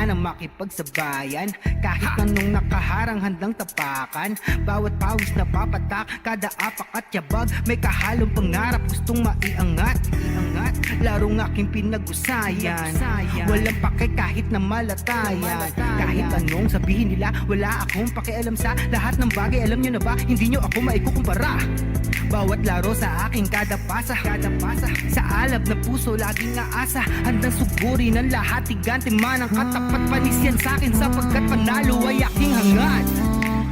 ganang makipagsabayan. Kahit anong nakaharang handang tapakan. Bawat pawis na papatak, kada apak at yabag, may kahalong pangarap gustong maiangat. Larong aking pinag-usayan, walang pake kahit na malatayan. Kahit anong sabihin nila, wala akong pakialam sa lahat ng bagay. Alam nyo na ba, hindi nyo ako maikukumpara. Bawat laro sa aking kada pasa, sa alab na puso laging aasa. Handang sugurin ang lahat, tigante man ang katapat. Panis yan sa'kin sapagkat panalo ay aking hangad.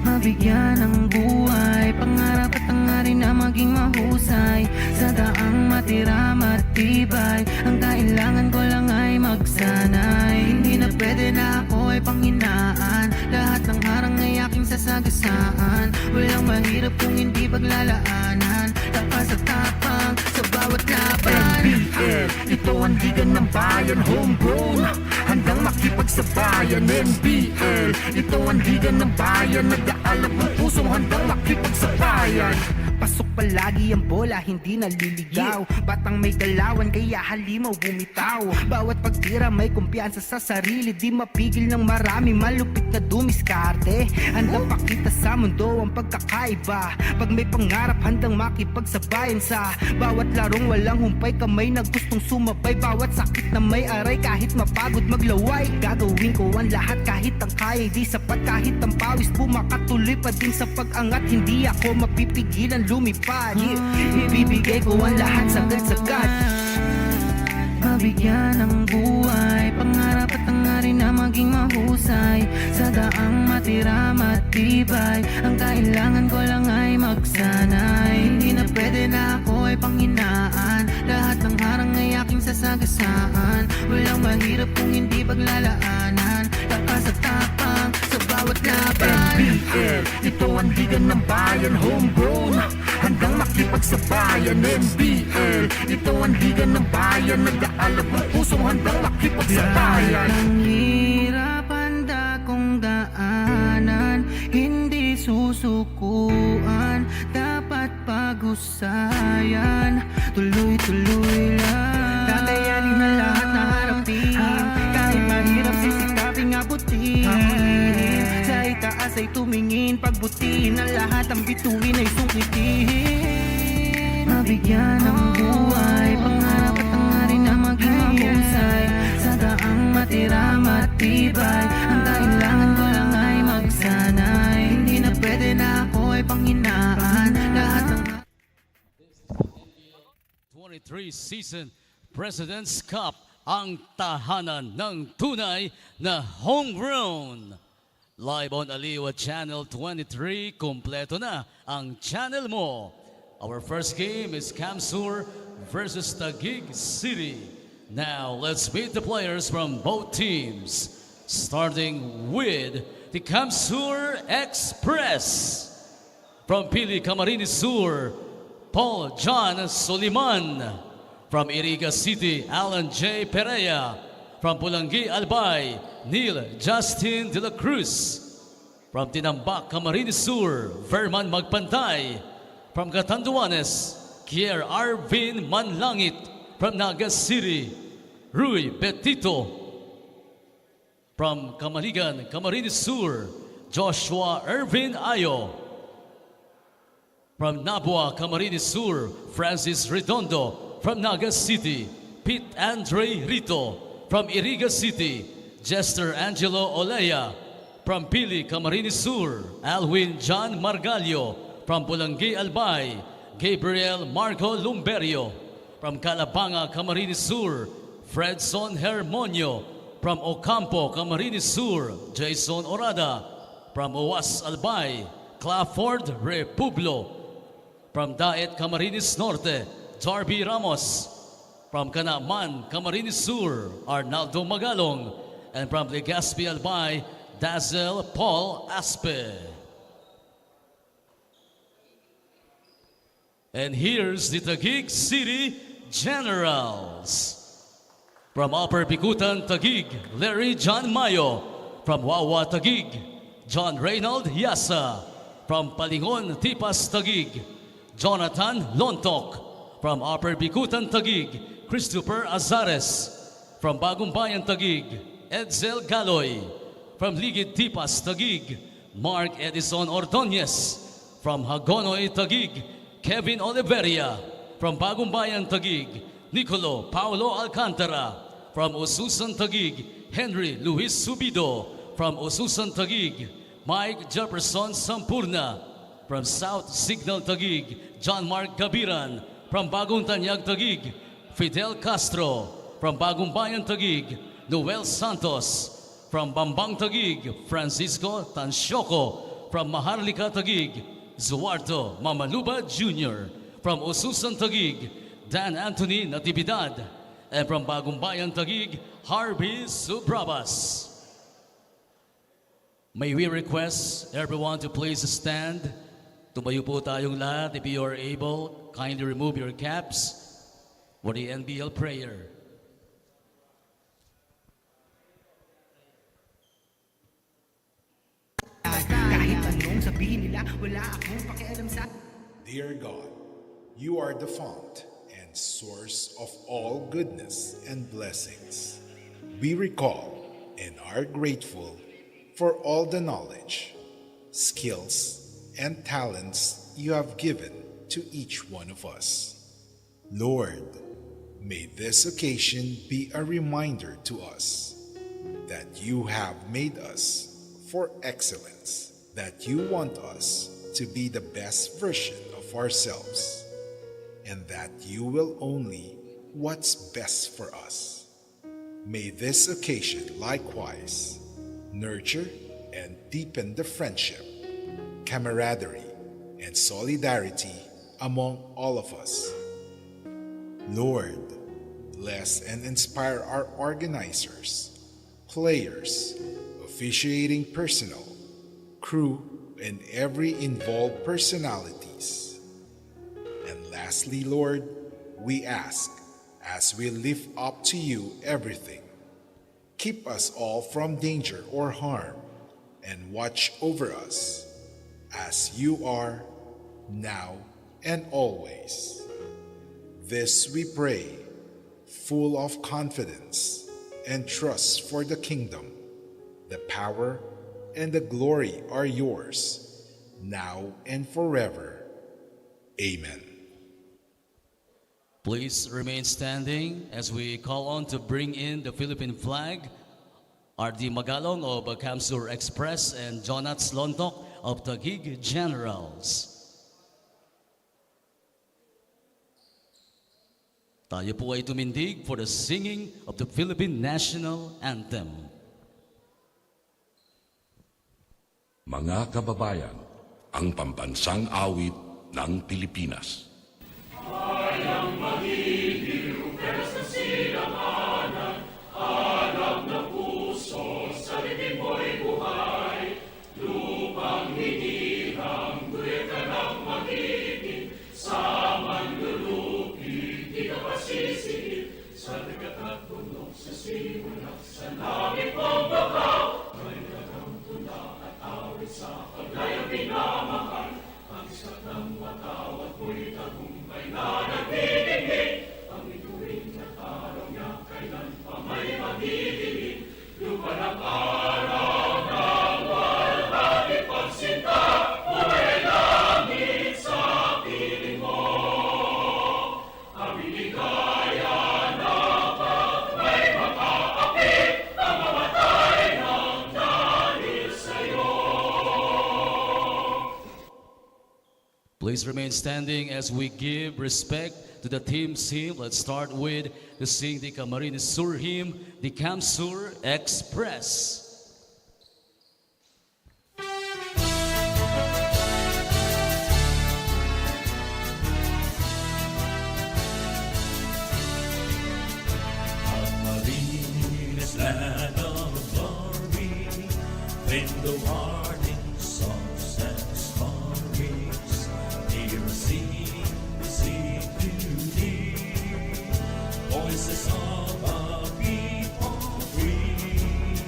Mabigyan ng buhay, pangarap at hangarin na maging mahusay. Sa daang matira matibay, ang kailangan ko lang ay magsanay. Hindi na pwede na ako ay panghinaan, lahat ng harang ay aking sasagasaan. Walang mahirap kung hindi paglalaanan, lakas at tapang sa bawat laban. NBL, ito ang digan ng bayan, homegrown, handang makipagsabayan. NBL, ito ang digan ng bayan, nag-aalab ng pusong handang makipagsabayan. Pasok palagi ang bola, hindi naliligaw. Batang may galawan, kaya halimaw bumitaw. Bawat pagtira may kumpiyansa sa sarili, di mapigil ng marami, malupit na dumiskarte. Handang pakita sa mundo ang pagkakaiba. Pag may pangarap, handang makipagsabayan sa bawat larong walang humpay, kamay na gustong sumabay. Bawat sakit na may aray, kahit mapagod maglaway. Gagawin ko ang lahat kahit ang kaya di sapat. Kahit ang pawis bumakatuloy pa din sa pag-angat, hindi ako mapipigilan lumipad. Ibibigay ko ang lahat sagad-sagad. Mabigyan ng buhay, pangarap at hangarin na maging mahusay. Sa daang matira matibay, ang kailangan ko lang ay magsanay. Hindi na pwede na ako ay panghinaan, lahat ng harang ay aking sasagasaan. Walang mahirap kung hindi paglalaanan, lakas at tapang sa bawat laban. NBL, ito ang digan ng bayan, homegrown, handang makipagsabayan. NBL, ito ang digan ng bayan, nag-aalab ng pusong handang makipagsabayan. Ang hirap handa kong daanan, hindi susukuan, dapat pag-usayan, tuloy-tuloy lang. Kakayanin na lahat na harapin, kahit mahirap sisikaping abutin. Sa itaas ay tumingin, pagbutin ang lahat, ang bituin ay sungkitin. Mabigyan ng buhay, pangarap at hangarin na maging mahusay. Sa daang matira matibay, ang kailangan ko lang ay magsanay. Hindi na pwede na ako ay panghinaan, lahat ng 23 season President's Cup, ang tahanan ng tunay na homegrown. Live on Aliwa Channel 23, kompleto na ang channel mo. Our first game is Kamsur versus Taguig City. Now, let's meet the players from both teams. Starting with the Kamsur Express. From Pili, Camarines Sur, Paul John Soliman. From Iriga City, Alan J. Perea. From Pulangi, Albay, Neil Justin de la Cruz. From Tinambak, Camarines Sur, Verman Magpantay. From Catanduanes, Kier Arvin Manlangit. From Naga City, Rui Betito. From Kamaligan, Camarines Sur, Joshua Irvin Ayo. From Nabua, Camarines Sur, Francis Redondo. From Naga City, Pete Andre Rito. From Iriga City, Jester Angelo Olea. From Pili, Camarines Sur, Alwin John Margalio. From Pulangi, Albay, Gabriel Marco Lumberio. From Calabanga, Camarines Sur, Fredson Hermonio. From Ocampo, Camarines Sur, Jason Orada. From Uwas, Albay, Clafford Republo. From Daet, Camarines Norte, Darby Ramos. From Canaman, Camarines Sur, Arnaldo Magalong. And from Legazpi, Albay, Dazzle Paul Aspe. And here's the Taguig City Generals. From Upper Bikutan, Taguig, Larry John Mayo. From Wawa, Taguig, John Reynald Yasa. From Palingon, Tipas, Taguig, Jonathan Lontok. From Upper Bikutan, Taguig, Christopher Azares. From Bagong Bayan, Taguig, Edsel Galoy. From Ligid Tipas, Taguig, Mark Edison Ordonez. From Hagonoy, Taguig, Kevin Oliveria. From Bagong Bayan, Taguig, Nicolo Paulo Alcantara. From Ususan, Taguig, Henry Luis Subido. From Ususan, Taguig, Mike Jefferson Sampurna. From South Signal, Taguig, John Mark Gabiran. From Bagong Tanyag, Taguig, Fidel Castro. From Bagong Bayan, Taguig, Noel Santos. From Bambang, Taguig, Francisco Tansyoco. From Maharlika, Taguig, Zuardo Mamaluba Jr. From Ususan, Taguig, Dan Anthony Natividad. And from Bagong Bayan, Taguig, Harvey Subrabas. May we request everyone to please stand. Tumayo po tayong lahat. If you are able, kindly remove your caps for the NBL prayer. Kahit anong sabihin nila, wala akong pakialam sa... Dear God, you are the fount and source of all goodness and blessings. We recall and are grateful for all the knowledge, skills, and talents you have given to each one of us. Lord, may this occasion be a reminder to us that you have made us for excellence, that you want us to be the best version of ourselves, and that you will only what's best for us. May this occasion likewise nurture and deepen the friendship, camaraderie, and solidarity among all of us. Lord, bless and inspire our organizers, players, officiating personnel, crew, and every involved personalities. And lastly, Lord, we ask, as we lift up to you everything, keep us all from danger or harm, and watch over us, as you are, now and always. This we pray, full of confidence and trust, for the kingdom, the power, and the glory are yours, now and forever. Amen. Please remain standing as we call on to bring in the Philippine flag. RD Magalong of Kamsur Express and Jonats Lontok of Taguig Generals. Tayo po ay tumindig for the singing of the Philippine National Anthem. Mga kababayan, ang pambansang awit ng Pilipinas. Please remain standing as we give respect to the team's hymn. Let's start with the Sing the Camarines Sur hymn, the Kamsur Express. Camarines, land of glory, when the warning songs and stories, dear sing to thee, voices of a people free,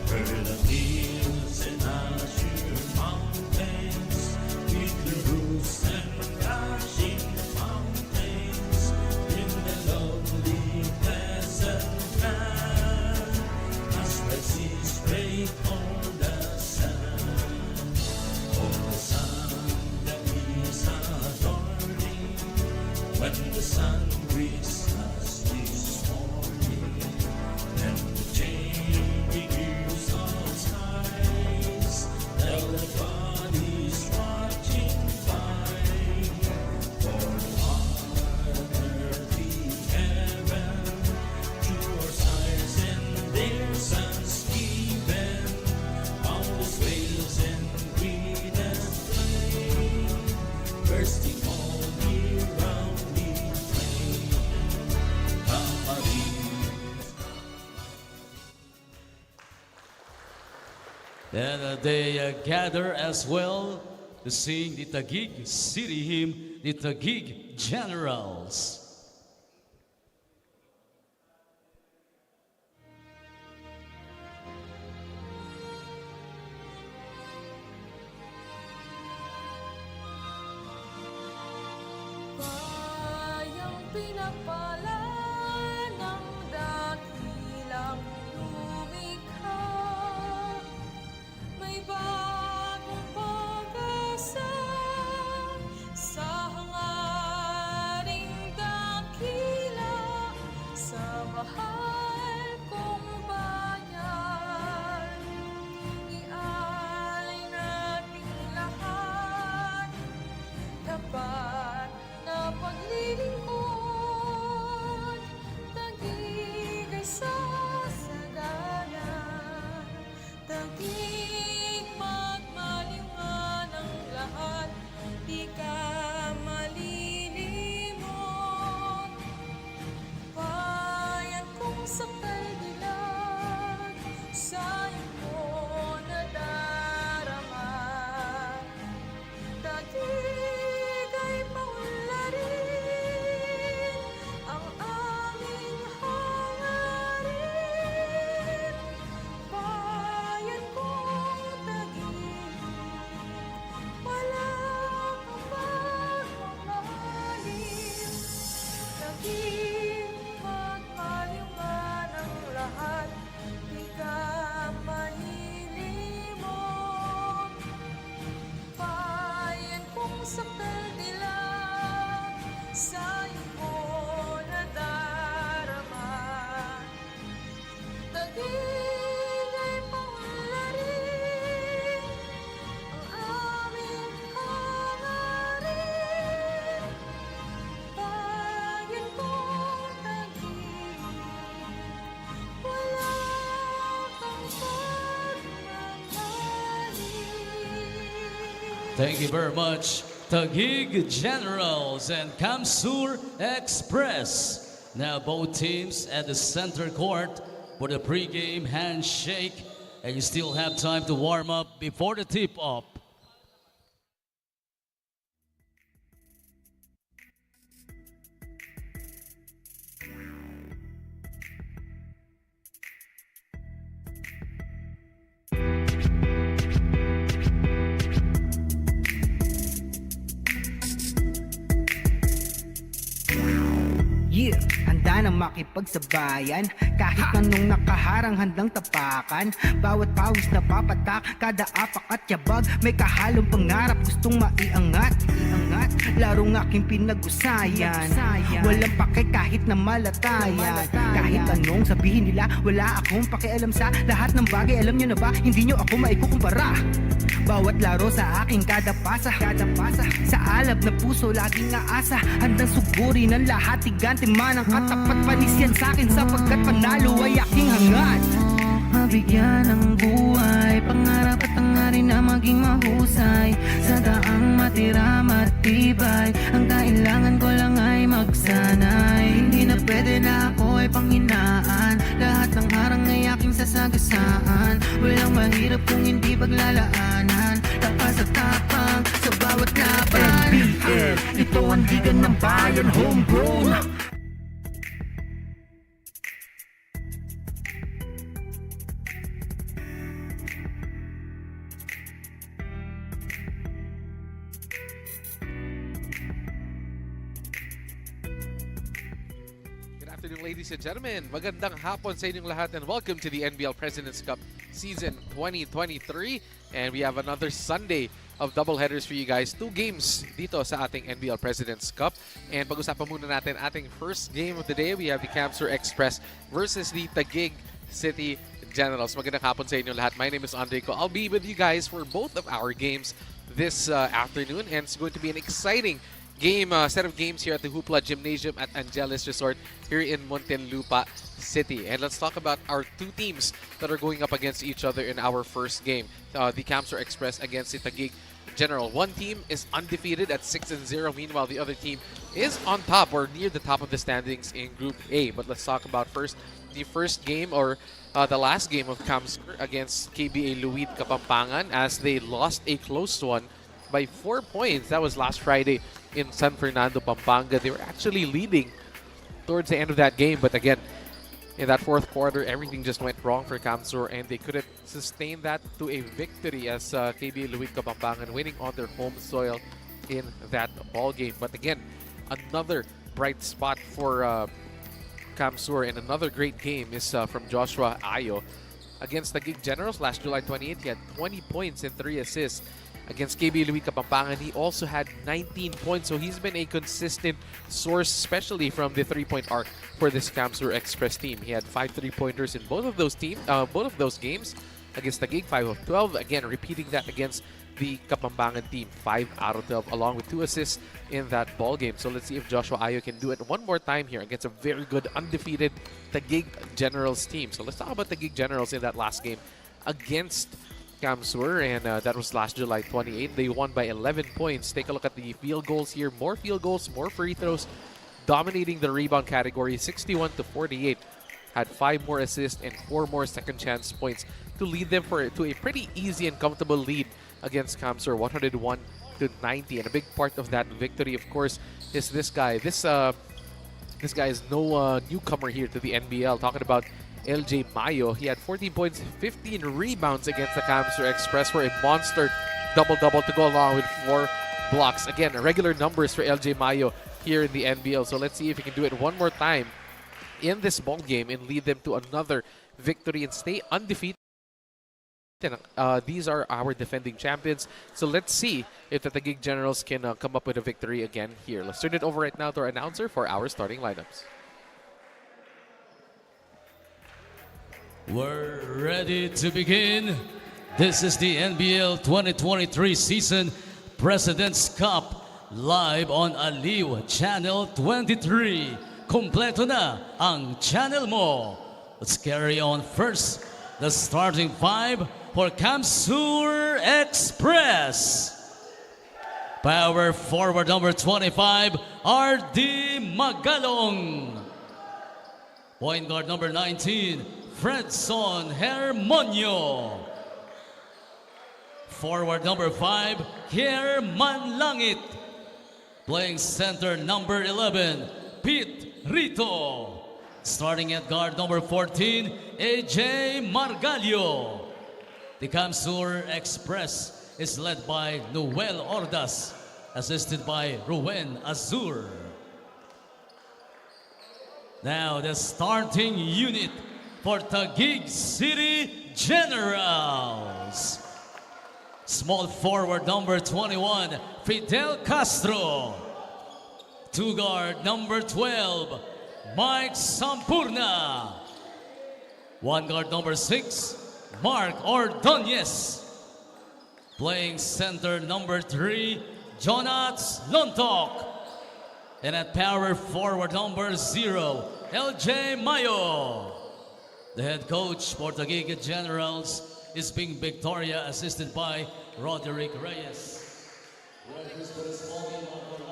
heard the hills and azure mountains, with the roofs and flashing fountains, in the lovely pleasant land, as breeze has this morning, and the changing hues of skies, everybody's watching by, for our earthly heaven, to our stars and their suns given, boundless waves and green and flame, bursting all year round we play. And they gather as well to sing the Taguig city hymn, the Taguig Generals. Bayang pinapala ng dakilang lumikha, may bagong pag-asa sa hangaring dakila, sa mahal kong bayan. Ialay nating lahat, tapat na paglilingkod, Taguig ay sasagalan. Taguig magmaliwan ang lahat, di ka malilimot. Bayan kong sakal dilag, sa iyong nadarama. Taguig ay paunlarin, ang aming hangarin. Bayan kong Taguig, wala kang pagmamalim. Taguig, magmaliwan ang lahat, di ka malilimot. Bayan kong sakal dilag, sa iyong nadarama. Taguig ay paunlarin, ang aming hangarin. Bayan kong Taguig, wala kang pagmamalim. Thank you very much, Taguig Generals and Kamsur Express. Now both teams at the center court for the pregame handshake, and you still have time to warm up before the tip-off. Yeah, handa na makipagsabayan, kahit anong nakaharang handang tapakan. Bawat pawis na papatak, kada apak at yabag, may kahalong pangarap gustong maiangat. Larong aking pinag-usayan, walang pake kahit na malatayan. Kahit anong sabihin nila, wala akong pakialam sa lahat ng bagay. Alam nyo na ba, hindi nyo ako maikukumpara. Bawat laro sa aking kada pasa, sa alab na puso laging aasa. Handang sugurin ang lahat, tigante man ang katapat. Panis yan sa'kin sapagkat panalo ay aking hangad. Mabigyan ng buhay, pangarap at hangarin na maging mahusay. Sa daang matira matibay, ang kailangan ko lang ay magsanay. Hindi na pwede na ako ay panghinaan, lahat ng harang ay aking sasagasaan. Walang mahirap kung hindi paglalaanan, tapas at tapang sa bawat laban. NBL, ito ang liga ng bayan, homegrown. Good afternoon, ladies and gentlemen. Magandang hapon sa inyong lahat and welcome to the NBL President's Cup Season 2023. And we have another Sunday of doubleheaders for you guys. 2 games dito sa ating NBL President's Cup. And pag-usapan muna natin ating first game of the day. We have the Camsur Express versus the Taguig City Generals. Magandang hapon sa inyo lahat. My name is Andrico. I'll be with you guys for both of our games this afternoon. And it's going to be an exciting set of games here at the Hoopla Gymnasium at Angeles Resort here in Muntinlupa City. And let's talk about our 2 teams that are going up against each other in our first game. The Camsur Express against the Taguig General. One team is undefeated at 6-0. Meanwhile, the other team is on top or near the top of the standings in Group A. But let's talk about first the first game or the last game of Camsur against KBA Luit Kapampangan as they lost a close one by 4 points. That was last Friday in San Fernando, Pampanga. They were actually leading towards the end of that game, but again, in that fourth quarter, everything just went wrong for Camsur and they couldn't sustain that to a victory as KBA Luit Kapampangan winning on their home soil in that ball game. But again, another bright spot for Camsur and another great game is from Joshua Ayo against the Taguig Generals last July 28th. He had 20 points and 3 assists. Against KB Luit Kapampangan, he also had 19 points. So he's been a consistent source, especially from the 3-point arc for this Camsur Express team. He had 5 3-pointers in both of those games. Against Taguig, 5 of 12. Again, repeating that against the Kapampangan team, 5 out of 12, along with 2 assists in that ball game. So let's see if Joshua Ayo can do it one more time here against a very good undefeated Taguig Generals team. So let's talk about Taguig Generals in that last game against Camsur, and that was last July 28th. They won by 11 points. Take a look at the field goals here. More field goals, more free throws, dominating the rebound category, 61-48. Had 5 more assists and 4 more second chance points to lead them to a pretty easy and comfortable lead against Camsur, 101-90. And a big part of that victory, of course, is this guy. This guy is no newcomer here to the NBL. Talking about LJ Mayo. He had 14 points, 15 rebounds against the Camsur Express for a monster double-double to go along with 4 blocks. Again, regular numbers for LJ Mayo here in the NBL. So let's see if he can do it one more time in this ball game and lead them to another victory and stay undefeated. These are our defending champions. So let's see if the Taguig Generals can come up with a victory again here. Let's turn it over right now to our announcer for our starting lineups. We're ready to begin. This is the NBL 2023 season President's Cup live on Aliw Channel 23. Kompleto na ang channel mo. Let's carry on first. The starting 5 for Camsur Express. Power forward number 25, RD Magalong. Point guard number 19, Fredson Hermonio. Forward number 5, Kier Manlangit. Playing center number 11, Pete Rito. Starting at guard number 14, AJ Margalio. The Camsur Express is led by Noel Ordas, assisted by Ruben Azur. Now the starting unit for Taguig City Generals. Small forward number 21, Fidel Castro. 2 guard number 12, Mike Sampurna. 1 guard number 6, Mark Ordonez. Playing center number 3, Jonats Lontok. And at power forward number 0, LJ Mayo. The head coach for the Taguig Generals is being Victoria, assisted by Roderick Reyes.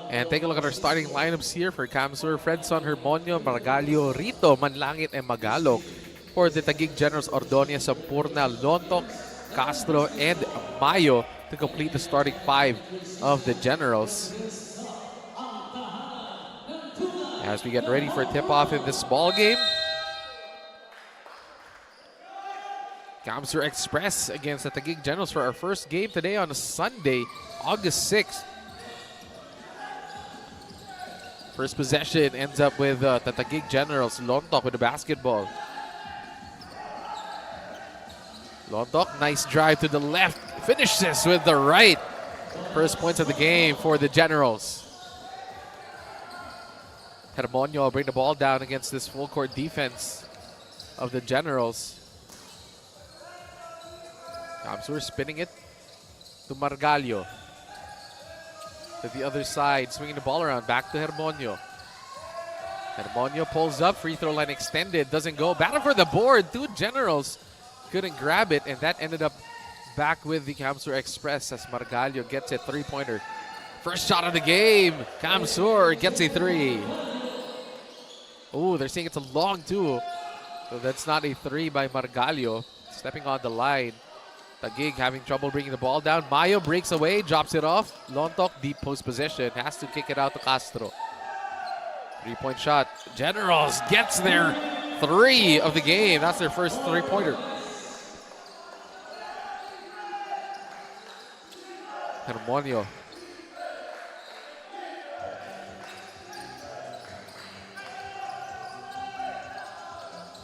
And take a look at our starting lineups here for Camsur. Fredson Hermonio, Margalio, Rito, Manlangit, and Magalog. For the Taguig Generals, Ordonez, Sampurna, Lontok, Castro, and Mayo to complete the starting 5 of the Generals. As we get ready for tip-off in this ball game, Camsur Express against the Taguig Generals for our first game today on Sunday, August 6th. First possession ends up with the Taguig Generals. Lontok with the basketball. Lontok, nice drive to the left. Finishes with the right. First points of the game for the Generals. Hermonio bring the ball down against this full court defense of the Generals. Kamsur spinning it to Margalio. To the other side, swinging the ball around, back to Hermonio. Hermonio pulls up, free throw line extended, doesn't go. Battle for the board, two Generals couldn't grab it, and that ended up back with the Kamsur Express as Margalio gets a three-pointer. First shot of the game, Kamsur gets a three. Oh, they're saying it's a long two, so that's not a three by Margalio. Stepping on the line. Taguig having trouble bringing the ball down. Mayo breaks away, drops it off. Lontok, deep post position, has to kick it out to Castro. Three-point shot. Generals gets their three of the game. That's their first three-pointer. Hermonio.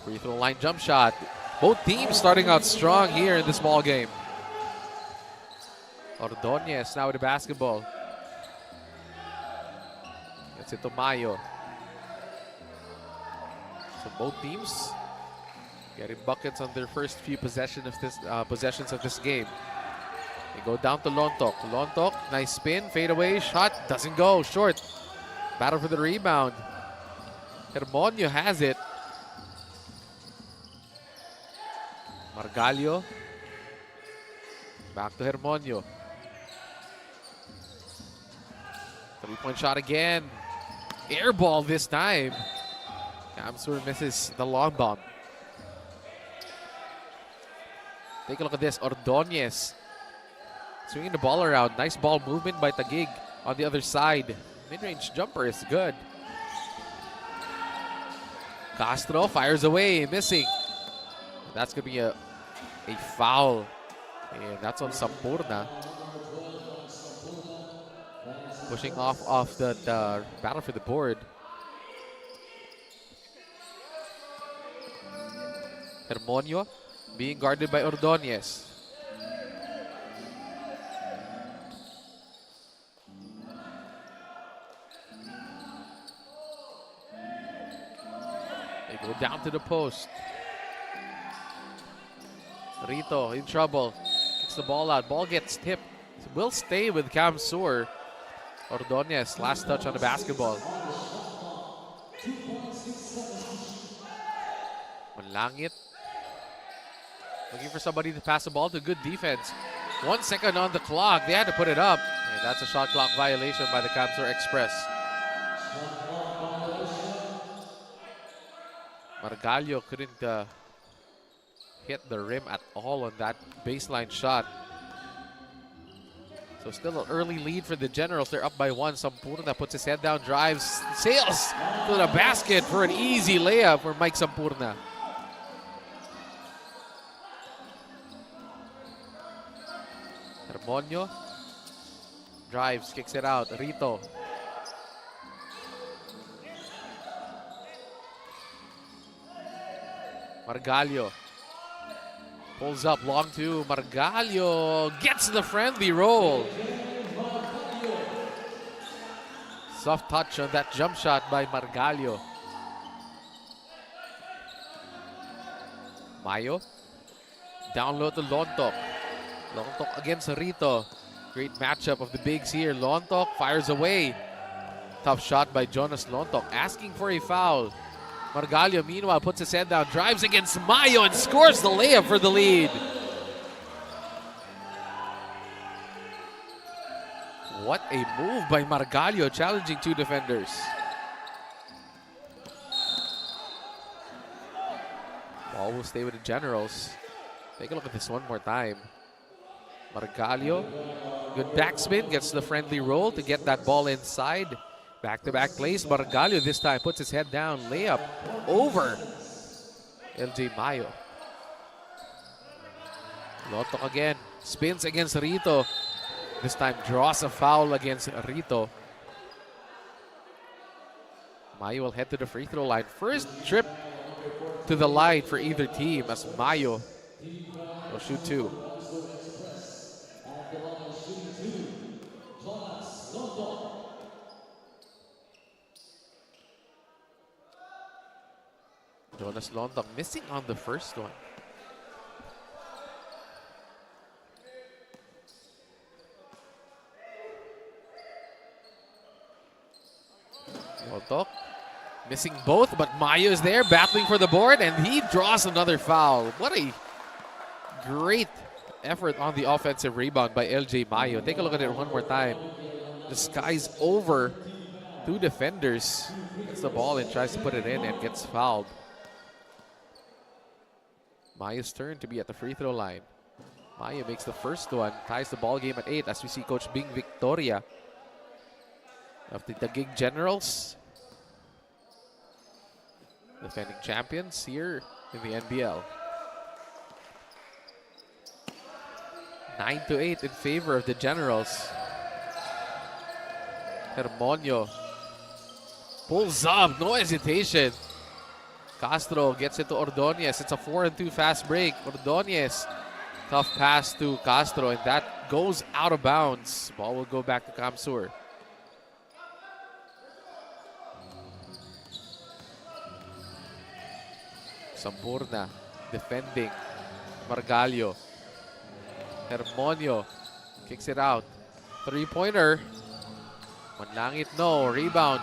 Free throw line jump shot. Both teams starting out strong here in this ball game. Ordonez now with the basketball. Gets it to Mayo. So both teams getting buckets on their first few possessions of this game. They go down to Lontok. Lontok, nice spin, fade away, shot, doesn't go, short. Battle for the rebound. Hermonio has it. Margalio. Back to Hermonio. Three-point shot again. Air ball this time. Kamsur misses the long bomb. Take a look at this. Ordonez swinging the ball around. Nice ball movement by Taguig on the other side. Mid-range jumper is good. Castro fires away, missing. That's going to be a foul. And that's on Sampurna. Pushing off the battle for the board. Hermonio being guarded by Ordonez. They go down to the post. Rito in trouble. Kicks the ball out. Ball gets tipped. Will stay with Kamsur. Ordonez, last touch on the basketball. Manlangit. Looking for somebody to pass the ball to good defense. 1 second on the clock. They had to put it up. And that's a shot clock violation by the Kamsur Express. Margalio couldn't hit the rim at all on that baseline shot. So still an early lead for the Generals. They're up by one. Sampurna puts his head down, drives, sails to the basket for an easy layup for Mike Sampurna. Hermonio drives, kicks it out. Rito. Margalio pulls up, long two. Margalio gets the friendly roll. Soft touch on that jump shot by Margalio. Mayo. Down low to Lontok. Lontok against Rito. Great matchup of the bigs here. Lontok fires away. Tough shot by Jonas Lontok, asking for a foul. Margalio, meanwhile, puts his head down, drives against Mayo, and scores the layup for the lead. What a move by Margalio, challenging two defenders. Ball will stay with the Generals. Take a look at this one more time. Margalio, good backspin, gets the friendly roll to get that ball inside. Back-to-back plays. Margalio this time puts his head down. Layup over LJ Mayo. Lontok again. Spins against Rito. This time draws a foul against Rito. Mayo will head to the free throw line. First trip to the line for either team as Mayo will shoot two. Jonas Londoc missing on the first one. Londoc missing both, but Mayo is there battling for the board, and he draws another foul. What a great effort on the offensive rebound by LJ Mayo. Take a look at it one more time. The sky's over two defenders. Gets the ball and tries to put it in and gets fouled. Mayo's turn to be at the free throw line. Mayo makes the first one, ties the ball game at 8 as we see Coach Bing Victoria of the Taguig Generals, defending champions here in the NBL. 9-8 in favor of the Generals. Hermonio pulls up, no hesitation. Castro gets it to Ordonez. It's a 4-2 fast break. Ordonez, tough pass to Castro, and that goes out of bounds. Ball will go back to Kamsur. Sampurna defending. Margalio. Hermonio kicks it out. Three-pointer. Manlangit, no. Rebound.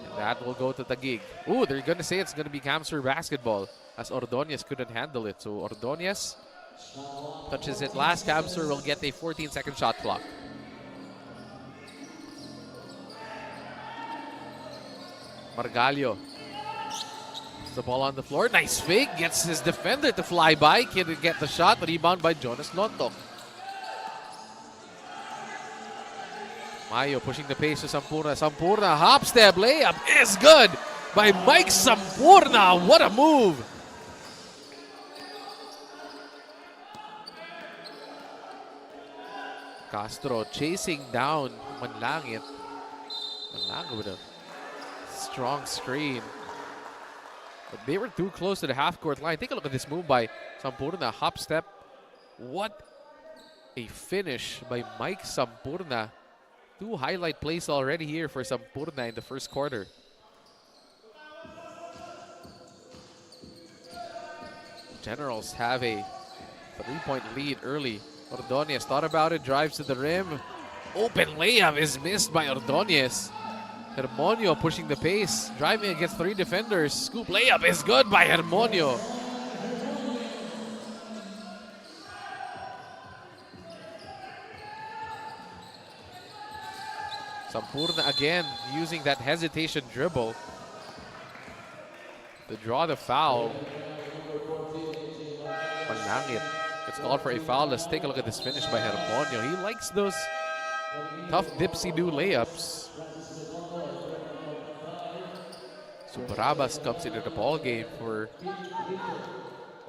And that will go to Taguig. Ooh, they're going to say it's going to be Kamsur basketball as Ordonez couldn't handle it. So Ordonez touches it last. Kamsur will get a 14-second shot clock. Margalio. The ball on the floor. Nice fake. Gets his defender to fly by. Can't get the shot. Rebound by Jonas Londoc. Mayo pushing the pace to Sampurna. Sampurna, hop step, layup is good by Mike Sampurna. What a move. Castro chasing down Manlangit. Manlangit with a strong screen. But they were too close to the half-court line. Take a look at this move by Sampurna. Hop step. What a finish by Mike Sampurna. Two highlight plays already here for Sampurna in the first quarter. Generals have a 3-point lead early. Ordonez thought about it, drives to the rim. Open layup is missed by Ordonez. Hermonio pushing the pace, driving against three defenders. Scoop layup is good by Hermonio. Sampurna again using that hesitation dribble to draw the foul. Manlangit. It's called for a foul. Let's take a look at this finish by Hermonio. He likes those tough dipsy-do layups. Subrabas comes into the ball game for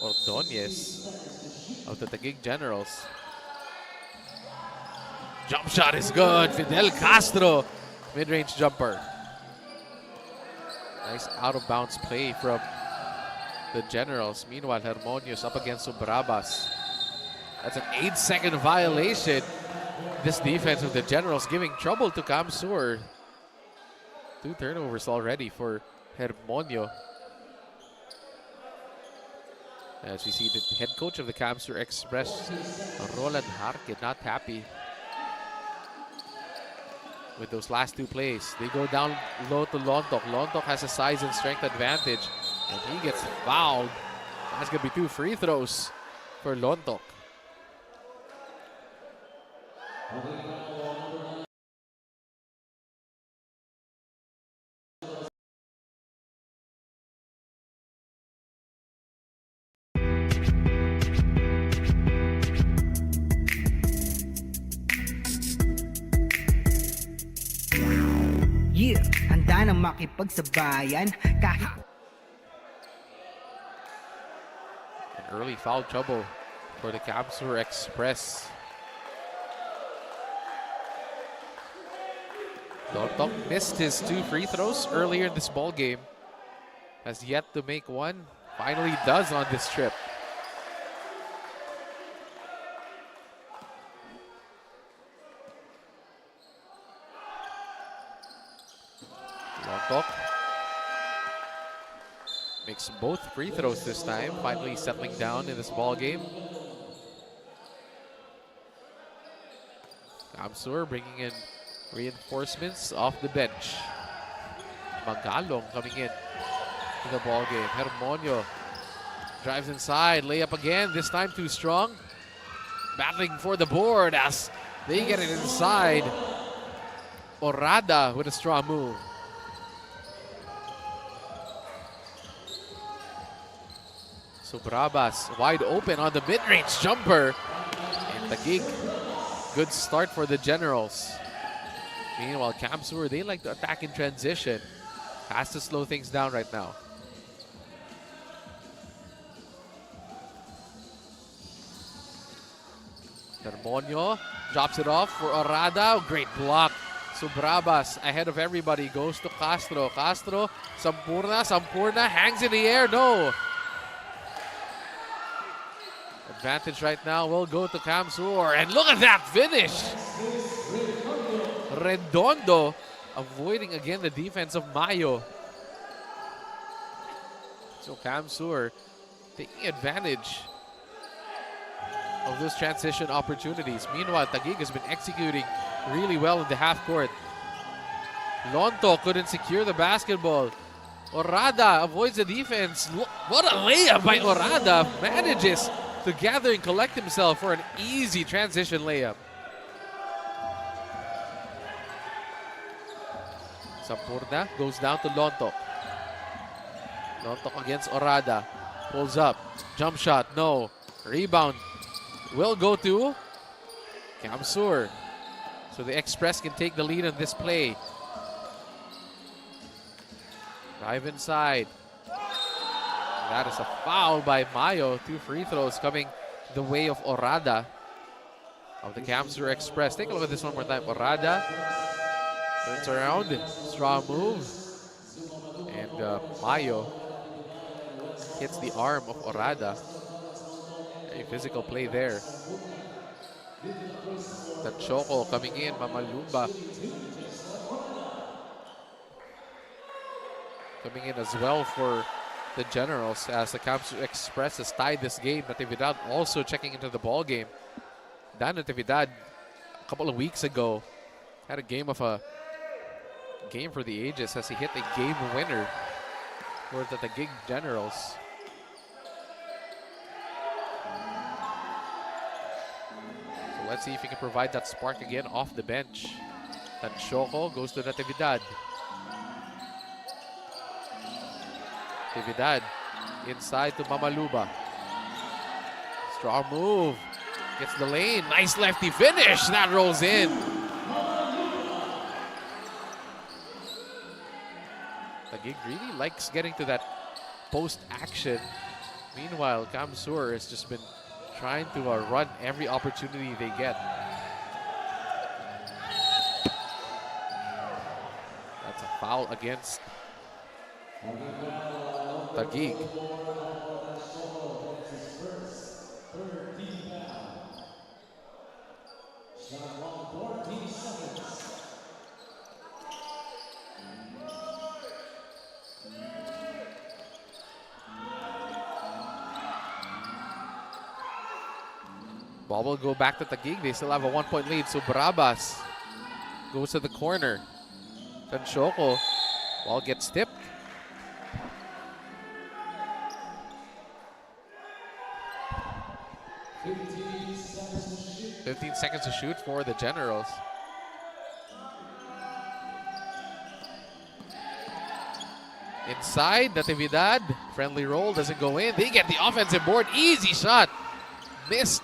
Ordonez of the Taguig Generals. Jump shot is good. Fidel Castro, mid-range jumper. Nice out-of-bounds play from the Generals. Meanwhile, Hermonio's up against Subrabas. That's an 8-second violation. This defense of the Generals giving trouble to Kamsur. 2 turnovers already for Hermonio. As we see the head coach of the Kamsur Express, Roland Harke, not happy with those last 2 plays. They go down low to Londoc. Londoc has a size and strength advantage, and he gets fouled. That's going to be 2 free throws for Londoc. Yeah, handa na makipagsabayan kahit An early foul trouble for the Kamsur Express. Londoc missed his 2 free throws earlier in this ball game. Has yet to make one. Finally does on this trip. Londoc Makes both free throws this time, finally settling down in this ball game. Kamsur bringing in reinforcements off the bench. Magalong coming in to the ball game. Hermonio drives inside, layup again, this time too strong. Battling for the board as they get it inside. Orada with a strong move. So Brabas wide open on the mid-range jumper. And Taguig, good start for the Generals. Meanwhile, Kamsur, they like to attack in transition. Has to slow things down right now. Hermonio drops it off for Orada. Great block. So Brabas ahead of everybody goes to Castro. Castro, Sampurna hangs in the air. No. Advantage right now will go to Kamsur. And look at that finish. Redondo avoiding again the defense of Mayo. So Kamsur taking advantage of those transition opportunities. Meanwhile, Taguig has been executing really well in the half court. Lonto couldn't secure the basketball. Orada avoids the defense. What a layup by Orada. Manages to gather and collect himself for an easy transition layup. Sampurna goes down to Lonto. Lonto against Orada. Pulls up. Jump shot. No. Rebound will go to Kamsur. So the Express can take the lead on this play. Drive inside. That is a foul by Mayo. 2 free throws coming the way of Orada of the Kamsur Express. Take a look at this one more time. Orada turns around. Strong move. And Mayo hits the arm of Orada. A physical play there. Choco coming in. Mamalumba coming in as well for the Generals as the Kamsur Express has tied this game. Natividad also checking into the ball game. Dan Natividad a couple of weeks ago had a game for the ages as he hit a game winner for the Taguig Generals. So let's see if he can provide that spark again off the bench. Tanchoco goes to Natividad. Natividad inside to Mamaluba. Strong move. Gets the lane. Nice lefty finish. That rolls in. Taguig really likes getting to that post action. Meanwhile, Kamsur has just been trying to run every opportunity they get. That's a foul against Taguig. Ball will go back to Taguig. They still have a 1-point lead. So Brabas goes to the corner. Tanchoco. Ball gets tipped. 15 seconds to shoot for the Generals. Inside, Natividad. Friendly roll, doesn't go in. They get the offensive board. Easy shot. Missed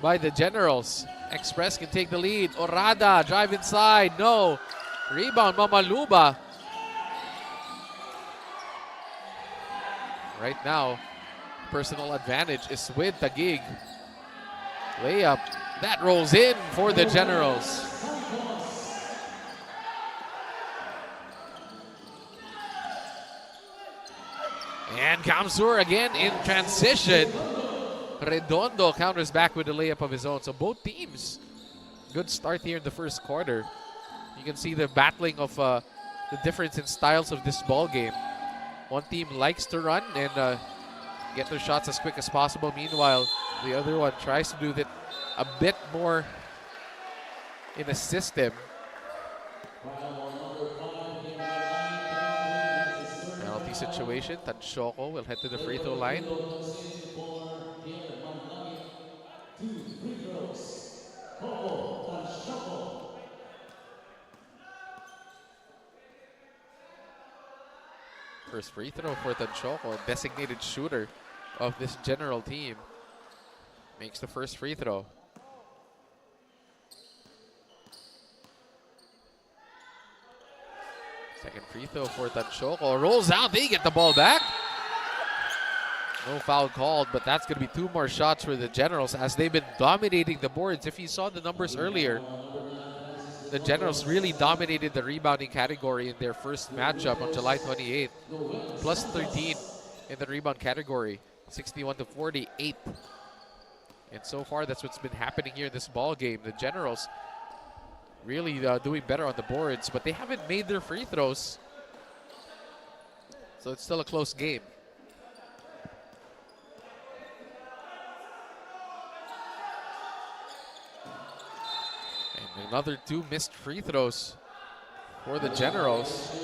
by the Generals. Express can take the lead. Orada, drive inside. No. Rebound, Mamaluba. Right now, personal advantage is with Taguig. Layup. That rolls in for the Generals. And Kamsur again in transition. Redondo counters back with a layup of his own. So both teams, good start here in the first quarter. You can see the battling of the difference in styles of this ball game. One team likes to run and get their shots as quick as possible. Meanwhile, the other one tries to do that a bit more in a system. Penalty situation. Tanshoko will head to the free throw line. First free throw for Tanshoko, designated shooter of this general team. Makes the first free throw. Second free throw for Tanshoko. Rolls out, they get the ball back. No foul called, but that's going to be 2 more shots for the Generals as they've been dominating the boards. If you saw the numbers earlier, the Generals really dominated the rebounding category in their first matchup on July 28th. Plus 13 in the rebound category, 61-48. And so far, that's what's been happening here in this ball game. The Generals really doing better on the boards, but they haven't made their free throws. So it's still a close game. And another 2 missed free throws for the Generals.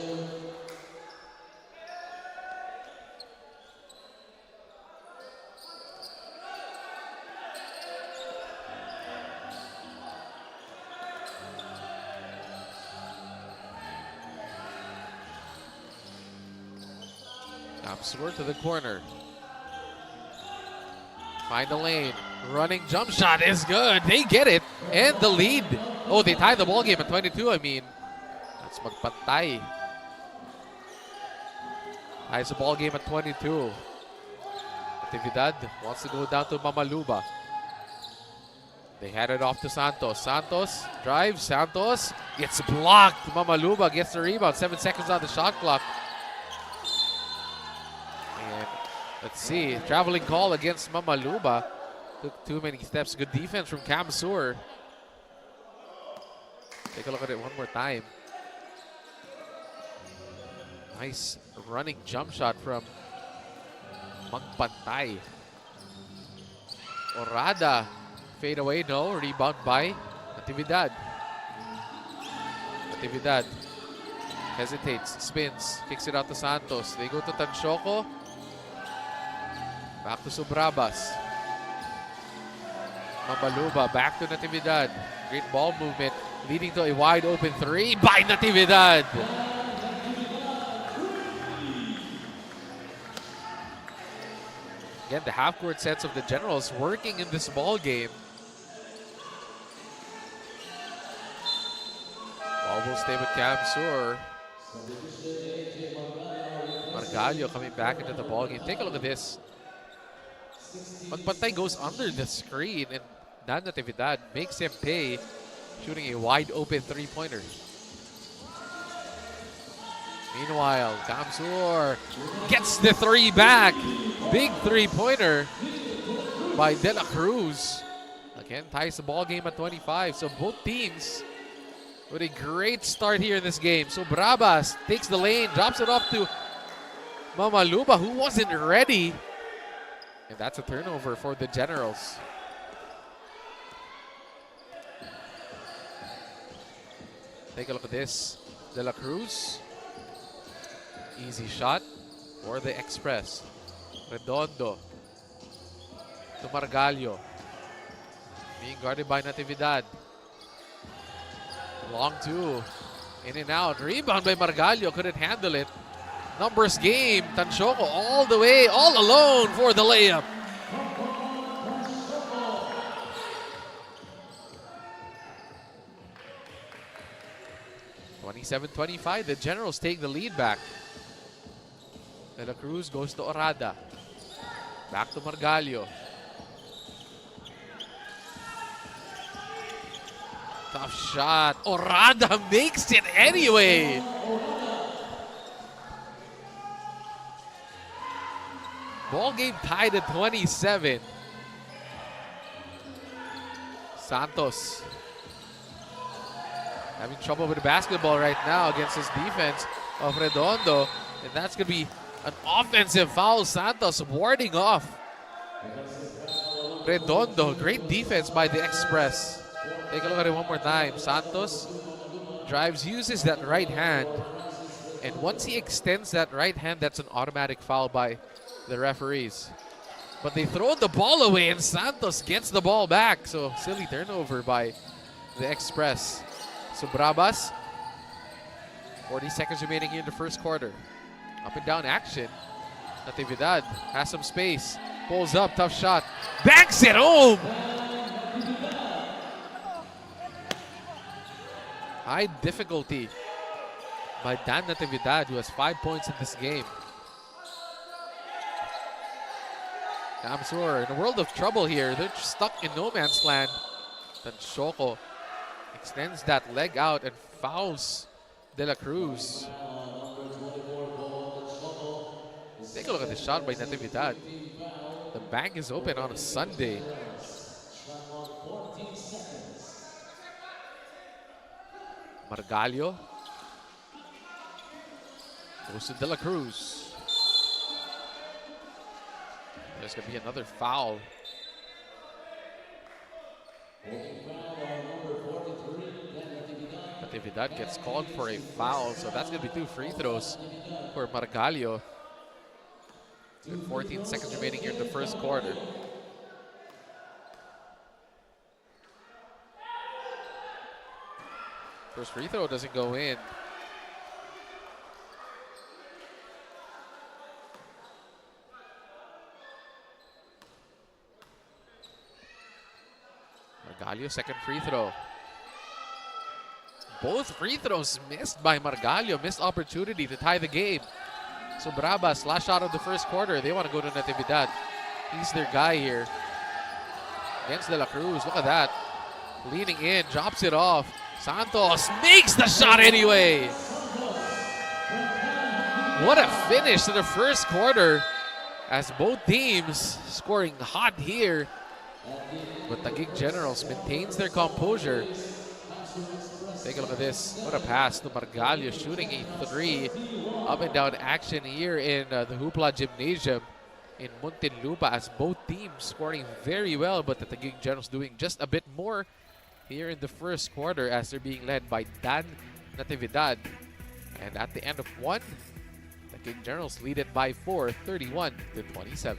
Absurd to the corner. Find the lane. Running jump shot is good. They get it. And the lead. Oh, they tie the ball game at 22, I mean. That's magpantay. Ties the ball game at 22. Natividad wants to go down to Mamaluba. They hand it off to Santos. Santos drives. Santos gets blocked. Mamaluba gets the rebound. 7 seconds on the shot clock. And let's see. Traveling call against Mamaluba. Took too many steps. Good defense from Cam Sur. Take a look at it one more time. Nice running jump shot from Magpantay. Orada. Fade away, no. Rebound by Natividad. Natividad hesitates, spins, kicks it out to Santos. They go to Tanshoko. Back to Subrabas. Mamaluba back to Natividad. Great ball movement leading to a wide open 3 by Natividad. Again, the half-court sets of the Generals working in this ball game. Ball will stay with Cam Sur. Margallo coming back into the ball game. Take a look at this. Magpantay goes under the screen and Dan Natividad makes him pay, shooting a wide open 3-pointer. Meanwhile, Cam Sur gets the 3 back. Big 3-pointer by De La Cruz. Again, ties the ball game at 25. So both teams with a great start here in this game. So Brabas takes the lane, drops it off to Mamaluba, who wasn't ready. And that's a turnover for the Generals. Take a look at this. De La Cruz. Easy shot for the Express. Redondo to Margallo. Being guarded by Natividad. Long 2. In and out. Rebound by Margallo. Couldn't handle it. Numbers game. Tanshoko all the way, all alone for the layup. (27-25). The Generals take the lead back. De La Cruz goes to Orada. Back to Margallo. Tough shot. Orada makes it anyway. Ball game tied at 27. Santos having trouble with the basketball right now against his defense of Redondo. And that's going to be An offensive foul. Santos warding off. Redondo. Great defense by the Express. Take a look at it one more time. Santos drives, uses that right hand. And once he extends that right hand, that's an automatic foul by the referees. But they throw the ball away and Santos gets the ball back. So silly turnover by the Express. So Brabas, 40 seconds remaining here in the first quarter. Up and down action. Natividad has some space. Pulls up, tough shot. Banks it home! High difficulty by Dan Natividad, who has 5 points in this game. Kamsur in a world of trouble here. They're stuck in no man's land. Then Shoko extends that leg out and fouls De La Cruz. Take a look at the shot by Natividad. The bank is open on a Sunday. Margallo goes to De La Cruz. There's going to be another foul. Natividad gets called for a foul, so that's going to be 2 free throws for Margallo. 14 seconds remaining here in the first quarter. First free throw doesn't go in. Margallo, second free throw. Both free throws missed by Margallo. Missed opportunity to tie the game. So Braba slash out of the first quarter. They want to go to Natividad. He's their guy here. Against De La Cruz. Look at that. Leaning in. Drops it off. Santos makes the shot anyway. What a finish to the first quarter. As both teams scoring hot here. But Taguig Generals maintains their composure. Take a look at this. What a pass to Margallo, shooting a 3. Up and down action here in the Hoopla Gymnasium in Muntinlupa, as both teams scoring very well, but the Taguig Generals doing just a bit more here in the first quarter as they're being led by Dan Natividad. And at the end of one, the Taguig Generals lead it by 4, 31-27.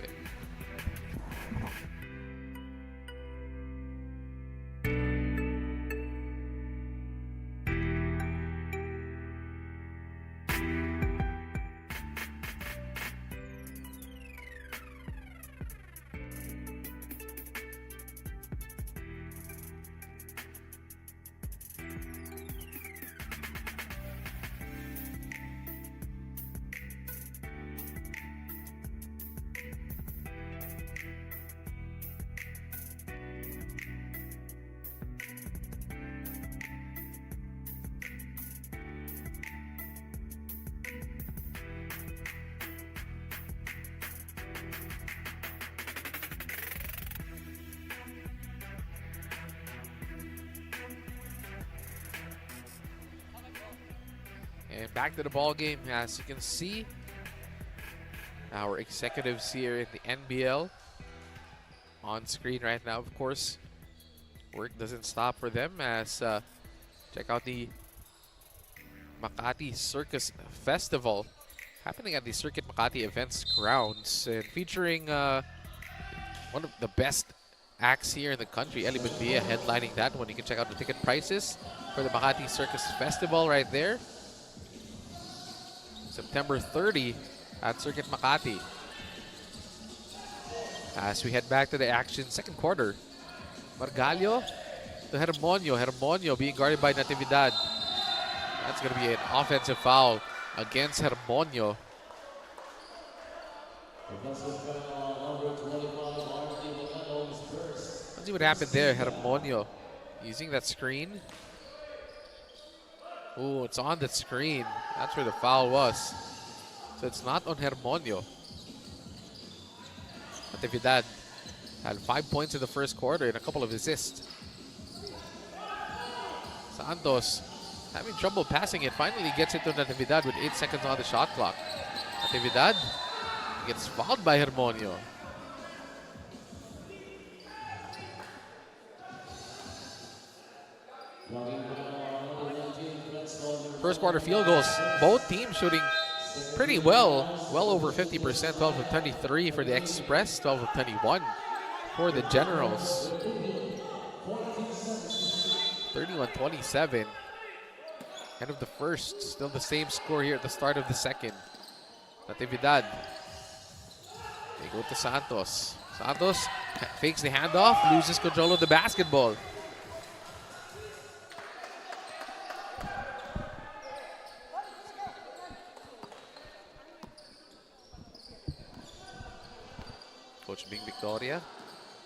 And back to the ball game. As you can see, our executives here in the NBL on screen right now. Of course, work doesn't stop for them as check out the Makati Circus Festival happening at the Circuit Makati Events grounds and featuring one of the best acts here in the country. Eli Buendia headlining that one. You can check out the ticket prices for the Makati Circus Festival right there. September 30 at Circuit Makati. As we head back to the action, second quarter. Margallo to Hermonio. Hermonio being guarded by Natividad. That's going to be an offensive foul against Hermonio. Let's see what happened there. Hermonio using that screen. Oh, it's on the screen. That's where the foul was. So it's not on Hermonio. Natividad had 5 points in the first quarter and a couple of assists. Santos having trouble passing it. Finally gets it to Natividad with 8 seconds on the shot clock. Natividad gets fouled by Hermonio. First quarter field goals. Both teams shooting pretty well. Well over 50%. 12 of 23 for the Express. 12 of 21 for the Generals. 31-27. End of the first. Still the same score here at the start of the second. Natividad. They go to Santos. Santos fakes the handoff. Loses control of the basketball. Coach Bing Victoria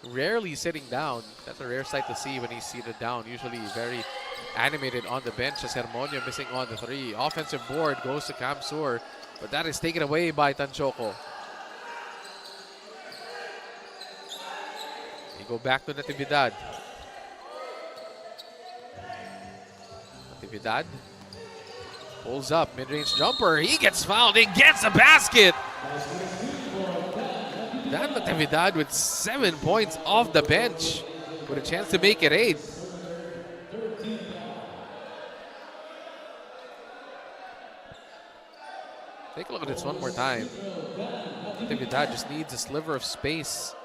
rarely sitting down. That's a rare sight to see when he's seated down. Usually very animated on the bench as Hermonio missing on the three. Offensive board goes to Kamsur, but that is taken away by Tanchoco. They go back to Natividad. Natividad pulls up, mid-range jumper. He gets fouled and gets a basket. Dan Natividad with 7 points off the bench with a chance to make it 8. Take a look at this one more time. Natividad just needs a sliver of space.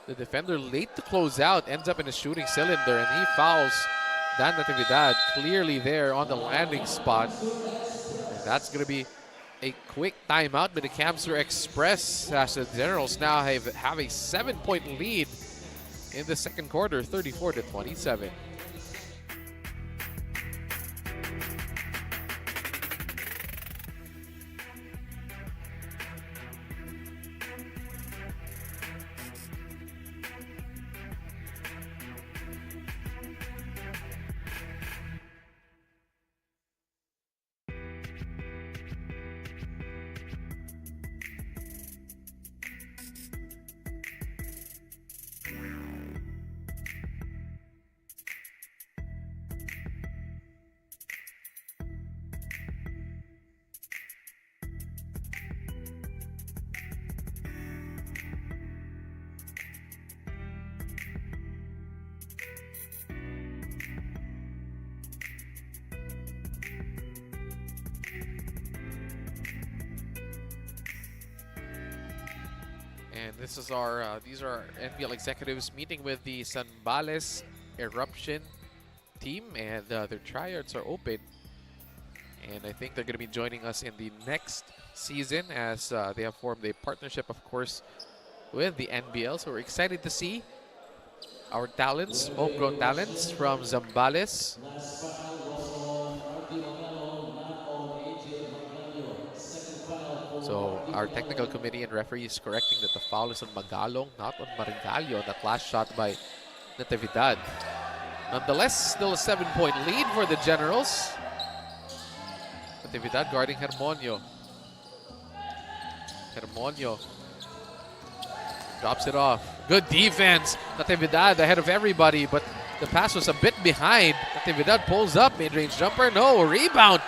The defender late to close out ends up in a shooting cylinder and he fouls Dan Natividad clearly there on the landing spot. And that's going to be a quick timeout by the Kamsur Express as the Generals now have a 7-point lead in the second quarter, 34-27. And this is these are NBL executives meeting with the Zambales Eruption team, and their tryouts are open. And I think they're going to be joining us in the next season as they have formed a partnership, of course, with the NBL. So we're excited to see our talents, homegrown talents from Zambales. So our technical committee and referee is correcting that the foul is on Magalong, not on Maringallo. That last shot by Natividad. Nonetheless, still a 7-point lead for the Generals. Natividad guarding Hermonio. Hermonio drops it off. Good defense. Natividad ahead of everybody, but the pass was a bit behind. Natividad pulls up, mid-range jumper. No, rebound.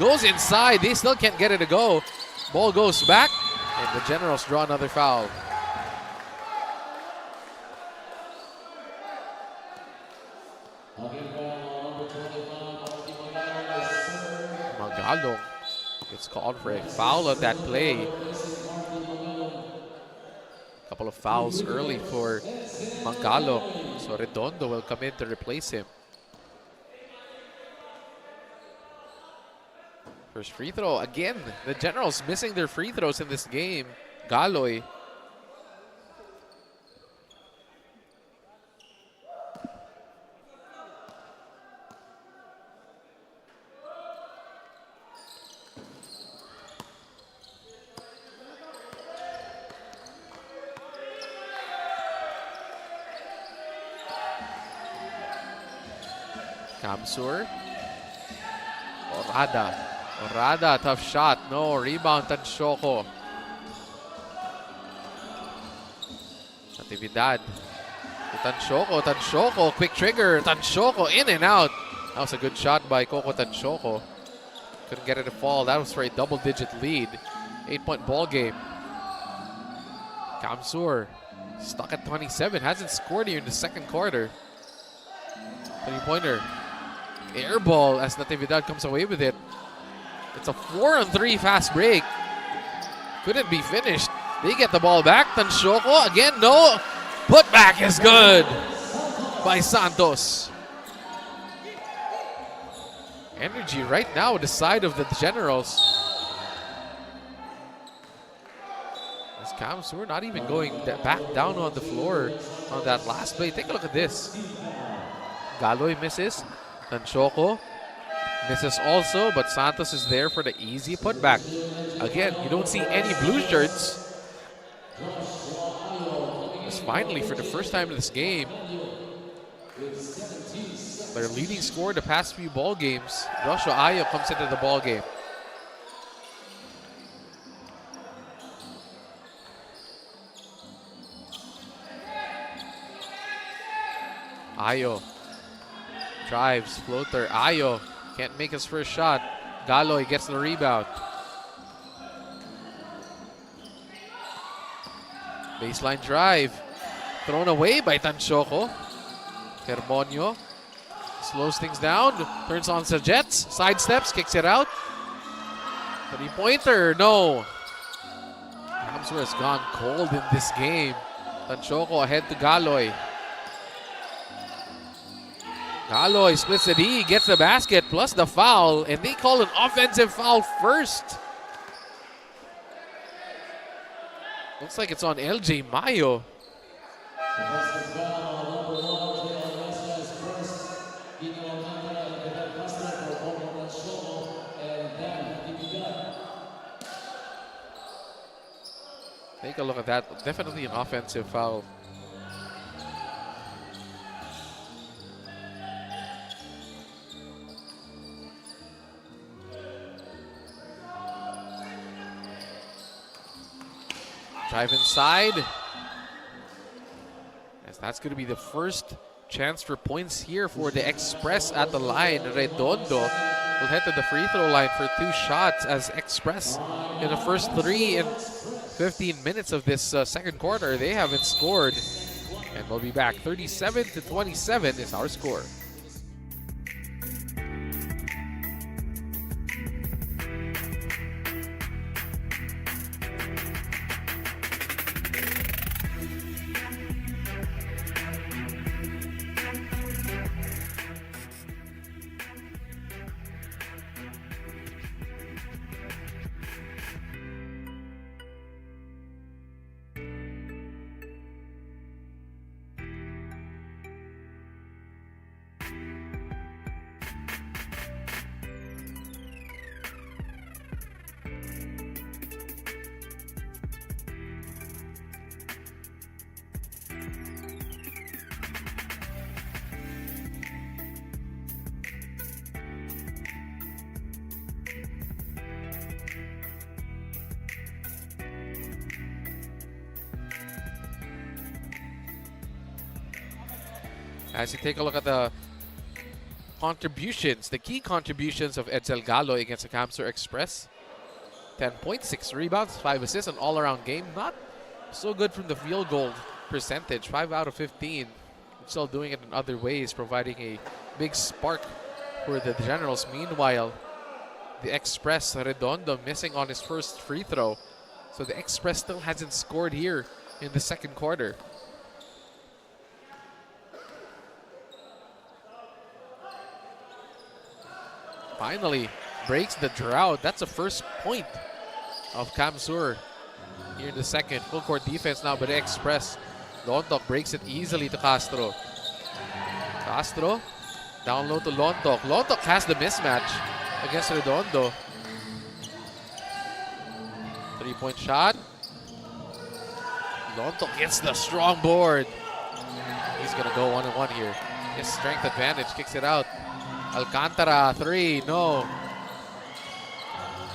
Goes inside. They still can't get it to go. Ball goes back, and the Generals draw another foul. Magalong gets called for a foul on that play. Couple of fouls early for Magalong, so Redondo will come in to replace him. First free throw. Again, the Generals missing their free throws in this game. Galoy. Kamsur. Orada, tough shot. No, rebound, Tanchoco. Natividad. Tanchoco, quick trigger. Tanchoco, in and out. That was a good shot by Coco Tanchoco. Couldn't get it to fall. That was for a double-digit lead. 8-point ball game. Kamsur stuck at 27. Hasn't scored here in the second quarter. 3-pointer. Air ball as Natividad comes away with it. It's a 4-on-3 fast break. Couldn't be finished. They get the ball back. Tansyoko again, no. Putback is good by Santos. Energy right now at the side of the Generals. As Kamsur not even going back down on the floor on that last play. Take a look at this. Galoy misses. Tansyoko misses also, but Santos is there for the easy putback. Again, you don't see any blue shirts. Just finally, for the first time in this game, their leading scorer the past few ball games, Joshua Ayo, comes into the ball game. Ayo drives, floater. Ayo can't make his first shot. Galoy gets the rebound. Baseline drive. Thrown away by Tansyoko. Hermonio slows things down. Turns on the Jets. Sidesteps, kicks it out. 3-pointer, no. Kamsur has gone cold in this game. Tansyoko ahead to Galoy. Galoy splits the D, gets the basket plus the foul, and they call an offensive foul first. Looks like it's on LJ Mayo. Take a look at that. Definitely an offensive foul. Drive inside. As that's going to be the first chance for points here for the Express at the line. Redondo will head to the free throw line for 2 shots as Express in the first 3 and 15 minutes of this second quarter. They haven't scored. And we'll be back. 37-27 is our score. As you take a look at the contributions, the key contributions of Edsel Galoy against the Kamsur Express. 10 points, 6 rebounds, 5 assists, an all-around game. Not so good from the field goal percentage, 5 out of 15. Still doing it in other ways, providing a big spark for the Generals. Meanwhile, the Express, Redondo, missing on his first free throw. So the Express still hasn't scored here in the second quarter. Finally breaks the drought. That's the first point of Kamsur here in the second. Full court defense now by the Express. Lontok breaks it easily to Castro. Castro down low to Lontok. Lontok has the mismatch against Redondo. 3-point shot. Lontok gets the strong board. He's gonna go 1-on-1 here. His strength advantage, kicks it out. Alcantara, 3, no.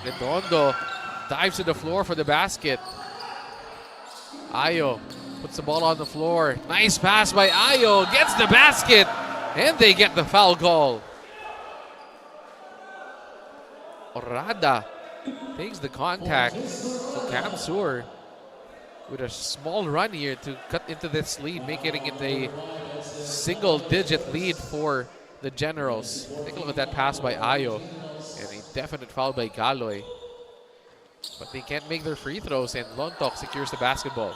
Redondo dives to the floor for the basket. Ayo puts the ball on the floor. Nice pass by Ayo, gets the basket, and they get the foul call. Orada Takes the contact. So Kamsur with a small run here to cut into this lead, making it a single-digit lead for the Generals. Take a look at that pass by Ayo. And a definite foul by Galoy. But they can't make their free throws, and Lontok secures the basketball.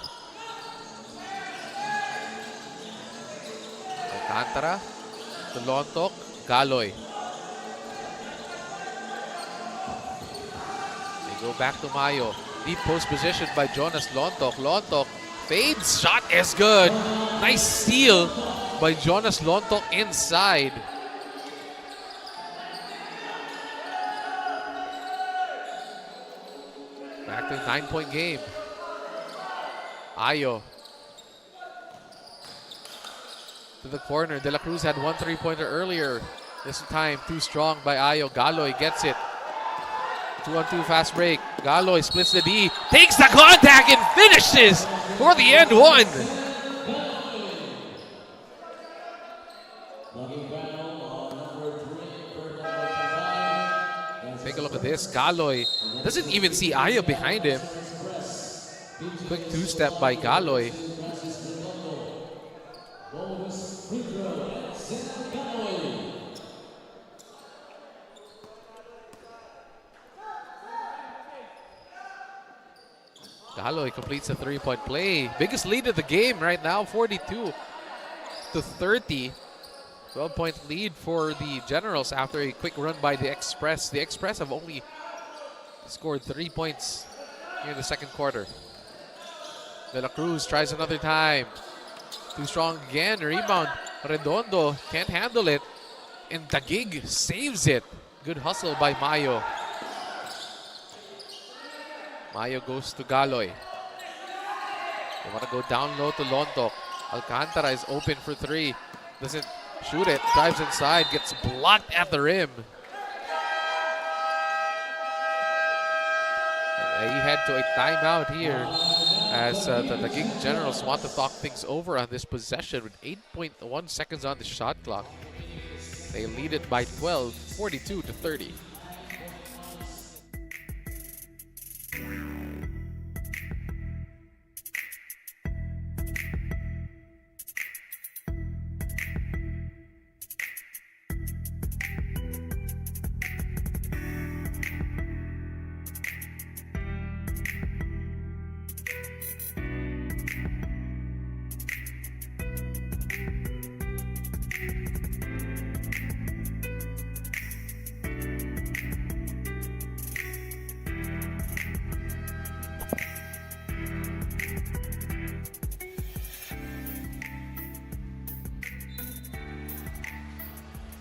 Alcantara to Lontok. Galoy. They go back to Mayo. Deep post position by Jonas Lontok. Lontok fades. Shot is good. Nice steal by Jonas Lontok inside. Back to a 9-point game. Ayo to the corner. De La Cruz had one three-pointer earlier. This time too strong by Ayo. Galoy gets it. 2-on-2 fast break. Galoy splits the D. Takes the contact and finishes for the end one. Take a look at this. Galoy doesn't even see Ayo behind him. Quick two-step by Galoy. Galoy completes a three-point play. Biggest lead of the game right now, 42 to 30. 12-point lead for the Generals after a quick run by the Express. The Express have only scored 3 points here in the second quarter. De La Cruz tries another time. Too strong again. Rebound. Redondo can't handle it. And Taguig saves it. Good hustle by Mayo. Mayo goes to Galoy. They want to go down low to Lontok. Alcantara is open for three. Doesn't shoot it. Drives inside. Gets blocked at the rim. And he head to a timeout here as the Taguig Generals want to talk things over on this possession with 8.1 seconds on the shot clock. They lead it by 12, 42 to 30.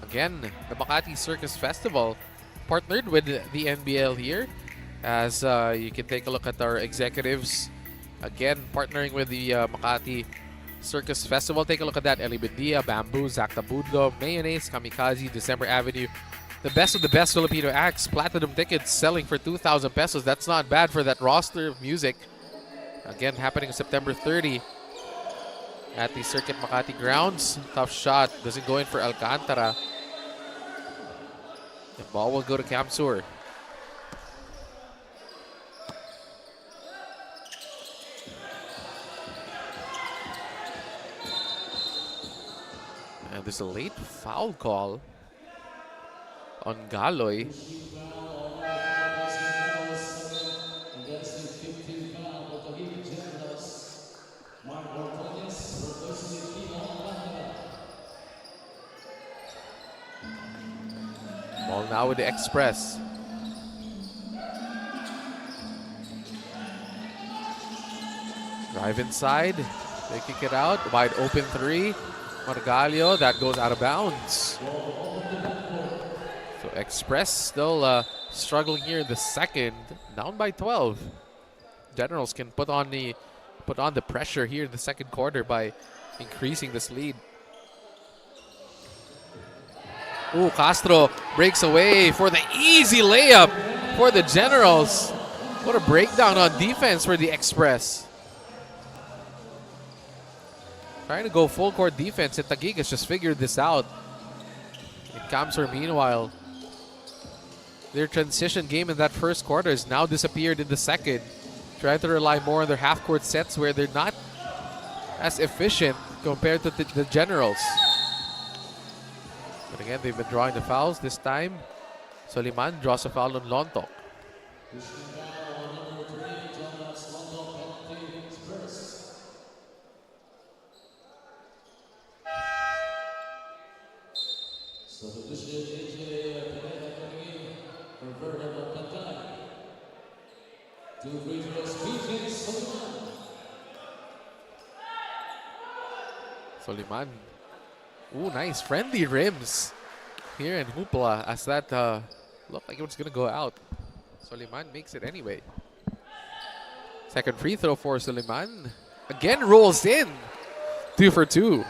Again, the Makati Circus Festival partnered with the NBL here. As you can take a look at our executives. Again, partnering with the Makati Circus Festival. Take a look at that. Eli Bendia, Bamboo, Zach Tabudlo, Mayonnaise, Kamikaze, December Avenue. The best of the best Filipino acts. Platinum tickets selling for 2,000 pesos. That's not bad for that roster of music. Again, happening September 30 at the Circuit Makati grounds. Tough shot. Doesn't go in for Alcantara. The ball will go to Kamsur. And there's a late foul call on Galoy. Ball now with the Express. Drive inside. They kick it out. Wide open three. Margalio. That goes out of bounds. So Express still struggling here in the second. Down by 12. Generals can put on the pressure here in the second quarter by increasing this lead. Ooh, Castro breaks away for the easy layup for the Generals. What a breakdown on defense for the Express. Trying to go full court defense, and Taguig has just figured this out. And Kamsur, meanwhile, their transition game in that first quarter has now disappeared in the second. Trying to rely more on their half-court sets where they're not as efficient compared to the Generals. But again, they've been drawing the fouls. This time, Soliman draws a foul on Lontok. Soliman. Ooh, nice. Friendly rims here in Hoopla as that looked like it was going to go out. Soliman makes it anyway. Second free throw for Soliman. Again rolls in. 2 for 2.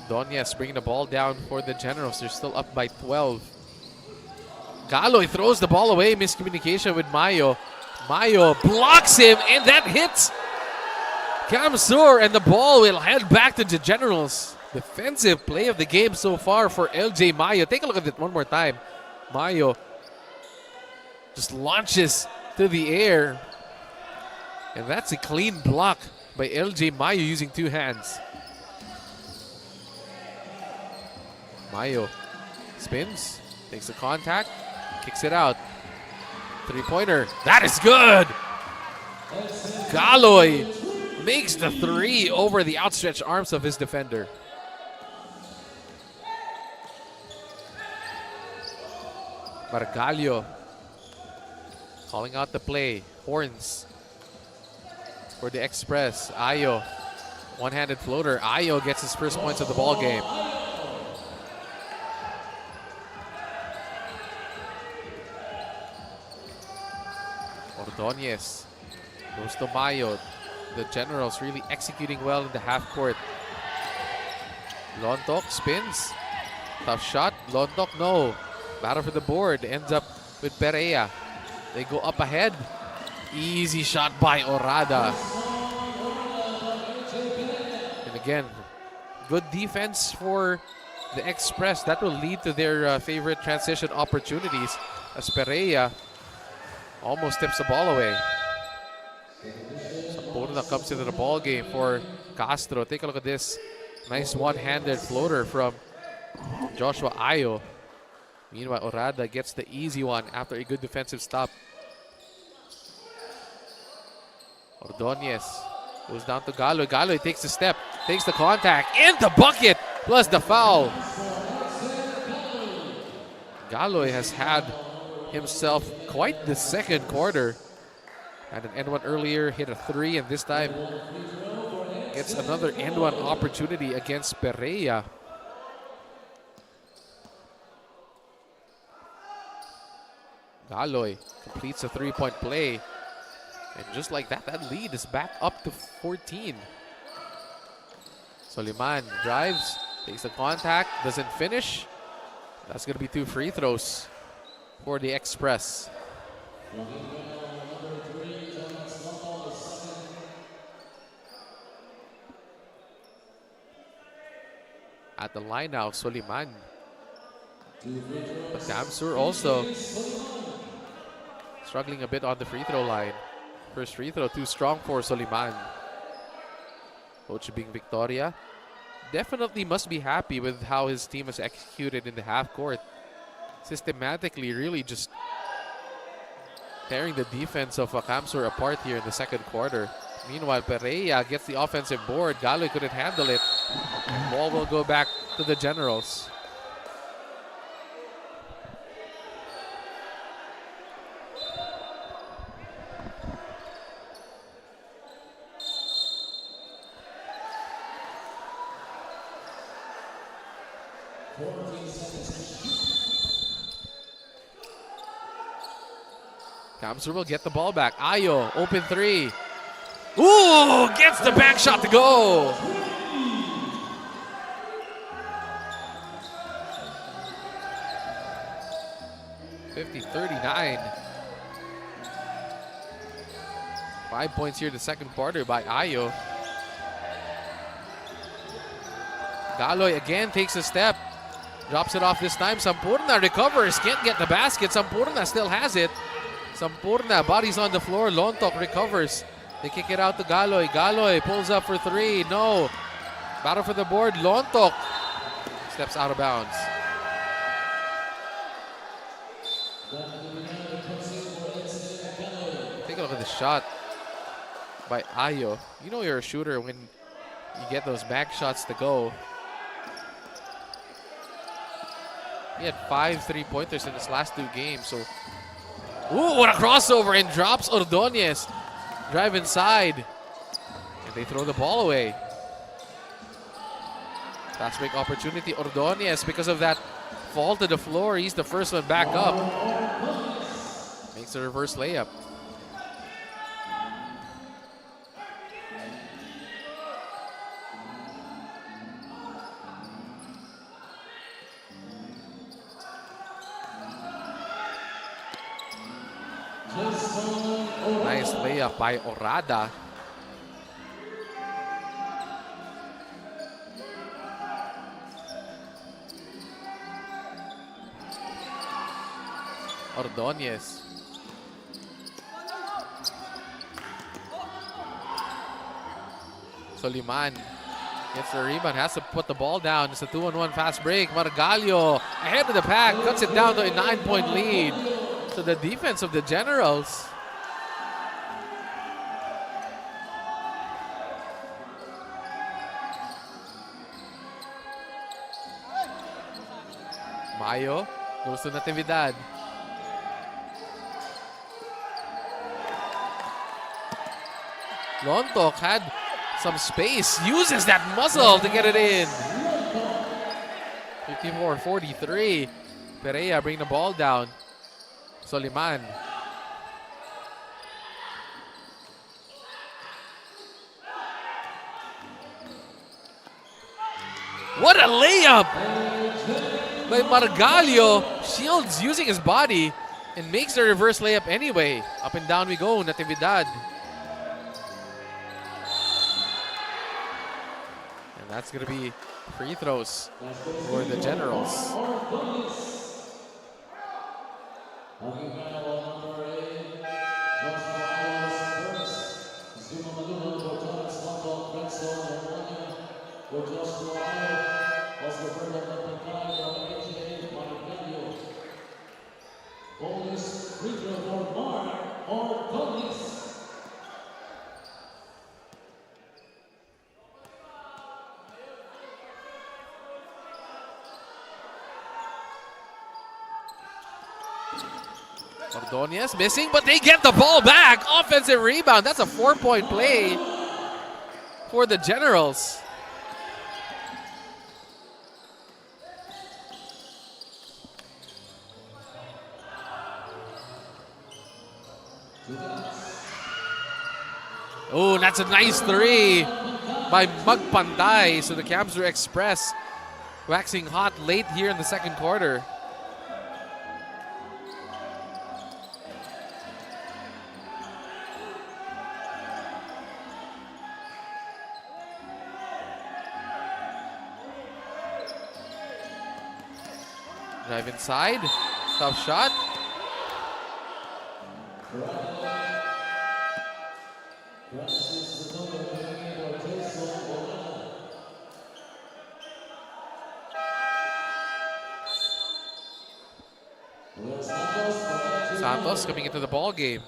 Donyas bringing the ball down for the Generals. They're still up by 12. Galoy throws the ball away. Miscommunication with Mayo. Mayo blocks him, and that hits Kamsur, and the ball will head back to the Generals. Defensive play of the game so far for LJ Mayo. Take a look at it one more time. Mayo just launches to the air, and that's a clean block by LJ Mayo using 2 hands. Mayo spins, takes the contact, kicks it out. 3-pointer. That is good. Galoy makes the 3 over the outstretched arms of his defender. Margalio calling out the play. Horns for the Express. Ayo, one-handed floater. Ayo gets his first points of the ball game. Ordonez goes to Mayo. The Generals really executing well in the half court. Lontok spins. Tough shot. Lontok, no. Battle for the board. Ends up with Perea. They go up ahead. Easy shot by Orada. And again, good defense for the Express. That will lead to their favorite transition opportunities as Perea almost tips the ball away. Sapona comes into the ball game for Castro. Take a look at this. Nice one-handed floater from Joshua Ayo. Meanwhile, Orada gets the easy one after a good defensive stop. Ordonez goes down to Galoy. Galoy takes the step, takes the contact, and the bucket, plus the foul. Galoy has had himself quite the second quarter. Had an N1 earlier, hit a 3, and this time gets another N1 opportunity against Perea. Galoy completes a 3-point play. And just like that, that lead is back up to 14. Soliman drives, takes the contact, doesn't finish. That's going to be 2 free throws for the Express. At the line now, Soliman. But Kamsur also struggling a bit on the free throw line. First free throw, too strong for Soliman. Coach Bing Victoria definitely must be happy with how his team has executed in the half court. Systematically, really just tearing the defense of Kamsur apart here in the second quarter. Meanwhile, Perea gets the offensive board. Galoy couldn't handle it. Ball will go back to the Generals. Kamsur will get the ball back. Ayo, open 3. Ooh, gets the bank shot to go. (50-39). 5 points here in the second quarter by Ayo. Galoy again takes a step. Drops it off this time. Sampurna recovers. Can't get the basket. Sampurna still has it. Sampurna, bodies on the floor. Lontok recovers. They kick it out to Galoy. Galoy pulls up for three. No. Battle for the board. Lontok steps out of bounds. Take a look at the shot by Ayo. You know you're a shooter when you get those back shots to go. He had 5 3-pointers in his last 2 games. So, ooh, what a crossover, and drops Ordonez. Drive inside, and they throw the ball away. Fast break opportunity. Ordonez, because of that fall to the floor, he's the first one back up. Makes a reverse layup. Nice layup by Orada. Ordonez. Soliman gets the rebound, has to put the ball down. It's a 2-on-1 fast break. Margallo ahead of the pack, cuts it down to a 9-point lead. So the defense of the Generals. Mayo goes to Natividad. Lontok had some space, uses that muscle to get it in. 54-43. Perea bring the ball down. Soliman. What a layup by Margallo. Shields using his body and makes the reverse layup anyway. Up and down we go, Natividad. And that's going to be free throws for the Generals. Ordonez missing, but they get the ball back. Offensive rebound. That's a 4-point play for the Generals. Oh, that's a nice three by Magpantay. So the Kamsur Express waxing hot late here in the second quarter. Drive inside, tough shot. Santos coming into the ball game.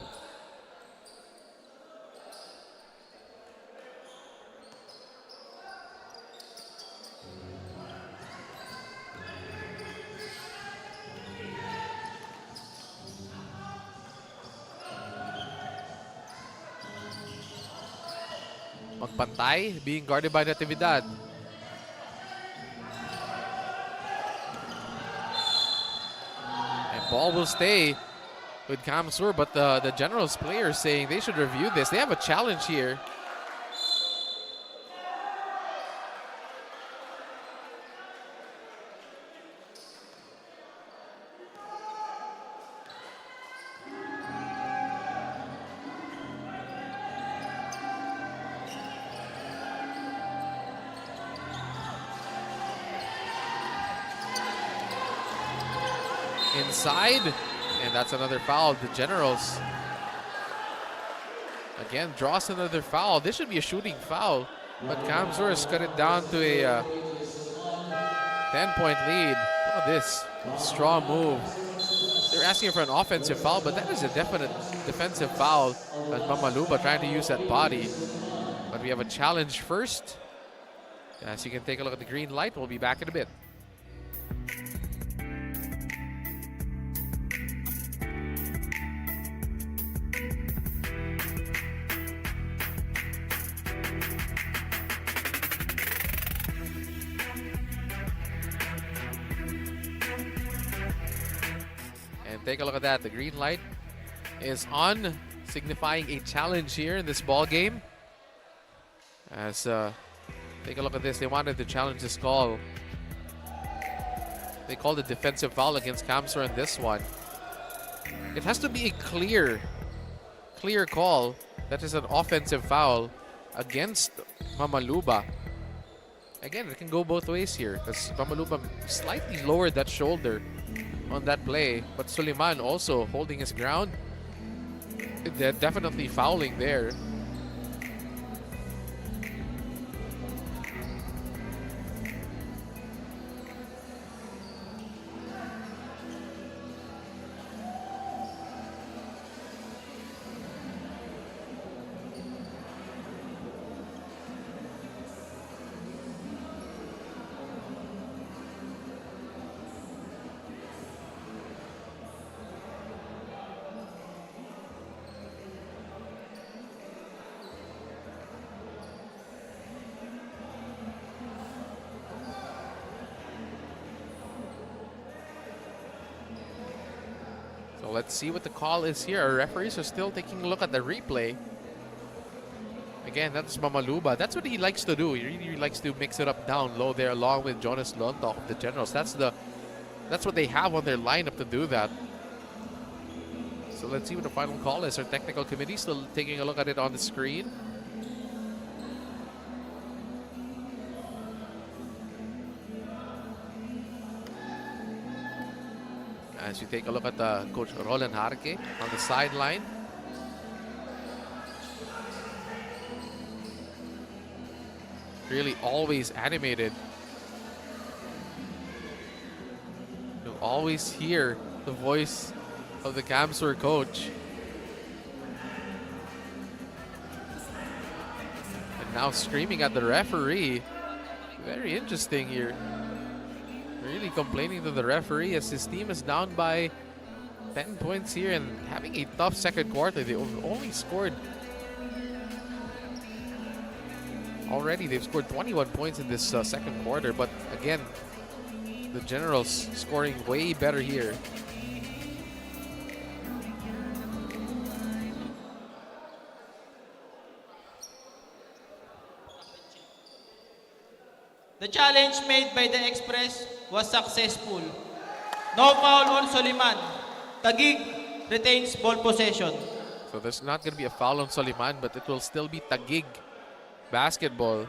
Magpantay being guarded by Natividad. And ball will stay with Kamsur, but the Generals players saying they should review this. They have a challenge here. inside. And that's another foul. The Generals again draws another foul. This should be a shooting foul, but Kamsurs cut it down to a 10-point lead. Look at this strong move. They're asking for an offensive foul, but that is a definite defensive foul. And Mamaluba trying to use that body. But we have a challenge first. As you can take a look at the green light, we'll be back in a bit. And take a look at that. The green light is on, signifying a challenge here in this ball game. As take a look at this. They wanted to challenge this call. They called a defensive foul against Kamsur in this one. It has to be a clear call. That is an offensive foul against Mamaluba. Again, it can go both ways here because Mamaluba slightly lowered that shoulder on that play, but Suleiman also holding his ground. They're definitely fouling there. So let's see what the call is here. Our referees are still taking a look at the replay. Again, that's Mamaluba. That's what he likes to do. He really likes to mix it up down low there along with Jonas Lontok of the Generals. That's what they have on their lineup to do that. So let's see what the final call is. Our technical committee still taking a look at it on the screen. As you take a look at Coach Roland Harke on the sideline. Really always animated. You always hear the voice of the Kamsur coach. And now screaming at the referee. Very interesting here. Really complaining to the referee as his team is down by 10 points here and having a tough second quarter. They only scored already. They've scored 21 points in this second quarter, but again, the Generals scoring way better here. The challenge made by the Express was successful. No foul on Soliman. Taguig retains ball possession. So there's not going to be a foul on Soliman, but it will still be Taguig basketball.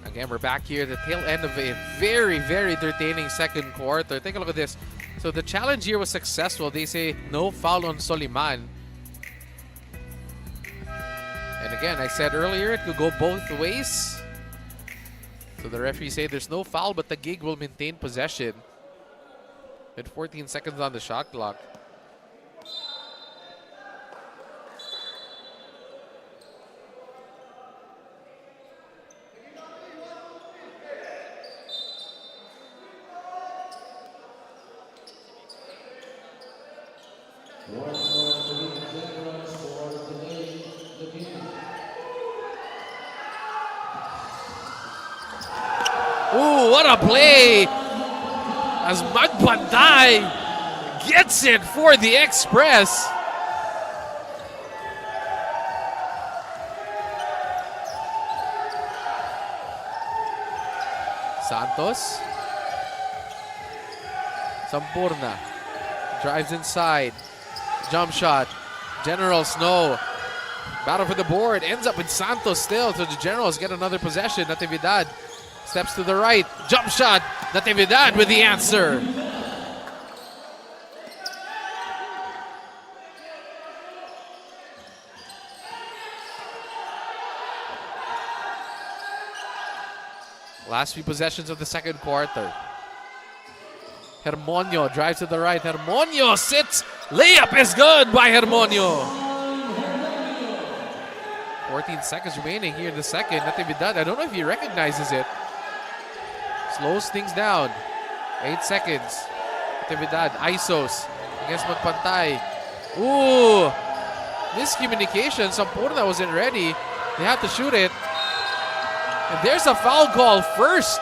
Again, we're back here at the tail end of a very, very entertaining second quarter. Take a look at this. So the challenge here was successful. They say no foul on Soliman. And again, I said earlier it could go both ways. So the referee say there's no foul, but Taguig will maintain possession. With 14 seconds on the shot clock. Ooh, what a play! As Magpantay gets it for the Express. Santos. Sampurna drives inside. Jump shot. Generals, no. Battle for the board. Ends up with Santos still. So the Generals get another possession. Natividad steps to the right. Jump shot. Natividad with the answer. Last few possessions of the second quarter. Hermonio drives to the right. Hermonio sits. Layup is good by Hermonio. 14 seconds remaining here in the second. Natividad, I don't know if he recognizes it. Slows things down. 8 seconds. Natividad, Isos against Magpantay. Ooh, miscommunication. Sampurna wasn't ready. They had to shoot it. And there's a foul call first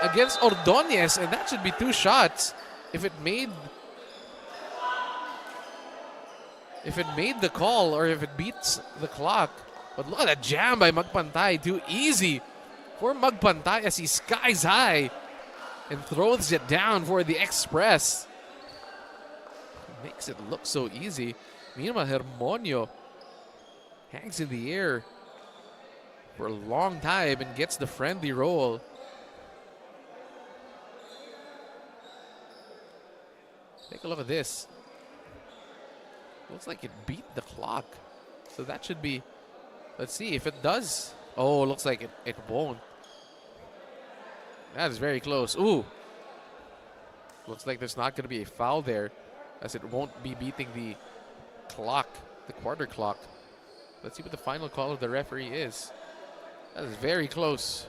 against Ordonez, and that should be 2 shots if it made the call or if it beats the clock. But look at that jam by Magpantay. Too easy for Magpantay as he skies high and throws it down for the Express. Makes it look so easy. Meanwhile, Hermonio hangs in the air for a long time and gets the friendly roll. Take a look at this. Looks like it beat the clock. So that should be, let's see if it does. Oh, looks like it won't. That is very close. Ooh. Looks like there's not going to be a foul there as it won't be beating the clock, the quarter clock. Let's see what the final call of the referee is. That is very close.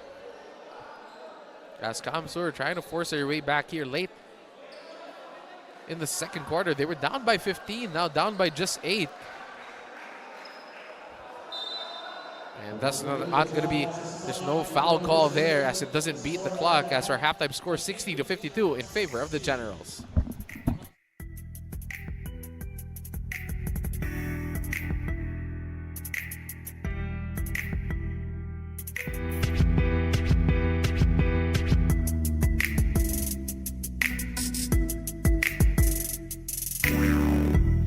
As Kamsur trying to force their way back here late in the second quarter. They were down by 15, now down by just 8. And that's not going to be, there's no foul call there as it doesn't beat the clock as our halftime score 60-52 in favor of the Generals.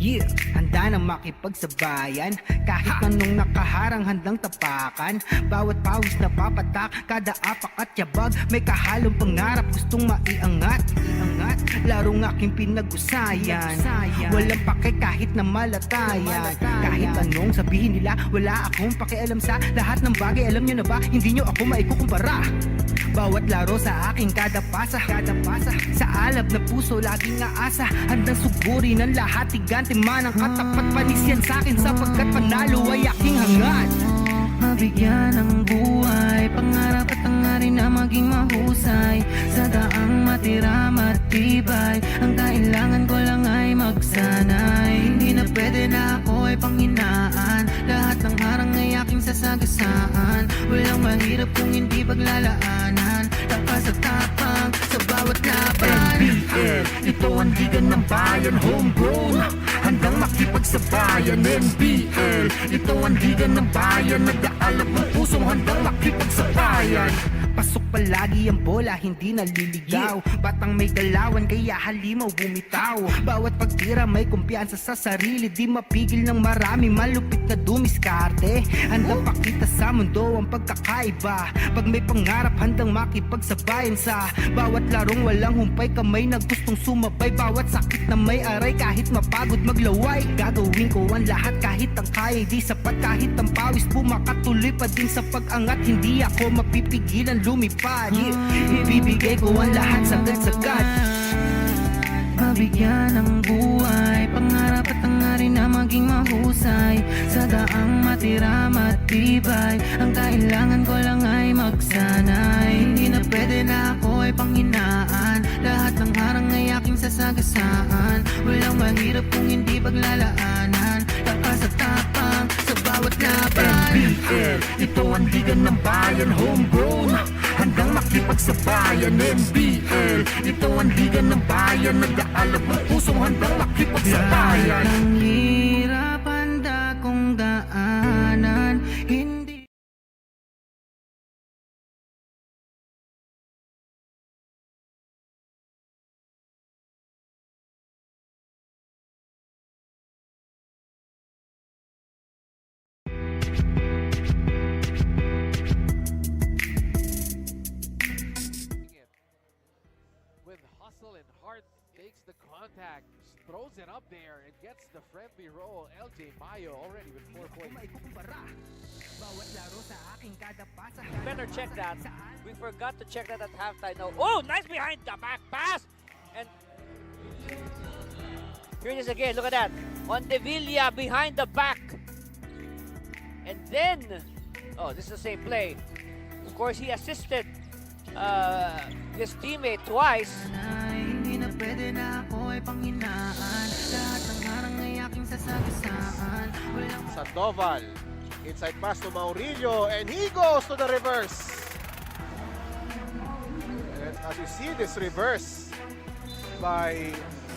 Yeah, handa nang makipagsabayan. Kahit anong nakaharang handang tapakan. Bawat pawis na papatak, kada apak at yabag. May kahalong pangarap, gustong maiangat. Larong aking pinag-usayan. Walang pake kahit na malatayan. Kahit anong sabihin nila, wala akong pakialam sa lahat ng bagay. Alam nyo na ba, hindi nyo ako maikukumpara. Bawat laro sa aking kada pasa. Sa alab na puso, laging aasa. Handang sugurin ang lahat, tigante man ang katapat. Panis yan sa'kin sapagkat panalo ay aking hangad. Mabigyan ng buhay, pangarap at hangarin na maging mahusay. Sa daang matira matibay, ang kailangan ko lang ay magsanay. Hindi na pwede na ako ay panghinaan, lahat ng harang ay aking sasagasaan. Walang mahirap kung hindi paglalaanan, lakas at tapang sa bawat laban. NBL, ito ang liga ng bayan, homegrown, handang makipagsabayan. NBL, ito ang liga ng bayan, nag-aalap ng pusong handang makipagsabayan. Pasok palagi ang bola, hindi naliligaw. Batang may galawan, kaya halimaw bumitaw. Bawat pagtira may kumpiyansa sa sarili, di mapigil ng marami, malupit na dumiskarte. Handang pakita sa mundo ang pagkakaiba. Pag may pangarap, handang makipagsabayan sa bawat larong walang humpay, kamay na gustong sumabay. Bawat sakit na may aray, kahit mapagod maglaway. Gagawin ko ang lahat kahit ang kaya di sapat, kahit ang pawis pumakatuloy pa din sa pag-angat. Hindi ako mapipigilan lumipad. Ibibigay ko ang lahat sagad-sagad. Mabigyan ng buhay, pangarap at hangarin na maging mahusay. Sa daang matira matibay, ang kailangan ko lang ay magsanay. Hindi na pwede na ako ay panghinaan, Lahat ng harang ay aking sasagasaan. Walang mahirap kung hindi paglalaanan. Lakas at tapang sa bawat laban. NBL, ito ang liga ng bayan, homegrown, handang makipagsabayan. NBL, ito ang liga ng bayan, nag-aalab ng pusong handang makipagsabayan. Ang hirap handa kong daanan. Hindi With hustle and heart, takes the contact, throws it up there, and gets the friendly roll. LJ Mayo already with 4 points. Better check that. We forgot to check that at halftime. Now, oh, nice behind the back pass. And here it is again. Look at that. On Devilla behind the back. And then, oh, this is the same play. Of course, he assisted his teammate twice. hindi na pwede na ako ay panghinaan. Lahat ng harang ay aking sasagasaan. Walang Sandoval, inside pass to Maurilio, and he goes to the reverse. And as you see, this reverse by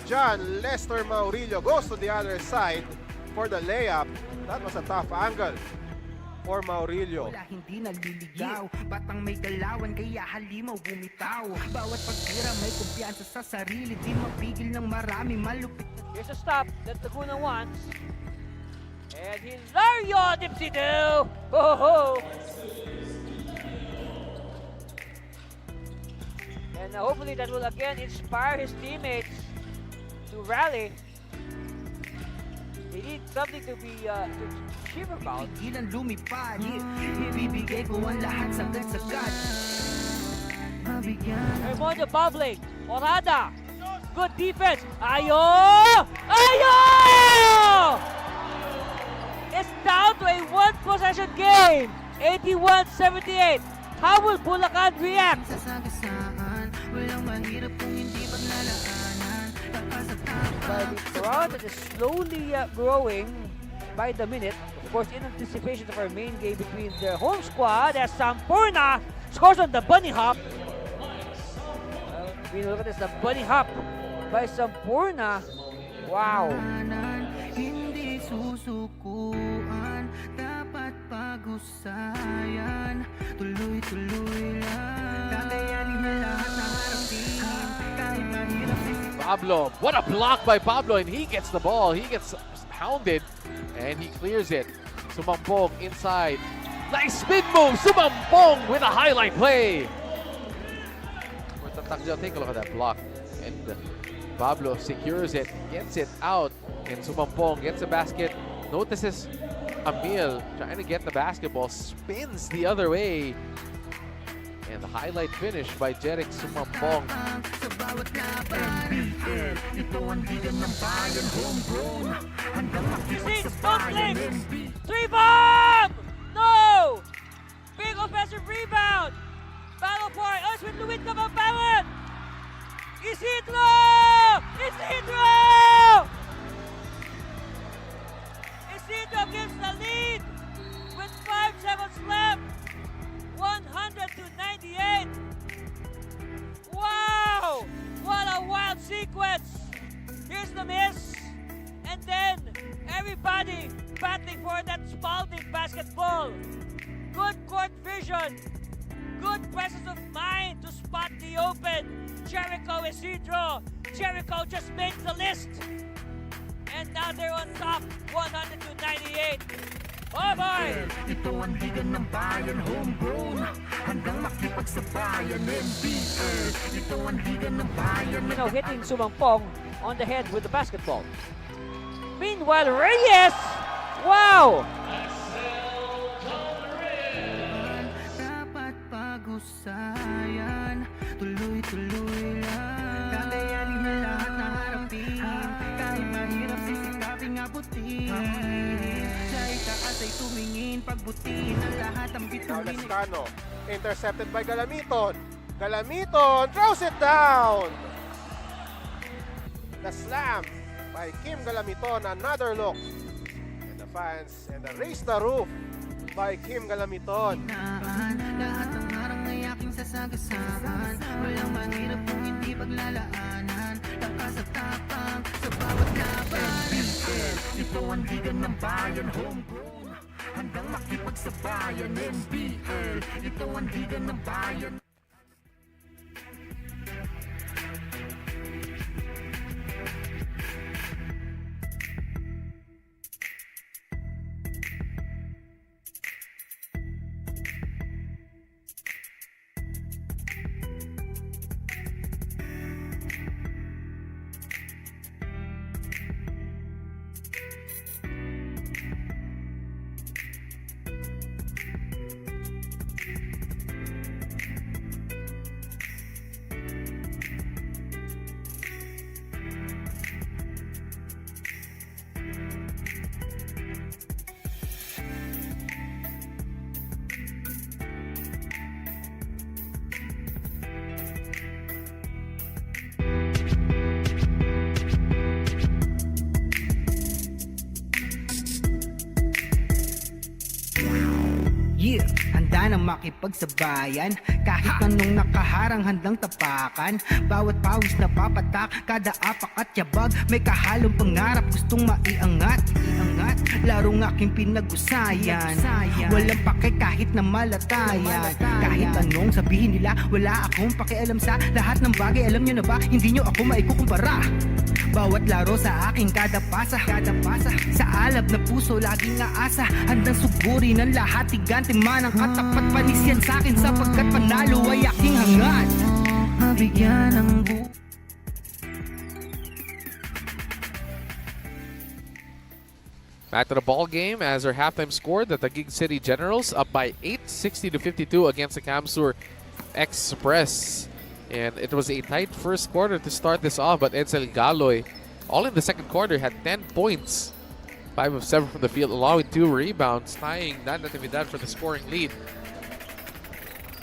John Lester Maurilio goes to the other side for the layup. That was a tough angle for Maurilio. Wala hindi naliligaw, batang may galawan kaya halimaw bumitaw. Bawat pagtira may kumpiyansa sa sarili, di mapigil ng marami malupit. Here's a stop that Laguna wants. And Hilario Dipsy-do! Ho ho ho! And hopefully that will again inspire his teammates to rally. They need something to be to cheer about. Ilan lumipad, ibibigay ko ang lahat sagad-sagad. Hermoso bubbling. Orada. Good defense. Ayo! Ayo! It's down to a one-possession game. 81-78. How will Bulacan react? sasagasaan. Walang mahirap kung hindi paglalaanan. Lakas at tapang But the crowd that is slowly growing by the minute. Of course, in anticipation of our main game between the home squad as Sampurna scores on the bunny hop. We look at this, the bunny hop by Sampurna. Wow. daanan. Hindi susukuan. Dapat pag-usayan. Tuloy-tuloy lang. Kakayanin na lahat na harapin. Kahit mahirap Pablo, what a block by Pablo, and he gets the ball. He gets pounded, and he clears it. Sumampong inside. Nice spin move. Sumampong with a highlight play. Take a look at that block. And Pablo secures it, gets it out, and Sumampong gets the basket. Notices Emil trying to get the basketball, spins the other way. And the highlight finish by Jeric Sumampong. Sa bawat laban, NBL, ito ang liga ng bayan, homegrown, handang makipagsabayan. NBL. Three bomb! No! Big offensive rebound! Battle point. Oh, with Luis Capapawan! Isidro! Isidro! Isidro gives the lead with 5 seconds left. 100-98. Wow! What a wild sequence! Here's the miss. And then everybody battling for that Spalding basketball. Good court vision. Good presence of mind to spot the open. Jericho Isidro. Jericho just made the list. And now they're on top, 100-98. Oh boy! Ito ang liga ng bayan, homegrown, handang makipagsabayan. NBL, ito ang liga ng bayan. You know, hitting Sumampong on the head with the basketball. Meanwhile, Reyes! Wow! dapat pag-usayan. Tuloy-tuloy lang. Kakayanin na lahat na harapin. Kahit mahirap sisikaping abutin. Sa itaas ay tumingin, pagbutin ang lahat ang Now bituin. Lescano, intercepted by Galamiton. Galamiton throws it down. The slam by Kim Galamiton. Another look. And the fans. And the raise the roof by Kim Galamiton. Lahat ng harang ay aking sasagasaan. Walang mahirap kung hindi paglalaanan. Lakas at tapang sa bawat laban. NBL, ito ang liga ng bayan, homegrown, handang makipagsabayan. NBL, ito ang liga ng bayan. Yeah, handa na makipagsabayan. Kahit anong nakaharang handang tapakan. Bawat pawis na papatak, kada apak at yabag. May kahalong pangarap, gustong maiangat. Larong aking pinag-usayan. Walang pake kahit na malatayan. Kahit anong sabihin nila, wala akong pakialam sa lahat ng bagay. Alam nyo na ba, hindi nyo ako maikukumpara. Bawat laro sa aking kada pasa. Sa alab na puso laging aasa. Handang sugurin ang lahat, tigante man ang katapat. Panis yan sa'kin sapagkat panalo ay aking hangad. Mabigyan ng Back to the ball game as our halftime score, the Taguig City Generals up by 8, 60-52 against the Kamsur Express. And it was a tight first quarter to start this off, but Edsel Galoy, all in the second quarter, had 10 points. 5 of 7 from the field, along with 2 rebounds, tying Dan Natividad for the scoring lead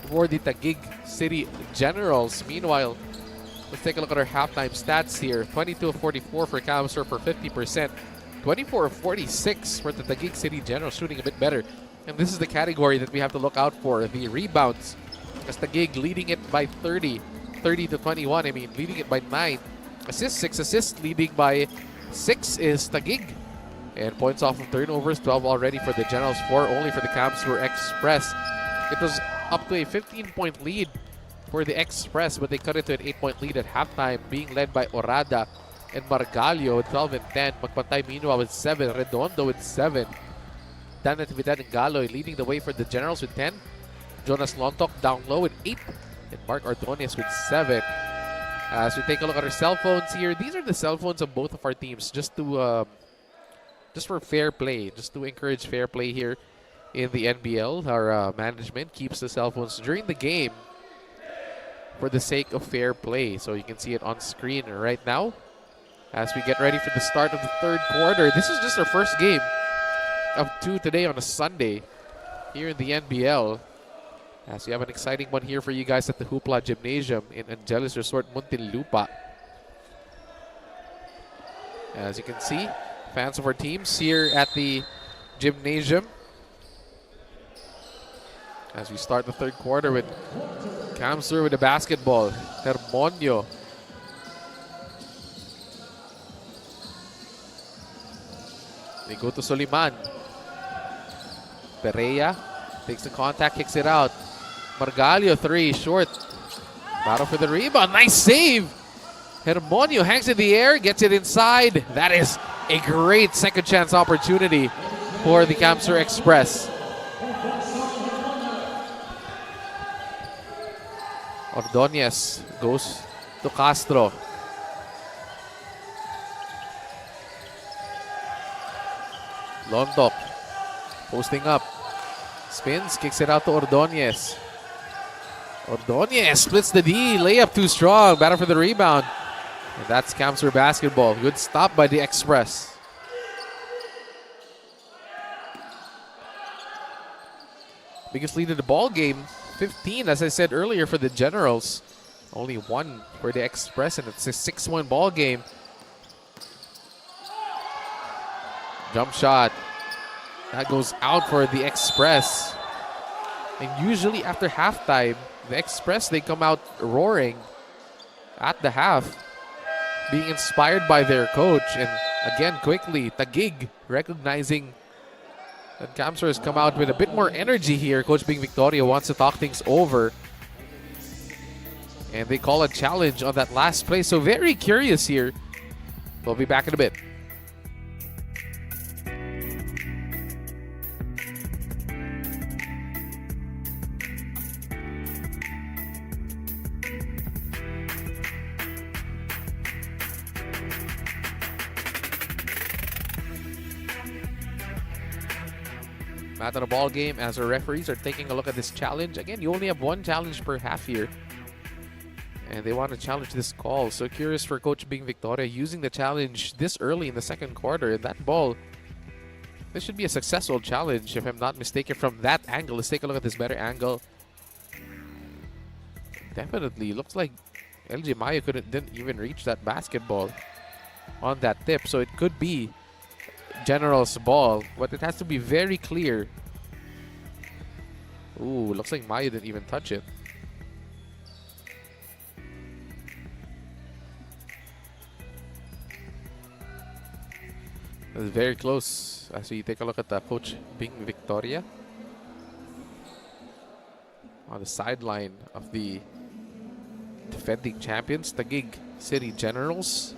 for the Taguig City Generals. Meanwhile, let's take a look at our halftime stats here. 22 of 44 for Kamsur for 50%. 24 of 46 for the Taguig City Generals, shooting a bit better. And this is the category that we have to look out for, the rebounds. As Taguig leading it by 30 to 21, leading it by 9. Assists, 6 assists, leading by 6 is Taguig. And points off of turnovers, 12 already for the Generals, 4 only for the Kamsur Express. It was up to a 15-point lead for the Express, but they cut it to an 8-point lead at halftime, being led by Orada and Margalio with 12 and 10. Magpantay meanwhile with 7. Redondo with 7. Dan Natividad and Galoy leading the way for the Generals with 10. Jonas Lontok down low with 8. And Mark Ordonez with 7. As we take a look at our cell phones here, these are the cell phones of both of our teams, just to just for fair play, just to encourage fair play here in the NBL. Our management keeps the cell phones during the game for the sake of fair play. So you can see it on screen right now as we get ready for the start of the third quarter. This is just our first game of 2 today on a Sunday here in the NBL. As we have an exciting one here for you guys at the Hoopla Gymnasium in Angeles Resort, Muntinlupa. As you can see, fans of our teams here at the gymnasium. As we start the third quarter with Kamsur with the basketball. Hermonio. They go to Soliman. Perea takes the contact, kicks it out. Margalio, 3, short. Battle for the rebound. Nice save. Hermonio hangs in the air, gets it inside. That is a great second chance opportunity for the Kamsur Express. Ordonez goes to Castro. Lontok posting up. Spins, kicks it out to Ordonez. Ordonez splits the D. Layup too strong. Battle for the rebound. And that's Kamsur basketball. Good stop by the Express. Biggest lead of the ball game. 15, as I said earlier, for the Generals. Only 1 for the Express, and it's a 6-1 ball game. Jump shot. That goes out for the Express. And usually after halftime, the Express, they come out roaring at the half, being inspired by their coach. And again, quickly, Taguig recognizing that Camsor has come out with a bit more energy here. Coach Bing Victoria wants to talk things over. And they call a challenge on that last play. So very curious here. We'll be back in a bit. Back on the ball game as our referees are taking a look at this challenge. Again, you only have one challenge per half here. And they want to challenge this call. So curious for Coach Bing Victoria using the challenge this early in the second quarter. And that ball, this should be a successful challenge if I'm not mistaken from that angle. Let's take a look at this better angle. Definitely looks like LJ Mayo didn't even reach that basketball on that tip. So it could be General's ball, but it has to be very clear. Ooh, looks like Mayo didn't even touch it. It's very close as we take a look at the Coach Bing Victoria on the sideline of the defending champions, Taguig City Generals.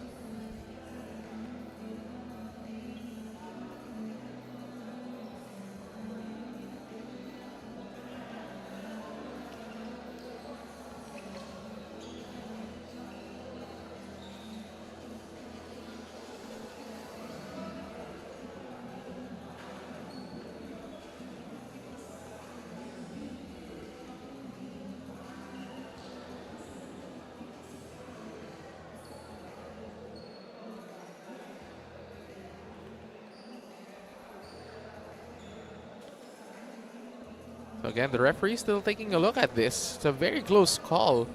So again, the referee still taking a look at this. It's a very close call.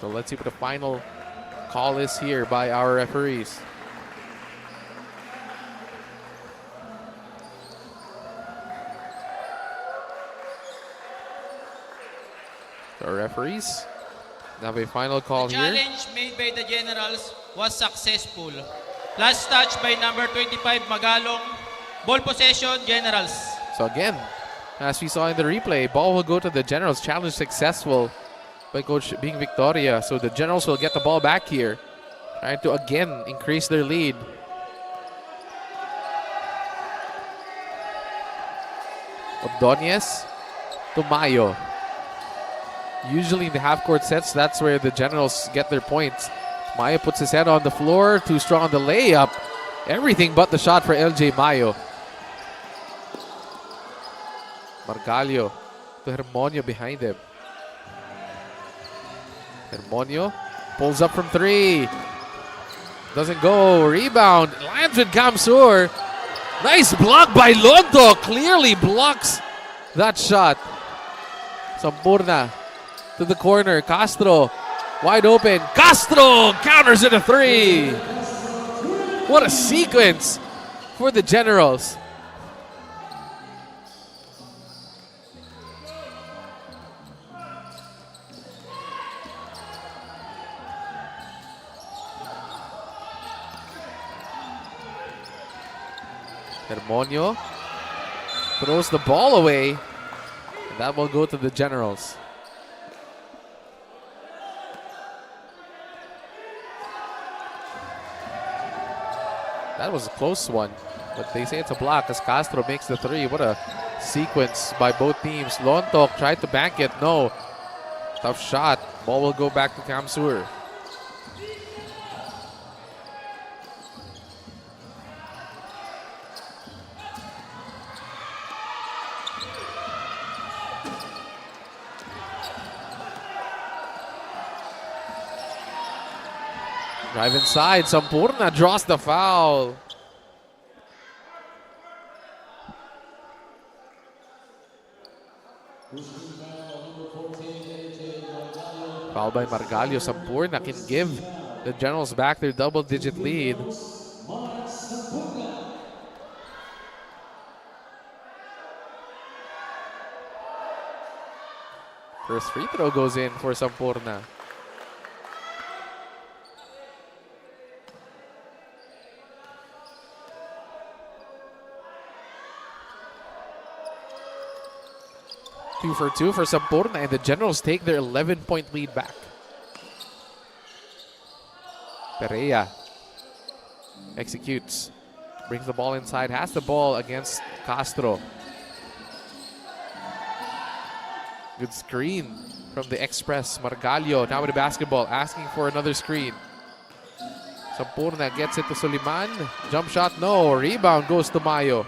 So let's see what the final call is here by our referees. The referees have a final call The here. challenge made by the Generals was successful. Last touch by number 25 Magalong. Ball possession, Generals. So again, as we saw in the replay, ball will go to the Generals. Challenge successful by Coach Bing Victoria. So the Generals will get the ball back here, trying to again increase their lead. Ordonez to Mayo. Usually in the half-court sets, that's where the Generals get their points. Mayo puts his head on the floor, too strong on the layup. Everything but the shot for LJ Mayo. Margalio to Hermonio behind him. Hermonio pulls up from three. Doesn't go. Rebound. Lands with Kamsur. Nice block by Londo. Clearly blocks that shot. Sampurna to the corner. Castro wide open. Castro counters it a three. What a sequence for the Generals. Hermonio throws the ball away, and that will go to the Generals. That was a close one, but they say it's a block as Castro makes the three. What a sequence by both teams. Lontok tried to bank it. No. Tough shot. Ball will go back to Kamsur. Drive inside. Sampurna draws the foul. Foul by Margalio. Sampurna can give the Generals back their double-digit lead. First free throw goes in for Sampurna. Two for two for Sampurna, and the Generals take their 11-point lead back. Perea executes, brings the ball inside, has the ball against Castro. Good screen from the Express. Margalio now with the basketball, asking for another screen. Sampurna gets it to Soliman. Jump shot, no. Rebound goes to Mayo.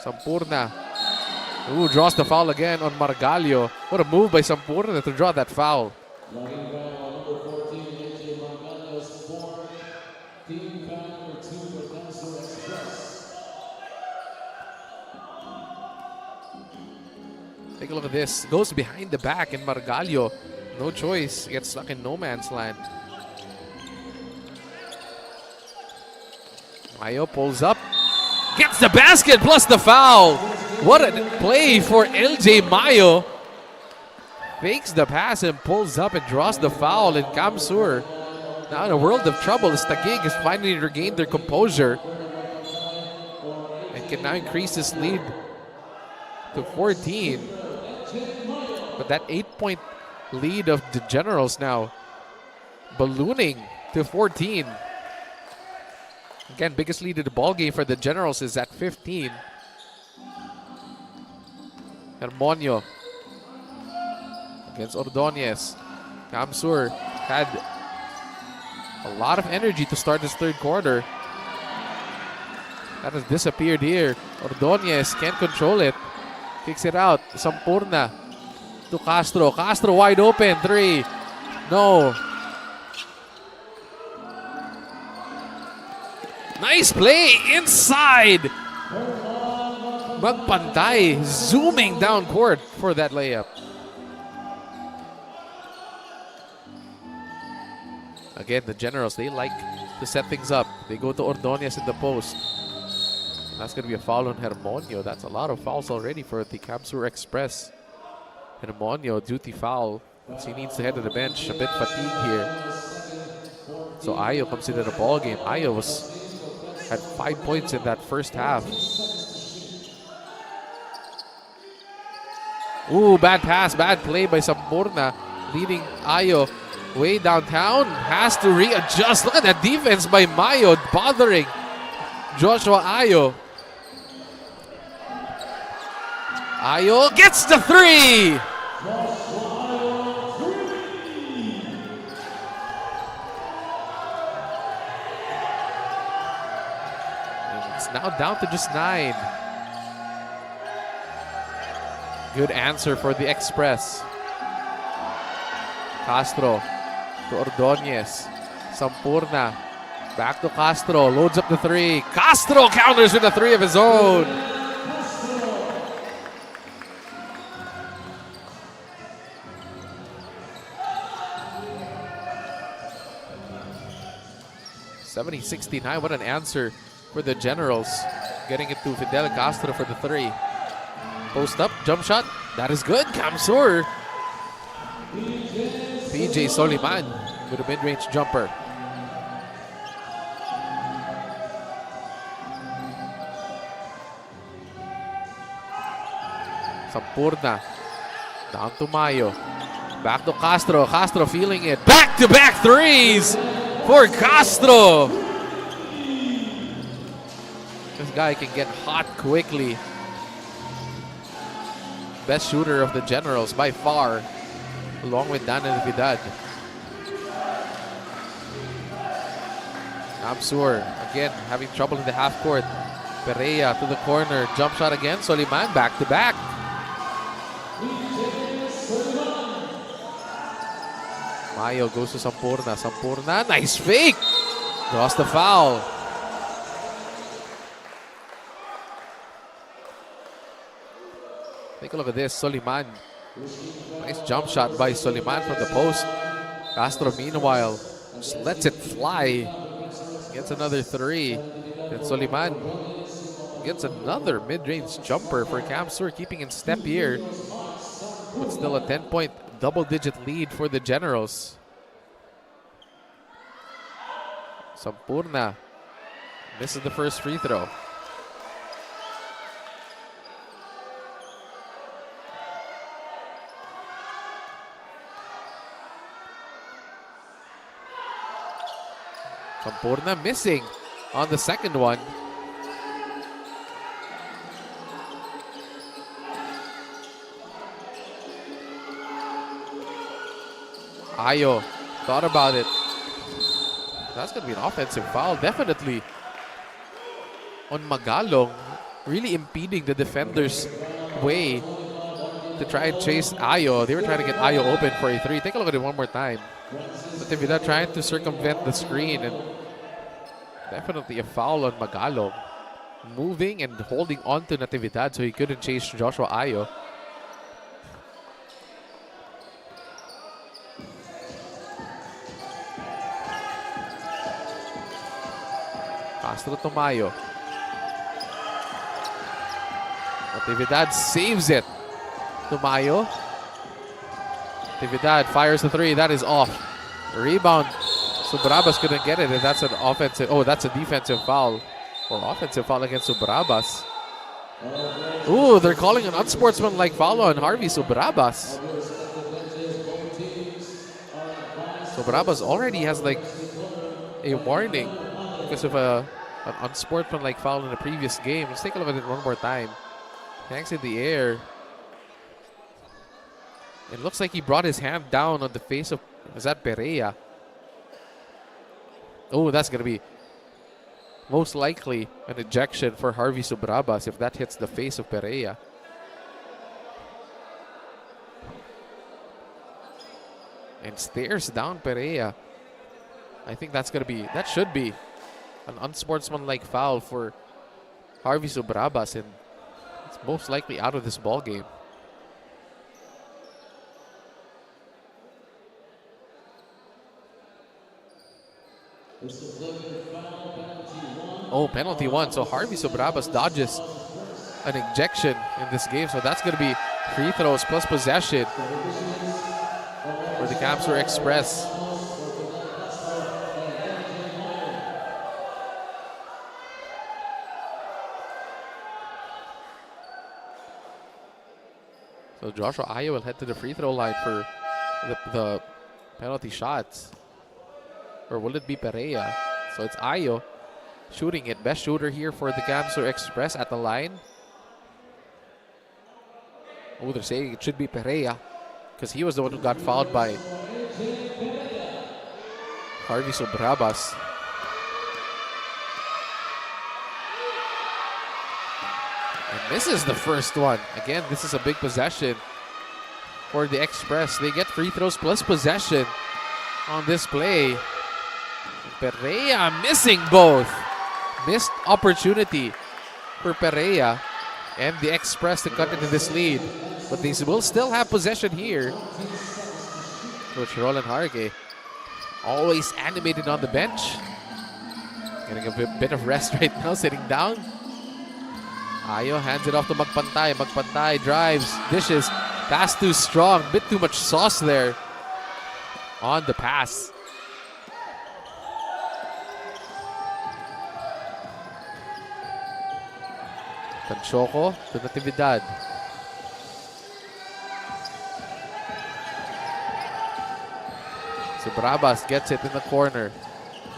Sampurna, ooh, draws the foul again on Margalio. What a move by Sampurna to draw that foul. Take a look at this. Goes behind the back, and Margalio, no choice, gets stuck in no man's land. Mayo pulls up, gets the basket plus the foul. What a play for LJ Mayo. Fakes the pass and pulls up and draws the foul. And Kamsur, now in a world of trouble, as Taguig has finally regained their composure and can now increase his lead to 14. But that 8-point lead of the Generals now ballooning to 14. Again, biggest lead of the ball game for the Generals is at 15. Hermonio against Ordonez. Kamsur had a lot of energy to start this third quarter. That has disappeared here. Ordonez can't control it. Kicks it out. Sampurna to Castro. Castro wide open. Three. No. Nice play inside. Magpantay zooming down court for that layup. Again, the Generals, they like to set things up. They go to Ordonez in the post. That's going to be a foul on Hermonio. That's a lot of fouls already for the Kamsur Express. Hermonio, duty foul. He needs to head to the bench. A bit fatigued here. So Ayo comes into the ball game. Ayo had 5 points in that first half. Ooh, bad pass, bad play by Sampurna, leading Ayo way downtown. Has to readjust. Look at that defense by Mayo, bothering Joshua Ayo. Ayo gets the three. And it's now down to just 9. Good answer for the Express. Castro to Ordonez. Sampurna back to Castro. Loads up the three. Castro counters with a three of his own. (70-69). What an answer for the Generals. Getting it to Fidel Castro for the three. Post up, jump shot. That is good. Kamsur. PJ Soliman with a mid-range jumper. Sampurna. Down to Mayo. Back to Castro. Castro feeling it. Back-to-back threes for Castro. This guy can get hot quickly. Best shooter of the Generals by far, along with Dan and Vidad. Kamsur again having trouble in the half court. Perea to the corner, jump shot again. Soliman back to back. Mayo goes to Sampurna. Sampurna, nice fake. Draws the foul. Take a look at this, Soliman. Nice jump shot by Soliman from the post. Castro, meanwhile, just lets it fly. Gets another three. And Soliman gets another mid-range jumper for Kamsur, keeping in step here. But still a 10-point double-digit lead for the Generals. Sampurna misses the first free throw. Sampurna missing on the second one. Ayo thought about it. That's going to be an offensive foul, definitely. On Magalong, really impeding the defender's way to try and chase Ayo. They were trying to get Ayo open for a three. Take a look at it one more time. Natividad trying to circumvent the screen, and definitely a foul on Magalong. Moving and holding on to Natividad so he couldn't chase Joshua Ayo. Castro Tomayo. Natividad saves it. Tomayo. Natividad fires the three. That is off. Rebound. Subrabas couldn't get it, and that's an offensive. Oh, that's a defensive foul. Or offensive foul against Subrabas. Ooh, they're calling an unsportsmanlike foul on Harvey Subrabas. Subrabas already has like a warning because of an unsportsmanlike foul in the previous game. Let's take a look at it one more time. Hangs in the air. It looks like he brought his hand down on the face of, is that Perea? Oh, that's going to be most likely an ejection for Harvey Subrabas if that hits the face of Perea. And stares down Perea. I think that's going to be, that should be an unsportsmanlike foul for Harvey Subrabas, and it's most likely out of this ball game. Oh, penalty one. So Harvey Subrabas dodges an ejection in this game. So that's going to be free throws plus possession for the Camsur Express. So Joshua Ayo will head to the free throw line for the penalty shots. Or will it be Perea? So it's Ayo shooting it. Best shooter here for the Camsur Express at the line. Oh, they're saying it should be Perea because he was the one who got fouled by Harvey Subrabas. And this is the first one. Again, this is a big possession for the Express. They get free throws plus possession on this play. Perea missing both. Missed opportunity for Perea and the Express to cut into this lead. But they will still have possession here. Coach Roland Harge, always animated on the bench. Getting a bit of rest right now, sitting down. Ayo hands it off to Magpantay. Magpantay drives, dishes. Pass too strong. Bit too much sauce there on the pass. Panchoco to Natividad. Subrabas gets it in the corner.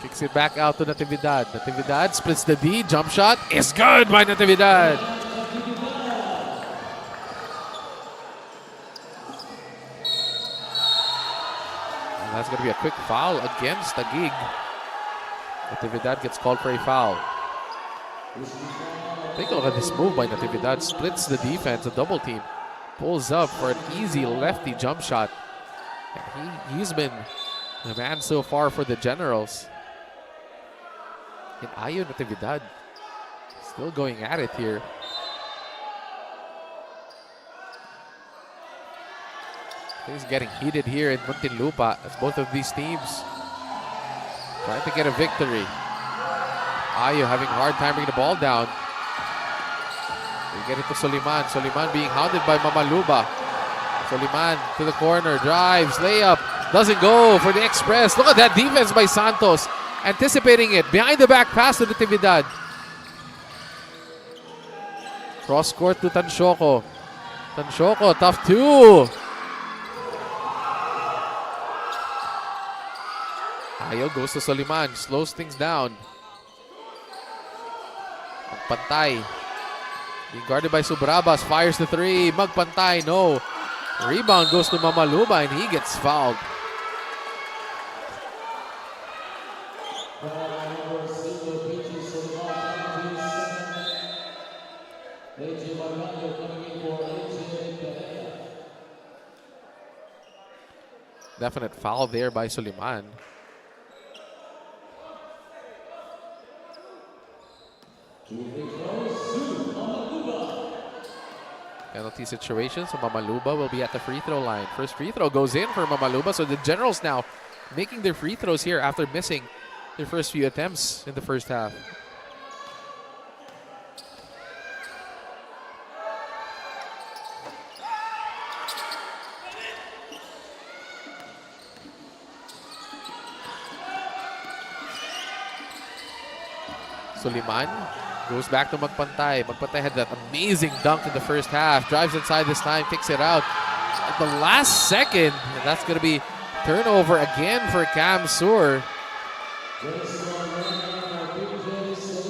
Kicks it back out to Natividad. Natividad splits the D. Jump shot is good by Natividad. And that's going to be a quick foul against Taguig. Natividad gets called for a foul. Take a look at this move by Natividad. Splits the defense, a double team. Pulls up for an easy lefty jump shot. And he's been the man so far for the Generals. And Ayo Natividad still going at it here. Things getting heated here in Muntinlupa as both of these teams trying to get a victory. Ayo having a hard time bringing the ball down. They get it to Soliman. Soliman being hounded by Mamaluba. Soliman to the corner, drives, layup, doesn't go for the Express. Look at that defense by Santos, anticipating it. Behind the back pass to Natividad. Cross court to Tanshoco. Tanshoco, tough two. Ayaw goes to Soliman, slows things down. Magpantay. Being guarded by Subrabas, fires the three. Magpantay, no. Rebound goes to Mamaluba and he gets fouled. Definite foul there by Soliman. Penalty situation, so Mamaluba will be at the free throw line. First free throw goes in for Mamaluba, so the Generals now making their free throws here after missing their first few attempts in the first half. Soliman goes back to Magpantay. Magpantay had that amazing dunk in the first half. Drives inside this time, kicks it out at the last second. And that's going to be turnover again for Cam Sur.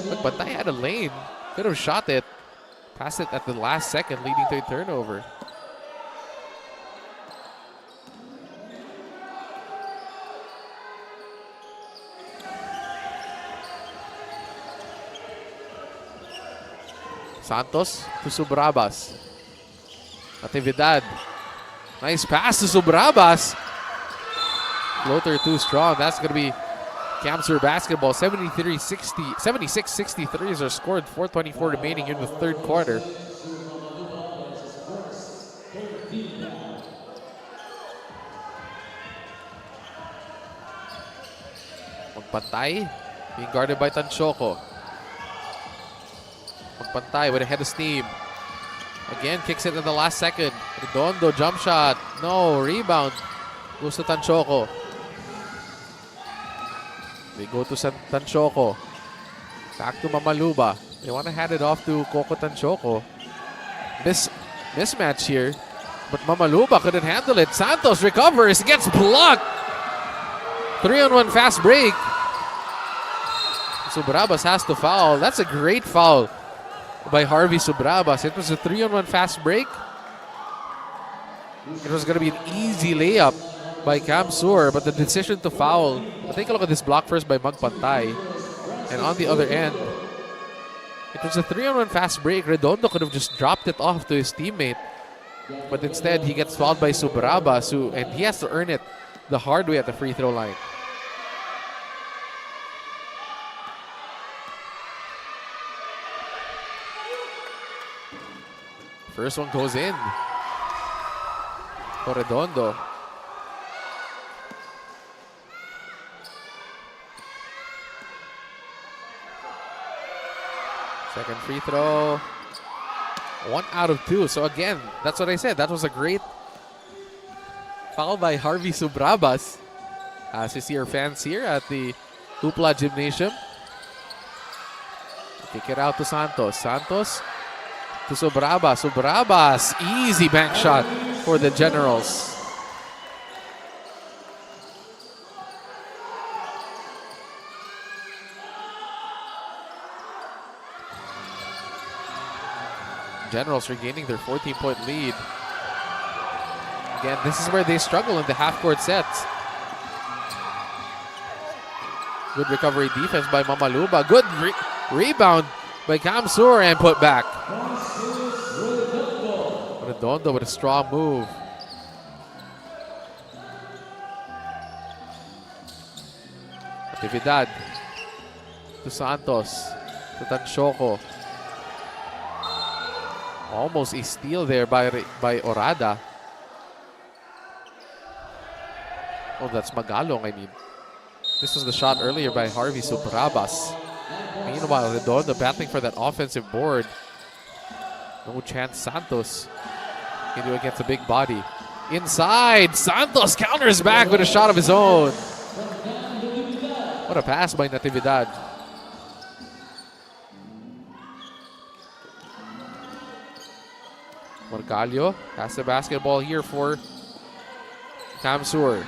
Magpantay had a lane. Could have shot it. Passed it at the last second, leading to a turnover. Santos to Subrabas. Natividad. Nice pass to Subrabas. Floater too strong. That's going to be Camsur basketball. 76-63s are scored. 4:24 remaining in the third quarter. Magpantay. Being guarded by Tanshoco. Magpantay with a head of steam. Again, kicks it in the last second. Redondo, jump shot. No, rebound. Goes to Tanshoco. They go to Tanshoco. Back to Mamaluba. They want to hand it off to Coco Tanshoco. Mismatch here. But Mamaluba couldn't handle it. Santos recovers, gets blocked. 3-on-1 fast break. Subrabas has to foul. That's a great foul by Harvey Subrabas. It was a 3-on-1 fast break. It was going to be an easy layup by Cam Sur, but the decision to foul. But take a look at this block first by Magpantay. And on the other end, it was a 3-on-1 fast break. Redondo could have just dropped it off to his teammate. But instead, he gets fouled by Subrabas, and he has to earn it the hard way at the free throw line. First one goes in for Redondo. Second free throw. 1 out of 2. So again, that's what I said. That was a great foul by Harvey Subrabas. As you see our fans here at the Hoopla Gymnasium. Kick it out to Santos. Santos to Subrabas. Subrabas, easy bank shot for the Generals. Generals regaining their 14-point lead. Again, this is where they struggle in the half-court sets. Good recovery defense by Mamaluba. Good rebound by Camsur and put back. Redondo with a strong move. Natividad to Santos, to Tanshoco. Almost a steal there by Orada. Oh, that's Magalong, I mean. This was the shot earlier by Harvey Subrabas. Meanwhile, Redondo battling for that offensive board. No chance Santos can do against a big body. Inside, Santos counters back with a shot of his own. What a pass by Natividad. Margalio has the basketball here for Kamsur.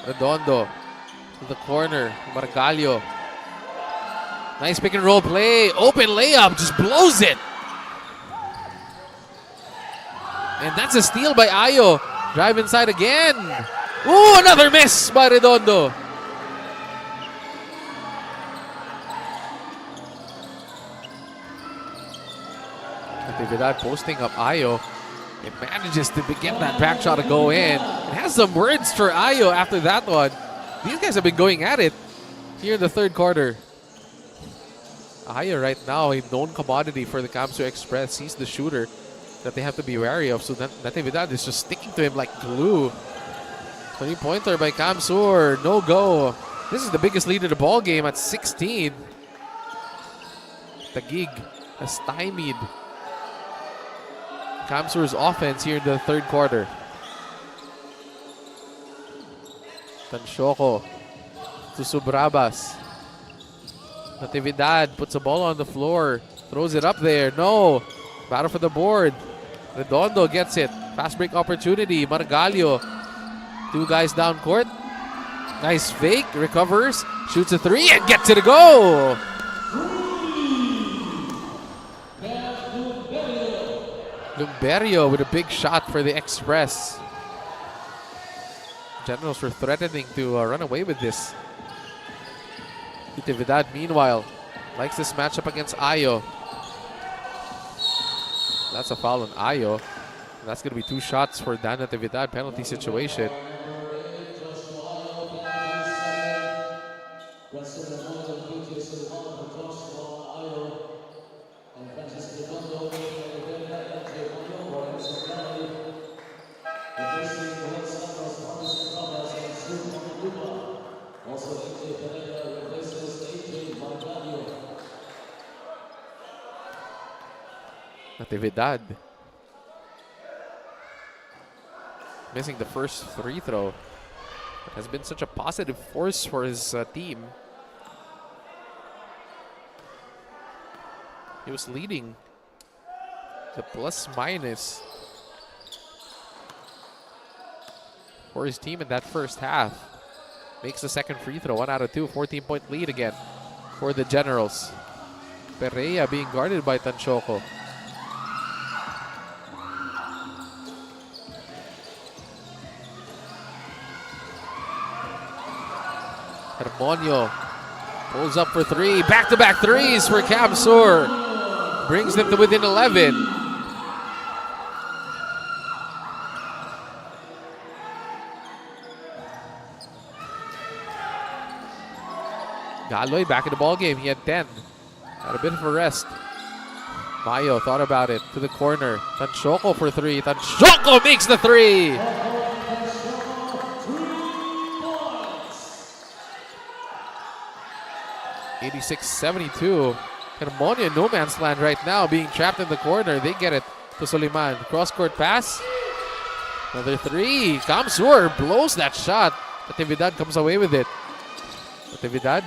Redondo to the corner. Margalio. Nice pick and roll play. Open layup. Just blows it. And that's a steal by Ayo. Drive inside again. Ooh, another miss by Redondo. Natividad posting up Ayo. It manages to get that back shot to go in. It has some words for Ayo after that one. These guys have been going at it here in the third quarter. Ayo right now, a known commodity for the Kamsur Express. He's the shooter that they have to be wary of. So Natividad is just sticking to him like glue. 3-pointer by Kamsur. No go. This is the biggest lead of the ball game at 16. Taguig has stymied Kamsur's offense here in the third quarter. Tanshoko to Subrabas. Natividad puts the ball on the floor. Throws it up there. No. Battle for the board. Redondo gets it. Fast break opportunity. Margalio. Two guys down court. Nice fake. Recovers. Shoots a three and gets it to go. Lumberio with a big shot for the Express. Generals were threatening to run away with this. Natividad, meanwhile, likes this matchup against Ayo. That's a foul on Ayo. That's going to be 2 shots for Dan Natividad. Penalty situation. Natividad missing the first free throw. It has been such a positive force for his team. He was leading the plus minus for his team in that first half. Makes the second free throw, 1 out of 2, 14-point lead again for the Generals. Perea being guarded by Tanshoko. Hermonio pulls up for 3. Back-to-back threes for Kamsur. Brings them to within 11. Galoy back in the ball game. He had 10. Had a bit of a rest. Mayo thought about it. To the corner. Tanshoko for 3. Tanshoko makes the 3. (86-72). Hermonia no man's land right now, being trapped in the corner. They get it to Soliman. Cross-court pass. Another 3. Kamsur blows that shot. Natividad comes away with it. Natividad.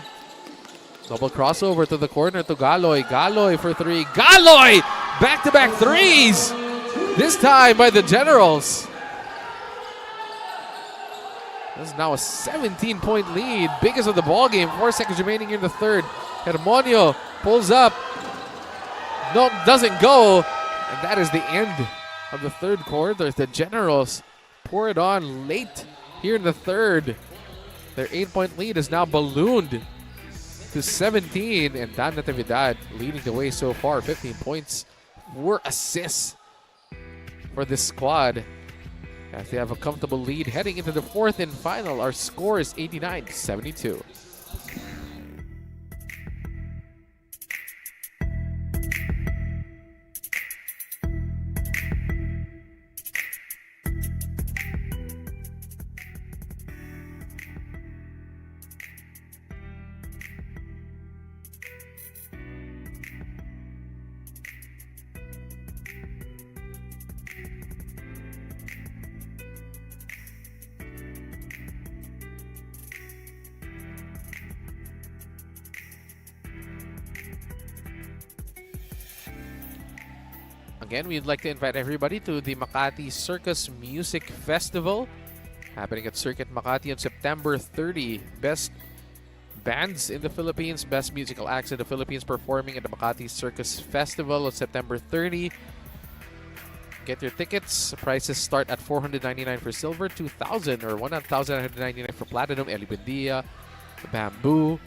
Double crossover to the corner to Galoy. Galoy for 3. Galoy! Back-to-back threes! This time by the Generals. This is now a 17-point lead. Biggest of the ball game. 4 seconds remaining in the third. Hermonio pulls up. No, doesn't go. And that is the end of the third quarter. The Generals pour it on late here in the third. Their 8-point lead is now ballooned to 17. And Dan Natividad leading the way so far. 15 points, 4 assists for this squad, as they have a comfortable lead heading into the fourth and final. Our score is 89-72. Again, we'd like to invite everybody to the Makati Circus Music Festival happening at Circuit Makati on September 30. Best bands in the Philippines, best musical acts in the Philippines performing at the Makati Circus Festival on September 30. Get your tickets. Prices start at 499 for silver, 2,000 or 1,999 for platinum. Eli Buendia, Bamboo,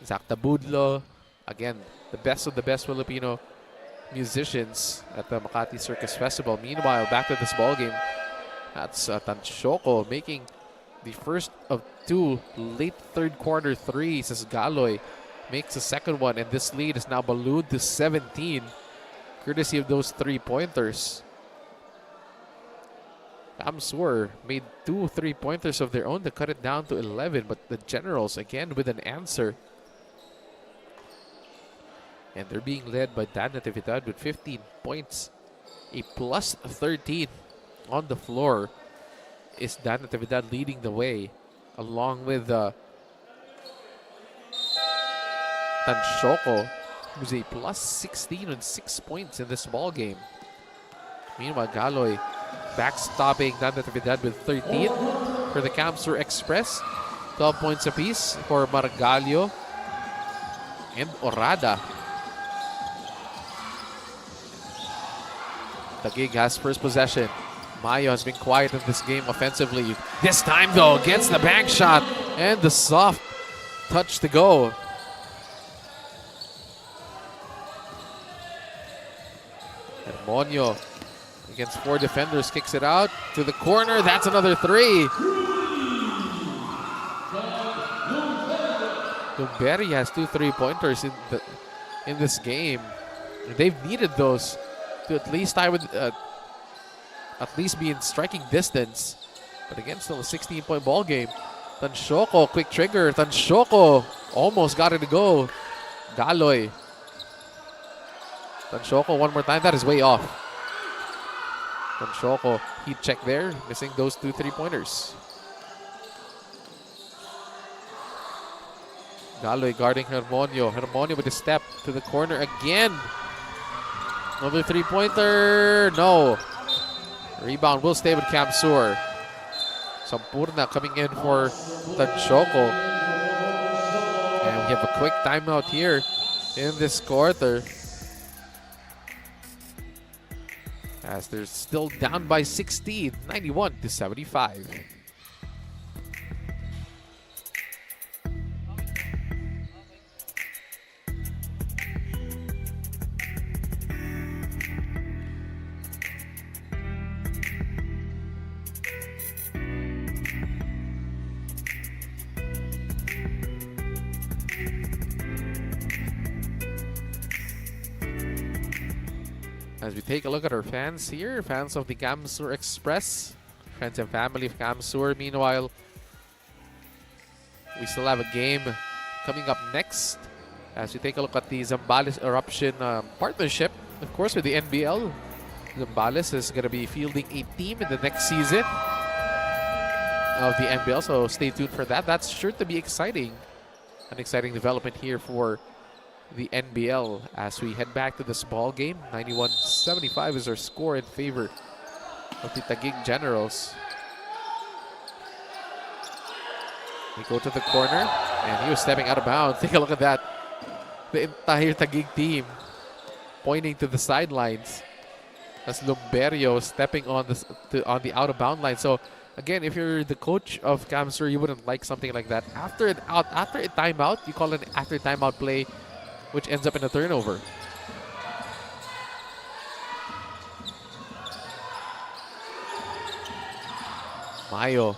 Zakta Budlo. Again, the best of the best Filipino musicians at the Makati Circus Festival. Meanwhile, back to this ball game. That's Tanshoko making the first of two late third quarter threes as Galoy makes the second one, and this lead is now ballooned to 17 courtesy of those 3-pointers. Kamsur made 2 3-pointers of their own to cut it down to 11, but the Generals again with an answer. And they're being led by Dan Natividad with 15 points. A plus 13 on the floor is Dan Natividad leading the way, along with Tanshoko, who's a plus 16 and 6 points in this ball game. Meanwhile, Galoy backstopping Dan Natividad with 13 for the Kamsur Express. 12 points apiece for Margalio and Orada. Taguig has first possession. Mayo has been quiet in this game offensively. This time, though, gets the bank shot and the soft touch to go. Hermonio against 4 defenders kicks it out to the corner. That's another 3. Lumberi has 2 3-pointers in this game. They've needed those to at least tie with, at least be in striking distance. But again, still a 16-point ball game. Tanshoko, quick trigger. Tanshoko almost got it to go. Galoy. Tanshoko one more time. That is way off. Tanshoko, heat check there, missing those 2 3-pointers. Galoy guarding Hermonio. Hermonio with a step to the corner again. Another 3-pointer. No. Rebound will stay with Kamsur. Sampurna coming in for Tanshoko. And we have a quick timeout here in this quarter, as they're still down by 16, 91-75. As we take a look at our fans here, fans of the Kamsur Express, friends and family of Kamsur. Meanwhile, we still have a game coming up next as we take a look at the Zambales Eruption partnership, of course, with the NBL. Zambales is going to be fielding a team in the next season of the NBL, so stay tuned for that. That's sure to be exciting. An exciting development here for the NBL as we head back to this ball game. 91-75 is our score in favor of the Taguig Generals. We go to the corner, and he was stepping out of bounds. Take a look at that. The entire Taguig team pointing to the sidelines as Lumberio stepping on the out-of-bound line. So again, if you're the coach of Kamsur, you wouldn't like something like that. After a timeout, you call it an after timeout play, which ends up in a turnover. Mayo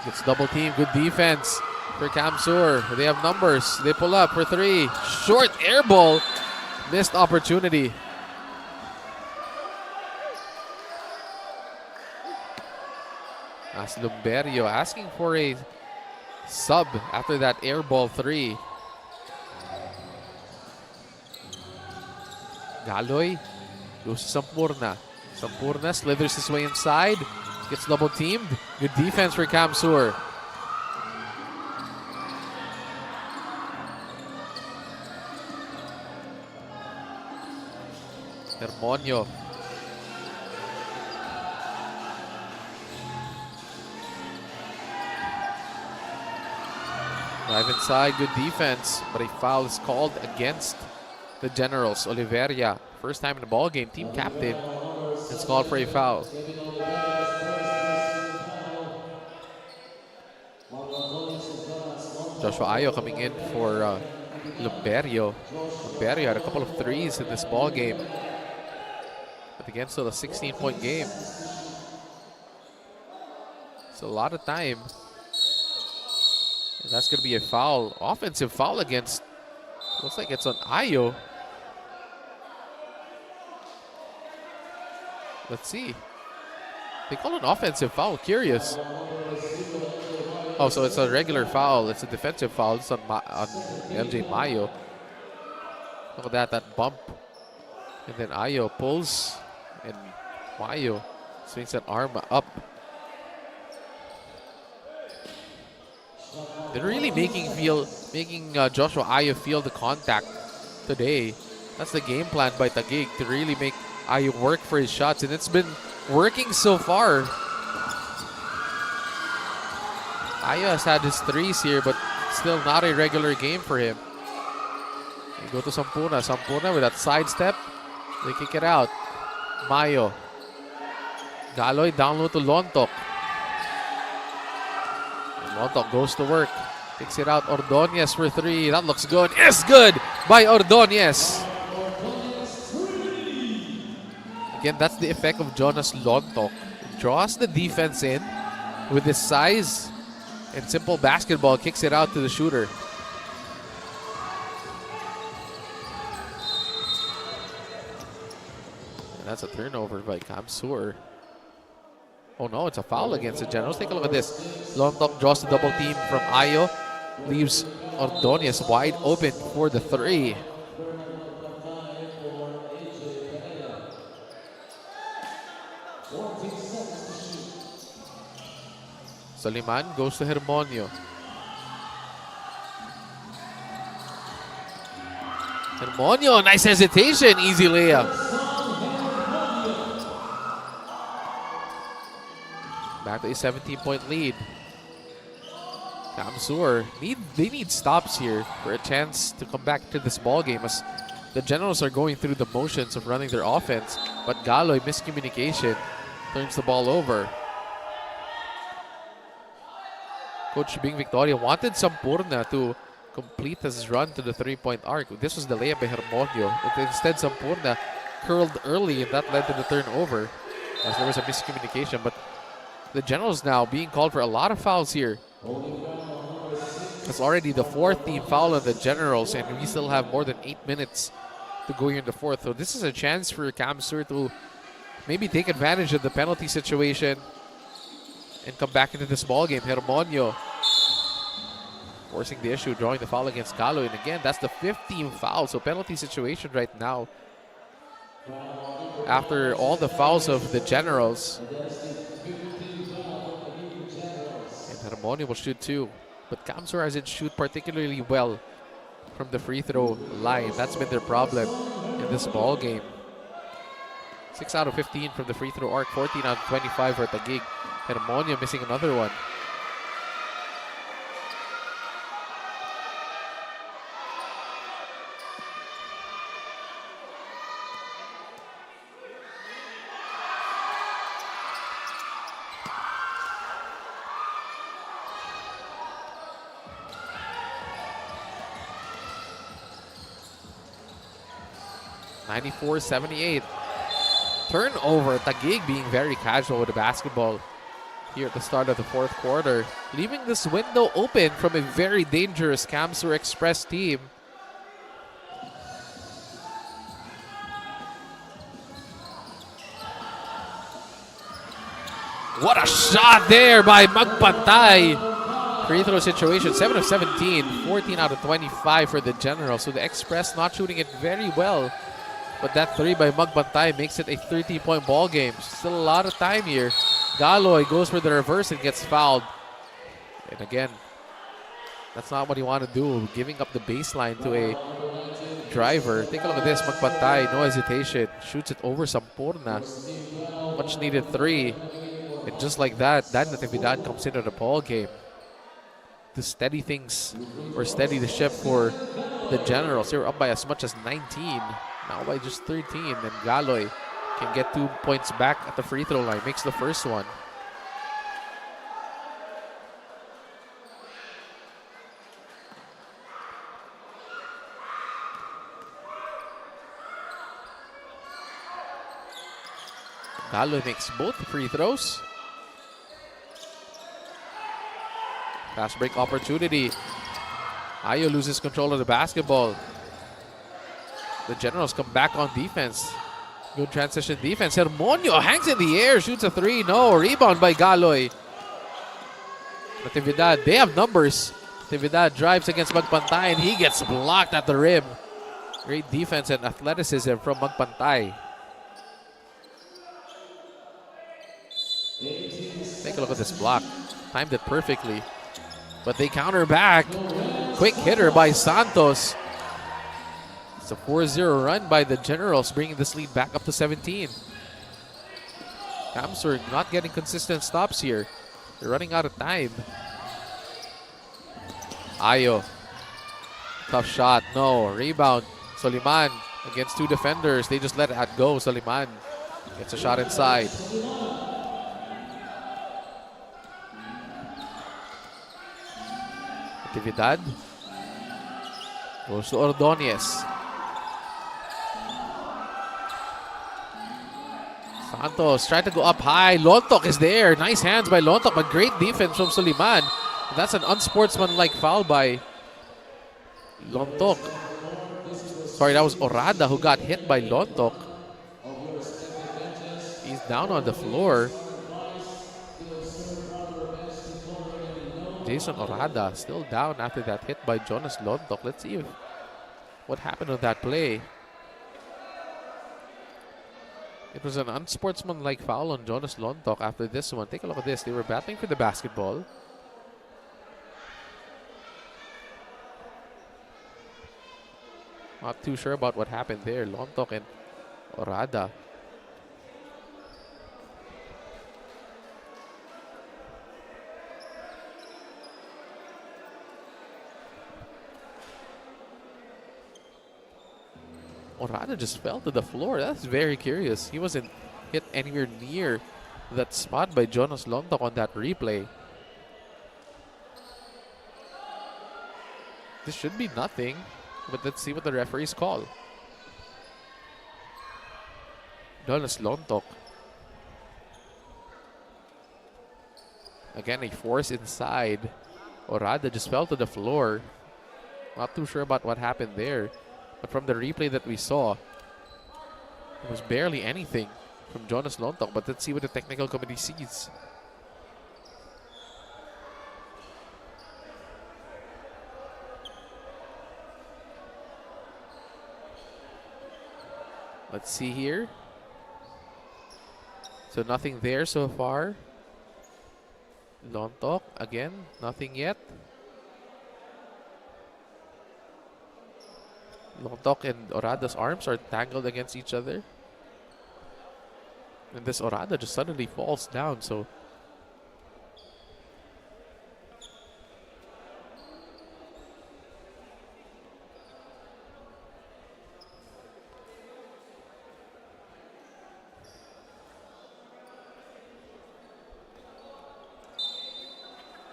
gets double team. Good defense for Kamsur. They have numbers. They pull up for 3. Short air ball. Missed opportunity. As Lumberio asking for a sub after that air ball 3. Galoy goes to Sampurna. Sampurna slithers his way inside. Gets double teamed. Good defense for Kamsur. Hermonio. Drive inside, good defense, but a foul is called against the Generals. Oliveria, first time in the ball game, team captain, is called for a foul. Joshua Ayo coming in for Lumberio. Lumberio had a couple of threes in this ball game, but again, still a 16-point game. It's a lot of time. And that's going to be a foul, offensive foul against, looks like it's on Ayo. Let's see. They call it an offensive foul, curious. Oh, so it's a regular foul. It's a defensive foul. It's on MJ Mayo. Look at that bump. And then Ayo pulls, and Mayo swings that arm up. They're really making Joshua Ayo feel the contact today. That's the game plan by Taguig, to really make Ayo work for his shots, and it's been working so far. Ayo has had his threes here, but still not a regular game for him. They go to Sampurna. Sampurna with that sidestep. They kick it out. Mayo. Galoy down low to Lontok. Lontok goes to work. Takes it out. Ordonez for three. That looks good. It's good by Ordonez. Again, that's the effect of Jonas Lontok. Draws the defense in with his size and simple basketball. Kicks it out to the shooter. And that's a turnover by Kamsur. Oh no, it's a foul against the Generals. Take a look at this. Lontok draws the double team from Ayo. Leaves Ordonez wide open for the three. Soliman goes to Hermonio. Hermonio, nice hesitation. Easy layup. Back to a 17-point lead. Kamsur, they need stops here for a chance to come back to this ball game, as the Generals are going through the motions of running their offense, but Galoy, miscommunication, turns the ball over. Coach Bing Victoria wanted Sampurna to complete his run to the three-point arc. This was the layup by Hermonio, but instead Sampurna curled early, and that led to the turnover, as there was a miscommunication. But the Generals now being called for a lot of fouls here. It's already the fourth team foul on the Generals, and we still have more than 8 minutes to go here in the fourth. So this is a chance for Kamsur to maybe take advantage of the penalty situation and come back into this ball game. Hermonio forcing the issue, drawing the foul against Galo. And again, that's the 5th team foul. So penalty situation right now. After all the fouls of the Generals. And Hermonio will shoot too. But Kamsur hasn't shoot particularly well from the free throw line. That's been their problem in this ball game. 6 out of 15 from the free throw arc, 14 out of 25 for Taguig. Hermonio missing another one. (94-78). Turnover. Taguig being very casual with the basketball here at the start of the fourth quarter, leaving this window open from a very dangerous Kamsur Express team. What a shot there by Magpantay. Free throw situation, 7 of 17, 14 out of 25 for the Generals. So the Express not shooting it very well. But that three by Magbantay makes it a 30-point ball game. Still a lot of time here. Galoy goes for the reverse and gets fouled. And again, That's not what you want to do. Giving up the baseline to a driver. Take a look at this. Magpantay, no hesitation. Shoots it over Sampurna. Much needed 3. And just like that, Dan Natividad comes into the ball game to steady things, or steady the ship for the Generals. They were up by as much as 19. Now by just 13. And Galoy can get 2 points back at the free throw line. Makes the first one. Galoy makes both free throws. Fast break opportunity. Ayo loses control of the basketball. The Generals come back on defense. Good transition defense. Hermonio hangs in the air, shoots a 3. No, rebound by Galoy. Natividad, they have numbers. Natividad drives against Magpantay and he gets blocked at the rim. Great defense and athleticism from Magpantay. Take a look at this block. Timed it perfectly. But they counter back. Quick hitter by Santos. It's a 4-0 run by the Generals, bringing this lead back up to 17. Camsur not getting consistent stops here. They're running out of time. Ayo. Tough shot. No. Rebound. Soliman against 2 defenders. They just let it go. Soliman gets a shot inside. Natividad goes to Ordonez. Santos trying to go up high. Lontok is there. Nice hands by Lontok, but great defense from Soliman. That's an unsportsmanlike foul by Lontok. Sorry, that was Orada who got hit by Lontok. He's down on the floor. Jason Orada still down after that hit by Jonas Lontok. Let's see what happened on that play. It was an unsportsmanlike foul on Jonas Lontok after this one. Take a look at this. They were battling for the basketball. Not too sure about what happened there. Lontok and Orada. Orada just fell to the floor. That's very curious. He wasn't hit anywhere near that spot by Jonas Lontok on that replay. This should be nothing, but let's see what the referees call. Jonas Lontok. Again, a force inside. Orada just fell to the floor. Not too sure about what happened there. But from the replay that we saw, it was barely anything from Jonas Lontok. But let's see what the technical committee sees. Let's see here. So nothing there so far. Lontok, again, nothing yet. Lontok and Orada's arms are tangled against each other. And this Orada just suddenly falls down, so...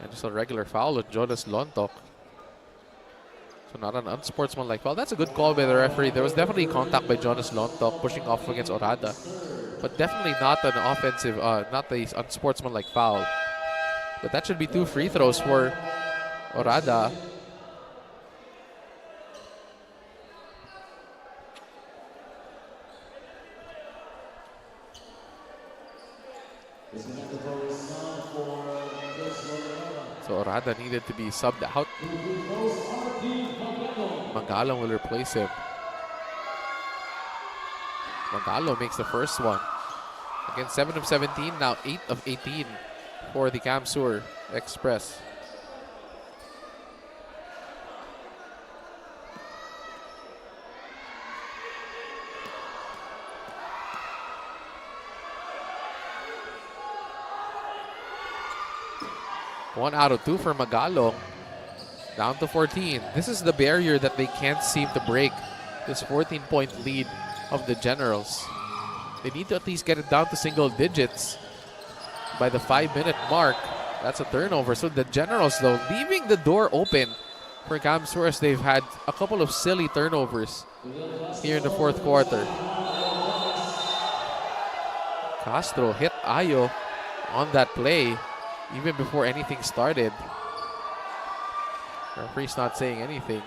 And just a regular foul on Jonas Lontok. So not an unsportsmanlike foul. That's a good call by the referee. There was definitely contact by Jonas Lontok pushing off against Orada. But definitely not an offensive, not the unsportsmanlike foul. But that should be 2 free throws for Orada. So Orada needed to be subbed out. Mangalong will replace him. Mangalong makes the first one. Again, 7 of 17, now 8 of 18 for the Camsur Express. 1 out of 2 for Magalong. Down to 14. This is the barrier that they can't seem to break. This 14-point lead of the Generals. They need to at least get it down to single digits by the 5-minute mark. That's a turnover. So the Generals, though, leaving the door open for Camsur as they've had a couple of silly turnovers here in the fourth quarter. Castro hit Ayo on that play even before anything started. Referee's not saying anything.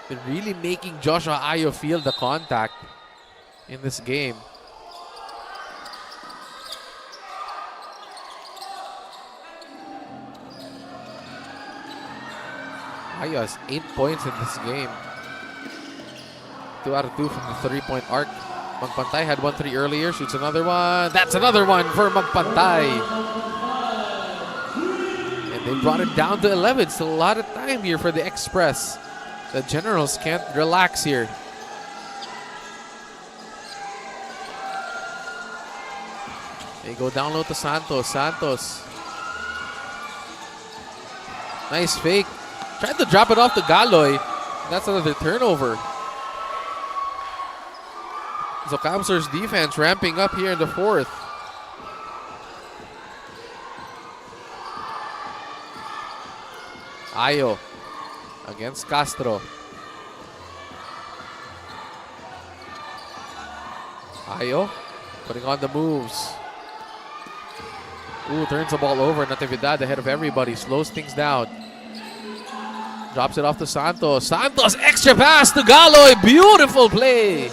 They're really making Joshua Ayo feel the contact in this game. Ayo has 8 points in this game. 2 out of 2 from the 3-point arc. Magpantay had 1-3 earlier, shoots another one. That's another one for Magpantay. And they brought it down to 11. Still a lot of time here for the Express. The Generals can't relax here. They go down low to Santos. Santos. Nice fake. Tried to drop it off to Galoy. That's another turnover. So Camsur's defense ramping up here in the fourth. Ayo against Castro. Ayo putting on the moves. Ooh, turns the ball over. Natividad ahead of everybody. Slows things down. Drops it off to Santos. Santos, extra pass to Galoy. Beautiful play.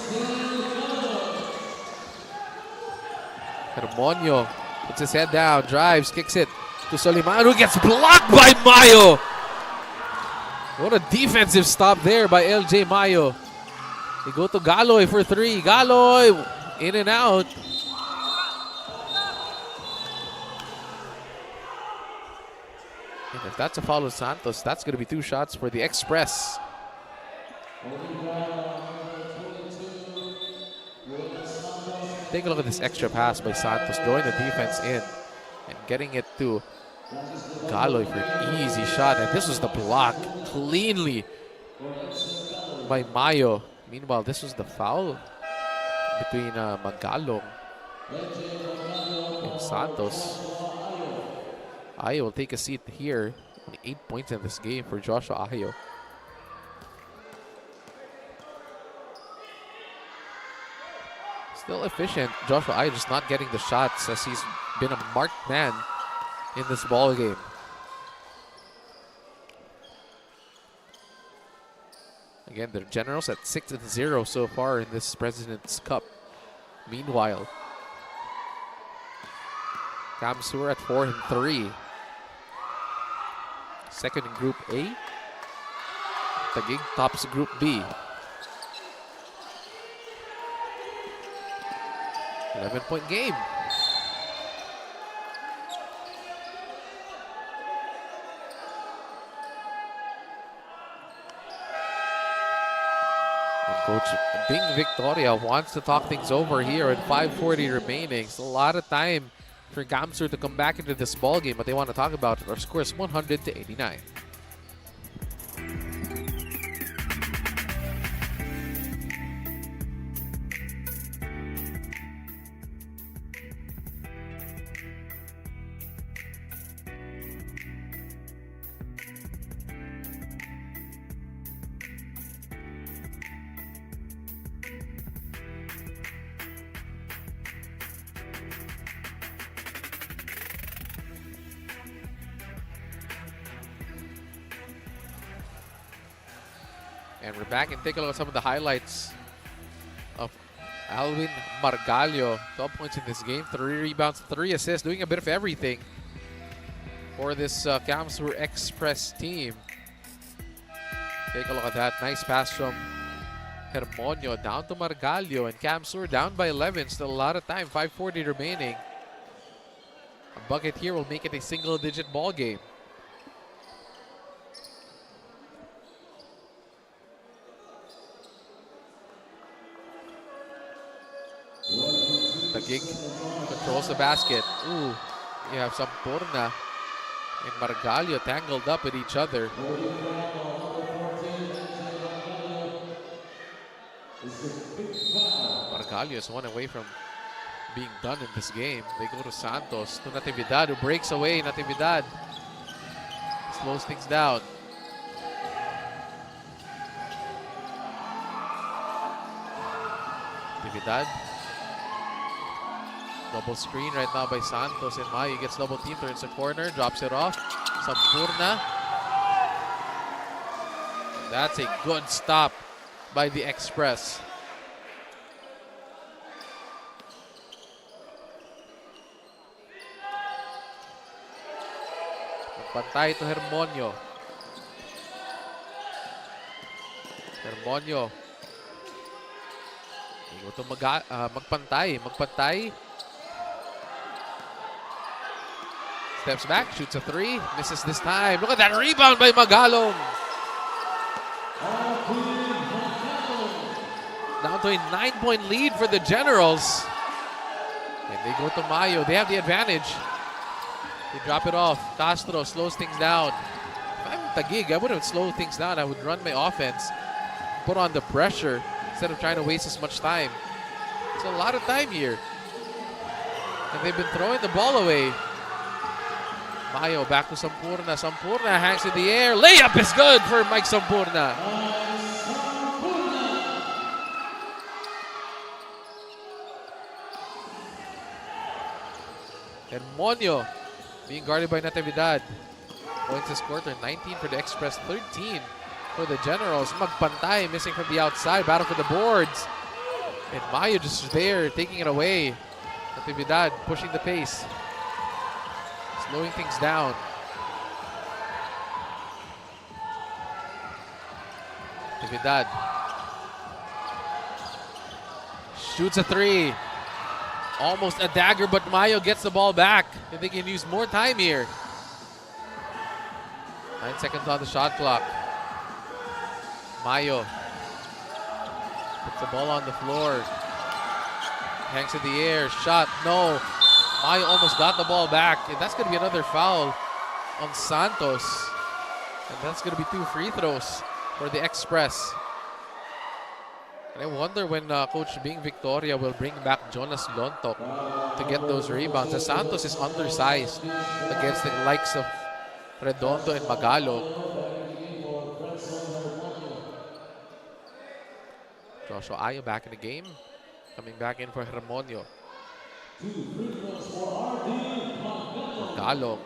Hermonio puts his head down, drives, kicks it to Soliman, who gets blocked by Mayo. What a defensive stop there by LJ Mayo. They go to Galoy for 3. Galoy in and out. And if that's a foul of Santos, that's going to be 2 shots for the Express. Take a look at this extra pass by Santos, drawing the defense in and getting it to Galoy for an easy shot. And this was the block cleanly by Mayo. Meanwhile, this was the foul between Magalong and Santos. Ayo will take a seat here. Only 8 points in this game for Joshua Ayo. Still efficient. Joshua Ayo just not getting the shots as he's been a marked man in this ball game. Again, the Generals at 6-0 so far in this President's Cup. Meanwhile, Camsur at 4-3. Second in Group A. Taguig tops Group B. 11-point game. And Coach Bing Victoria wants to talk things over here at 5:40 remaining. It's a lot of time for Camsur to come back into this ball game, but they want to talk about it. Our score is 100-89. And we're back and take a look at some of the highlights of Alvin Margalio. 12 points in this game, 3 rebounds, 3 assists, doing a bit of everything for this Camsur Express team. Take a look at that. Nice pass from Hermonio down to Margalio, and Camsur down by 11. Still a lot of time, 5:40 remaining. A bucket here will make it a single-digit ball game. Taguig controls the basket. Ooh, You have Sampurna and Margalio tangled up with each other. Margalio is one away from being done in this game. They go to Santos, to Natividad, who breaks away. Natividad slows things down. Natividad. Double screen right now by Santos, and Mayo gets double team, turns the corner, drops it off. Sampurna. That's a good stop by the Express. Pantay to Hermonio. Hermonio. Ito magpantay. Steps back, shoots a three, misses this time. Look at that rebound by Magalong. Down to a 9-point lead for the Generals. And they go to Mayo. They have the advantage. They drop it off. Castro slows things down. If I'm Taguig, I wouldn't slow things down. I would run my offense, put on the pressure instead of trying to waste as much time. It's a lot of time here. And they've been throwing the ball away. Mayo back to Sampurna. Sampurna hangs in the air. Layup is good for Mike Sampurna. Hermonio being guarded by Natividad. Points this quarter, 19 for the Express, 13 for the Generals. Magpantay missing from the outside. Battle for the boards. And Mayo just there taking it away. Natividad pushing the pace. Slowing things down. Natividad shoots a three. Almost a dagger, but Mayo gets the ball back. And they can use more time here. 9 seconds on the shot clock. Mayo puts the ball on the floor. Hangs in the air. Shot. No. Mayo almost got the ball back. And that's going to be another foul on Santos. And that's going to be 2 free throws for the Express. And I wonder when Coach Bing Victoria will bring back Jonas Lontok to get those rebounds. As Santos is undersized against the likes of Redondo and Magalong. Joshua Ayo back in the game. Coming back in for Hermonio. Magalong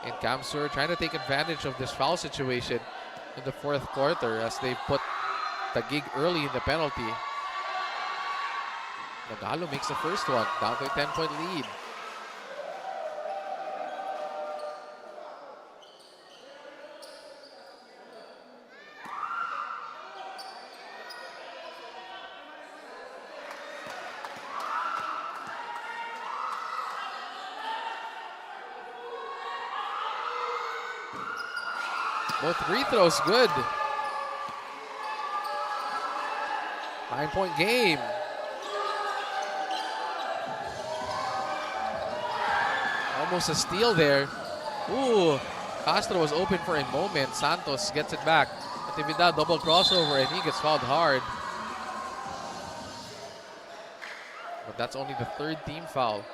and Camsur trying to take advantage of this foul situation in the 4th quarter as they put Taguig early in the penalty. Magalong makes the first one, down to a 10-point lead. Both free throws good. 9-point game. Almost a steal there. Ooh, Castro was open for a moment. Santos gets it back. Natividad double crossover and he gets fouled hard. But that's only the 3rd team foul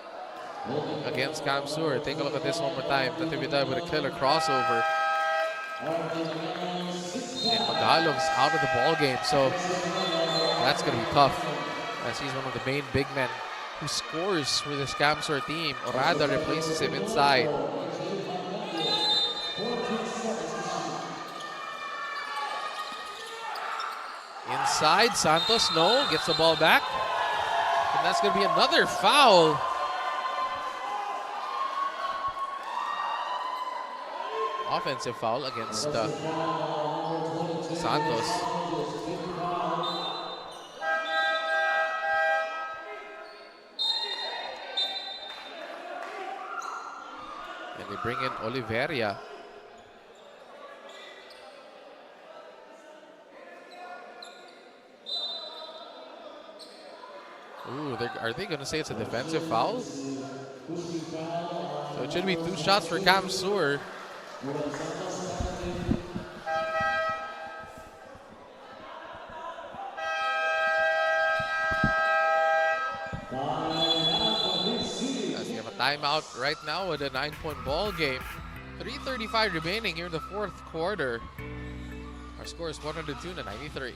against Camsur. Take a look at this one more time. Natividad with a killer crossover. And Magalong's out of the ball game, so that's going to be tough as he's one of the main big men who scores for this Camsur team. Orada replaces him inside. Inside, Santos, no, gets the ball back. And that's going to be another foul. Offensive foul against Santos. And they bring in Oliveria. Ooh, are they going to say it's a defensive foul? So it should be 2 shots for Kamsur. As we have a timeout right now with a 9-point ball game. 3:35 remaining here in the 4th quarter. Our score is 102-93.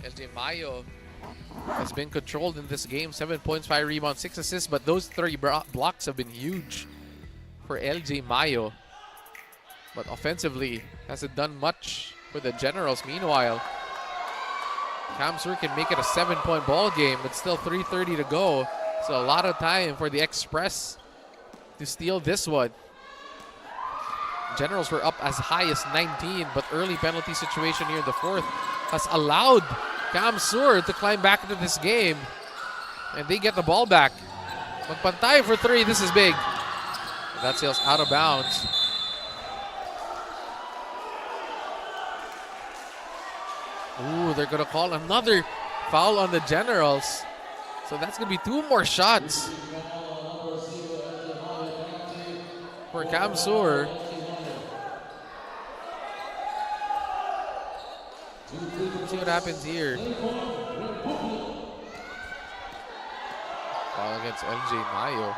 LJ Mayo has been controlled in this game. 7 points, 5 rebounds, 6 assists, but those 3 blocks have been huge for LJ Mayo. But offensively, hasn't done much for the Generals. Meanwhile, Kamsur can make it a 7-point ball game, but still 3:30 to go. So a lot of time for the Express to steal this one. Generals were up as high as 19, but early penalty situation here in the 4th has allowed Kamsur to climb back into this game. And they get the ball back. Magpantay for 3. This is big. That sails out of bounds. Ooh, they're going to call another foul on the Generals. So that's going to be 2 more shots for Kamsur. Let's see what happens here. Foul against LJ Mayo.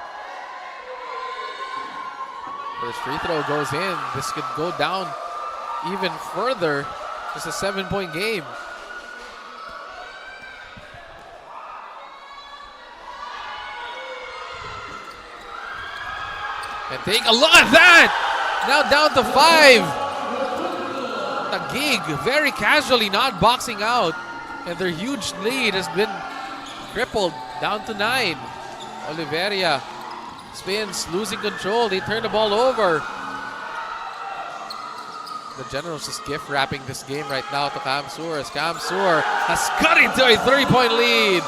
First free throw goes in. This could go down even further. It's a 7-point game. And take a look at that! Now down to 5. Taguig very casually not boxing out. And their huge lead has been crippled down to 9. Oliveria spins, losing control. They turn the ball over. The Generals just gift wrapping this game right now to Kamsur as Kamsur has cut into a 3-point lead.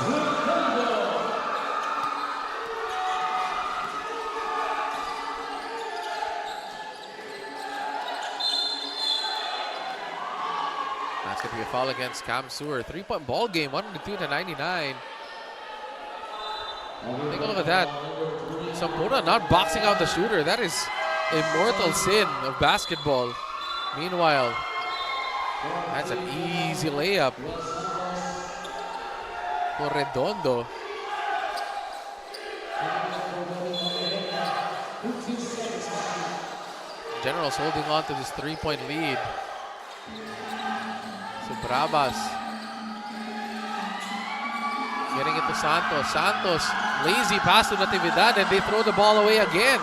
That's going to be a foul against Kamsur. 3-point ball game, 102-99. Take a look at that. Sampona not boxing out the shooter. That is a mortal sin of basketball. Meanwhile, that's an easy layup for Redondo. Generals holding on to this 3-point lead. So Bravas getting it to Santos. Santos, lazy pass to Natividad, and they throw the ball away again.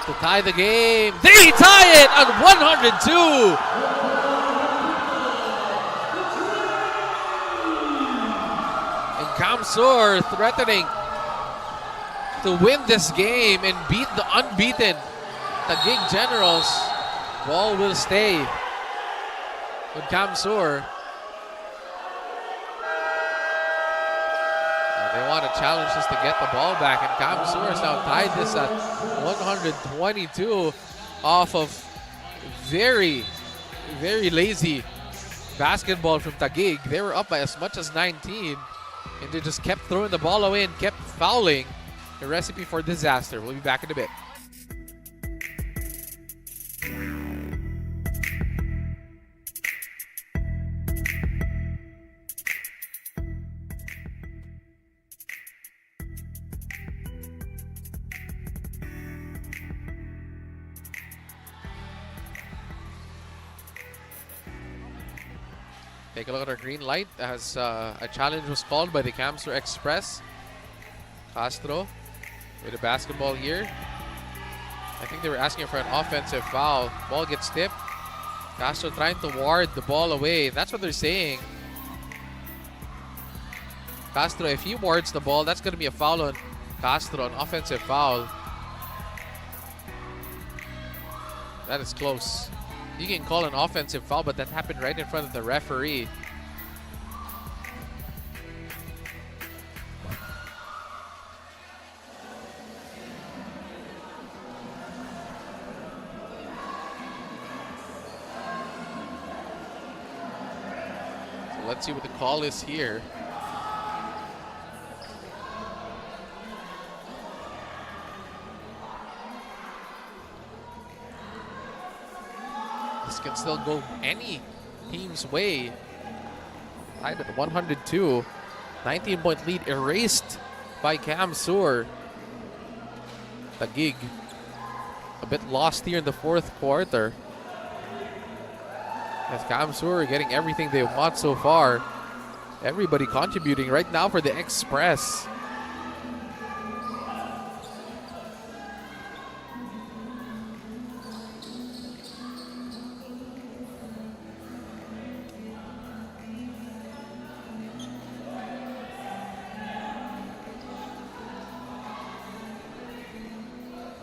To tie the game. They tie it on 102. And Kamsur threatening to win this game and beat the unbeaten Taguig Generals. Ball will stay with Kamsur. They want to challenge this to get the ball back, and Kamsur has now tied this at 122 off of very, very lazy basketball from Taguig. They were up by as much as 19, and they just kept throwing the ball away and kept fouling. A recipe for disaster. We'll be back in a bit. Take a look at our green light as a challenge was called by the Camsur Express. Castro with a basketball here. I think they were asking for an offensive foul. Ball gets tipped. Castro trying to ward the ball away. That's what they're saying. Castro, if he wards the ball, that's going to be a foul on Castro, an offensive foul. That is close. You can call an offensive foul, but that happened right in front of the referee. So let's see what the call is here. This can still go any team's way. Tied at 102. 19-point lead erased by Camsur. Taguig a bit lost here in the fourth quarter. As Camsur getting everything they want so far. Everybody contributing right now for the Express.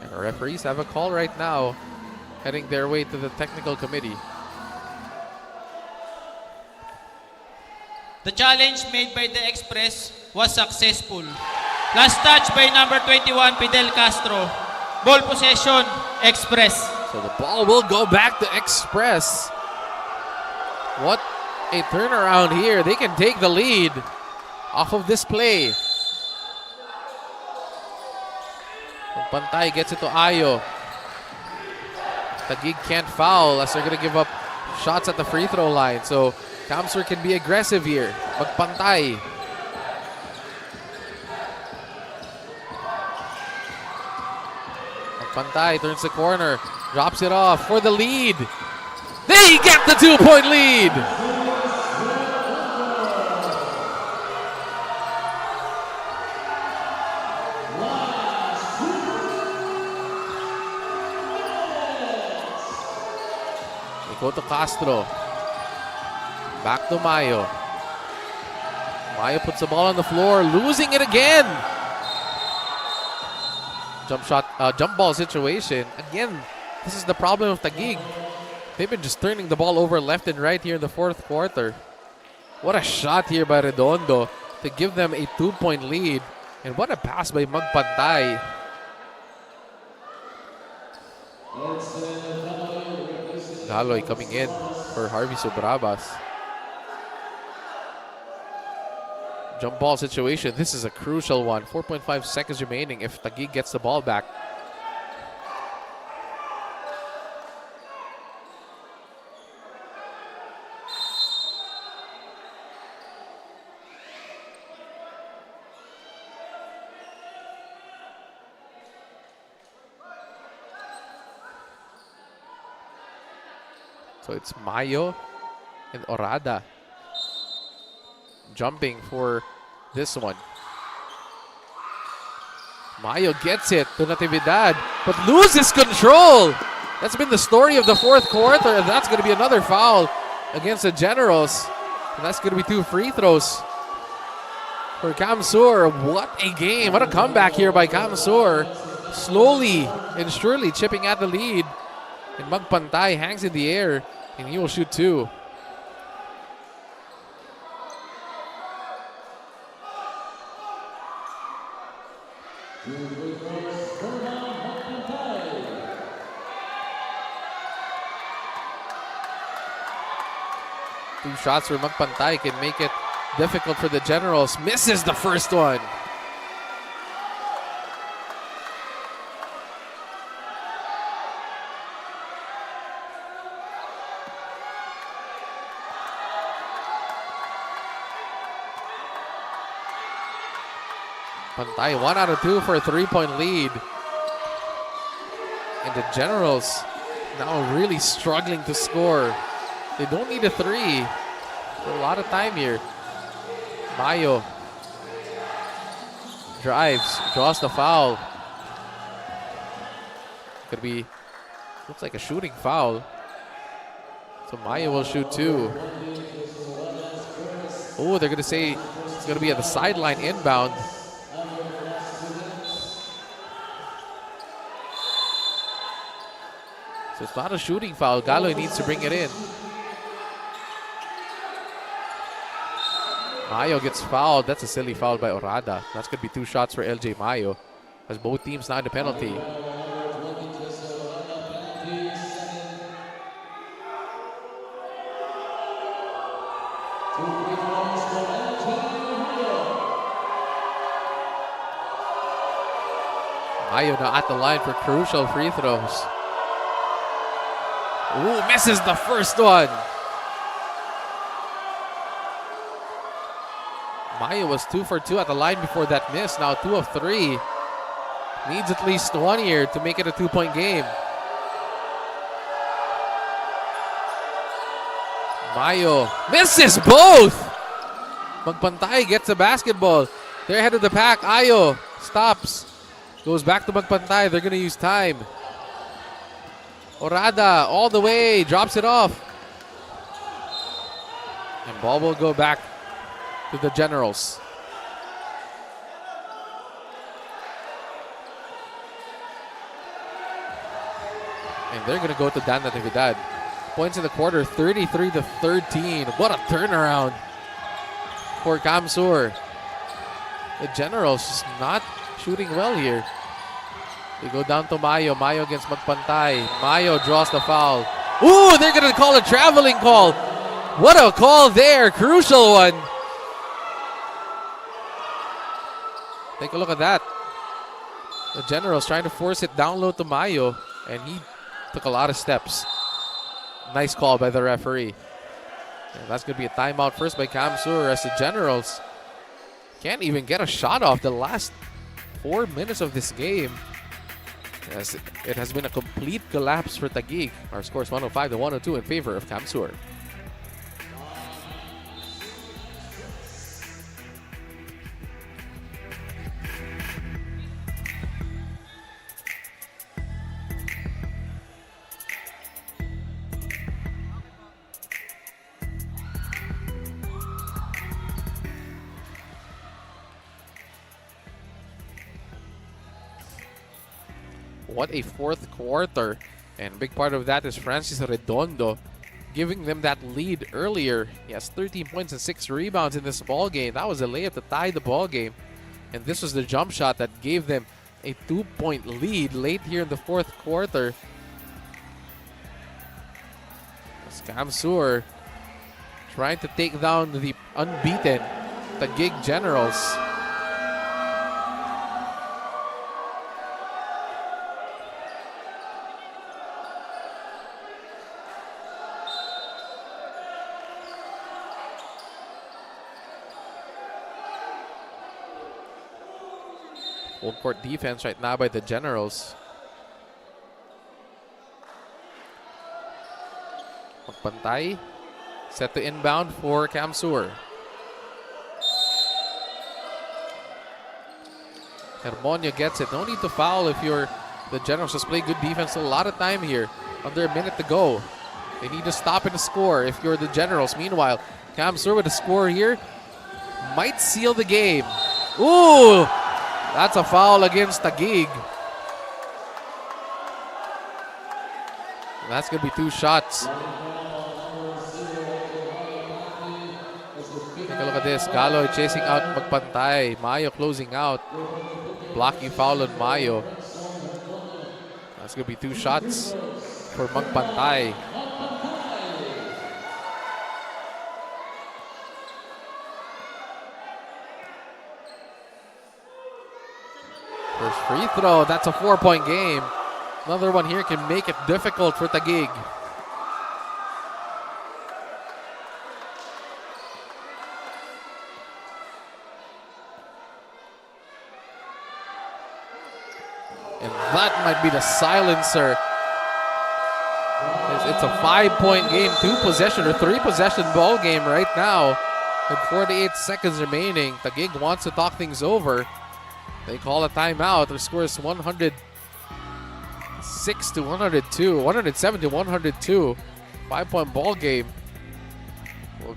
And our referees have a call right now, heading their way to the technical committee. The challenge made by the Express was successful. Last touch by number 21, Fidel Castro. Ball possession, Express. So the ball will go back to Express. What a turnaround here. They can take the lead off of this play. Pantay gets it to Ayo. Taguig can't foul as they're going to give up shots at the free throw line. So Camsur can be aggressive here. Magpantay. Magpantay turns the corner. Drops it off for the lead. They get the 2-point lead. They go to Castro. Back to Mayo. Mayo puts the ball on the floor, losing it again. Jump ball situation. Again, this is the problem of Taguig. They've been just turning the ball over left and right here in the fourth quarter. What a shot here by Redondo to give them a 2-point lead. And what a pass by Magpantay. Galoy coming in for Harvey Sobrabas. Jump ball situation. This is a crucial one. 4.5 seconds remaining if Taguig gets the ball back. So it's Mayo and Orada jumping for this one. Mayo gets it to Natividad, but loses control. That's been the story of the fourth quarter, and that's going to be another foul against the Generals. And that's going to be 2 free throws for Camsur. What a game. What a comeback here by Camsur. Slowly and surely chipping at the lead. And Magpantay hangs in the air, and he will shoot 2. Two shots for Magpantay can make it difficult for the Generals. Misses the first one. Pantay 1 out of 2 for a 3-point lead. And the Generals now really struggling to score. They don't need a 3. A lot of time here. Mayo drives, draws the foul. Could be, looks like a shooting foul. So Mayo will shoot 2. Oh, they're gonna say it's gonna be at the sideline inbound. So it's not a shooting foul. Galoy needs to bring it in. Mayo gets fouled. That's a silly foul by Orada. That's going to be 2 shots for LJ Mayo, as both teams now in the penalty. Mayo now at the line for crucial free throws. Ooh, misses the first one. Mayo was 2 for 2 at the line before that miss. Now 2 of 3. Needs at least 1 here to make it a 2-point game. Mayo misses both. Magpantay gets the basketball. They're ahead of the pack. Ayo stops. Goes back to Magpantay. They're going to use time. Orada all the way. Drops it off. And ball will go back to the Generals. And they're going to go to Dan Natividad. Points in the quarter, 33-13. What a turnaround for Kamsur. The Generals just not shooting well here. They go down to Mayo. Mayo against Magpantay. Mayo draws the foul. Ooh, they're going to call a traveling call. What a call there. Crucial one. Take a look at that. The Generals trying to force it down low to Mayo, and he took a lot of steps. Nice call by the referee. And that's going to be a timeout first by Kamsur, as the Generals can't even get a shot off the last 4 minutes of this game. As it has been a complete collapse for Taguig. Our score is 105-102 in favor of Kamsur. What a fourth quarter. And a big part of that is Francis Redondo giving them that lead earlier. He has 13 points and 6 rebounds in this ball game. That was a layup to tie the ball game. And this was the jump shot that gave them a 2-point lead late here in the fourth quarter. Kamsur trying to take down the unbeaten Taguig Generals. Full court defense right now by the Generals. Magpantay set to inbound for Kamsur. Hermonio gets it. No need to foul if you're the Generals. Just play good defense. A lot of time here. Under a minute to go. They need to stop and score if you're the Generals. Meanwhile, Kamsur with a score here might seal the game. Ooh! That's a foul against Taguig. That's going to be 2 shots. Take a look at this. Galoy chasing out Magpantay. Mayo closing out. Blocking foul on Mayo. That's going to be 2 shots for Magpantay. First free throw. That's a 4-point game. Another one here can make it difficult for Taguig. And that might be the silencer. it's a 5-point game, 2-possession or 3-possession ball game right now. With 48 seconds remaining, Taguig wants to talk things over. They call a timeout. The score is 106 to 102, 107 to 102. 5-point ball game. Well,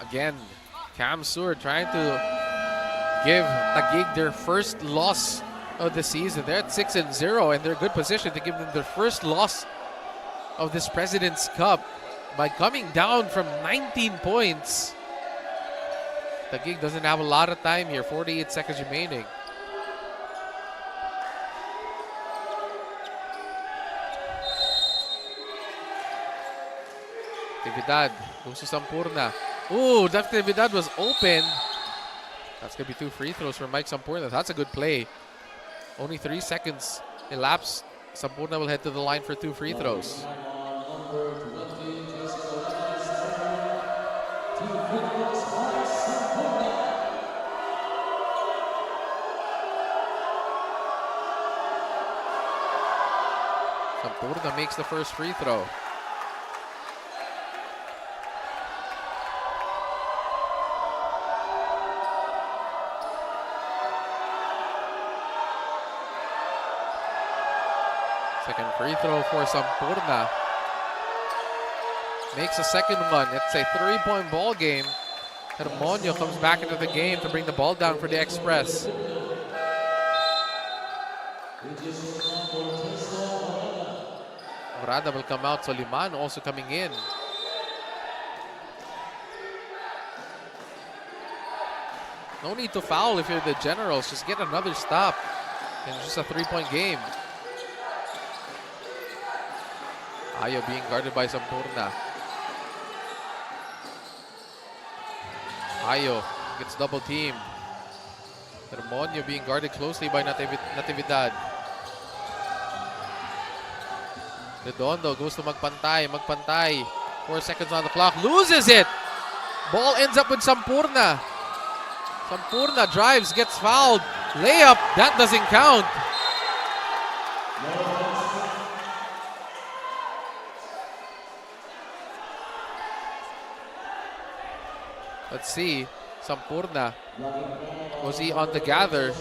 again, Cam Sur trying to give Taguig their first loss of the season. They're at 6-0 and they're in good position to give them their first loss of this President's Cup by coming down from 19 points. Taguig doesn't have a lot of time here, 48 seconds remaining. Natividad goes to Sampurna. Ooh, Natividad was open. That's going to be 2 free throws for Mike Sampurna. That's a good play. Only 3 seconds elapsed. Sampurna will head to the line for 2 free throws. Sampurna makes the first free throw. Second free throw for Sampurna. Makes a second one. It's a 3-point ball game. Hermonio comes back into the game to bring the ball down for the Express. Morada will come out. Soliman also coming in. No need to foul if you're the Generals. Just get another stop. And it's just a 3-point game. Ayo being guarded by Sampurna. Ayo gets double teamed. Hermonio being guarded closely by Natividad. Redondo goes to Magpantay. 4 seconds on the clock. Loses it. Ball ends up with Sampurna. Sampurna drives, gets fouled. Layup. That doesn't count. Let's see. Sampurna. Was he on the gather?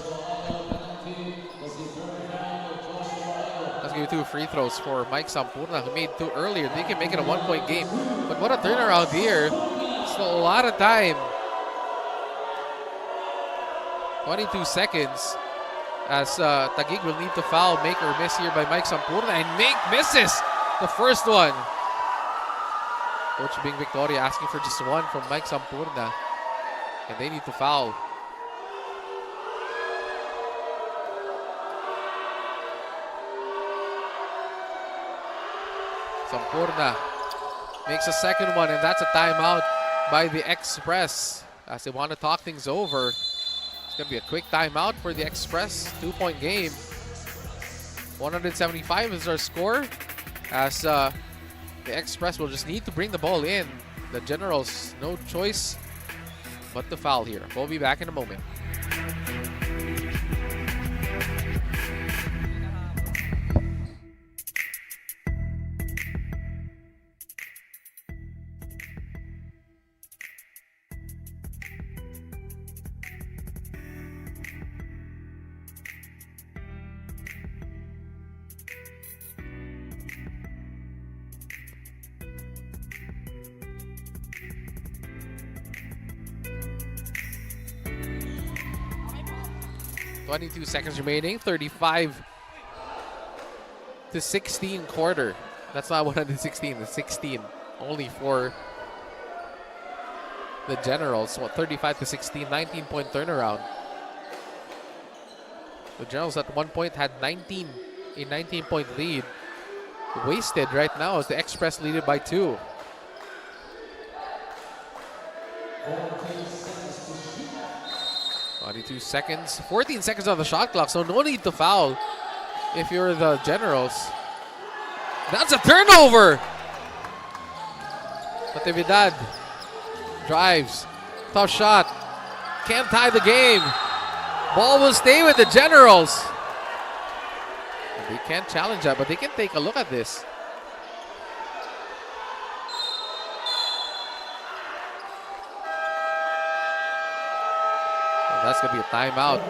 Let's give 2 free throws for Mike Sampurna, who made 2 earlier. They can make it a 1-point game. But what a turnaround here. Still a lot of time. 22 seconds. As Taguig will need to foul, make or miss here by Mike Sampurna. And misses the first one. Coach Bing Victoria asking for just 1 from Mike Sampurna. And they need to foul. Sampurna makes a second one, and that's a timeout by the Express as they want to talk things over. It's going to be a quick timeout for the Express. 2-point game. 175 is our score as the Express will just need to bring the ball in. The Generals, no choice but to foul here. We'll be back in a moment. .22 seconds remaining. 35 to 16 quarter. That's not 116, it's 16. Only for the Generals. What, 35 to 16, 19-point turnaround. The Generals at one point had a 19-point lead. Wasted right now as the Express leaded by 2. 22 seconds, 14 seconds on the shot clock, so no need to foul if you're the Generals. That's a turnover! Natividad drives, tough shot, can't tie the game. Ball will stay with the Generals. They can't challenge that, but they can take a look at this. Well, that's going to be a timeout.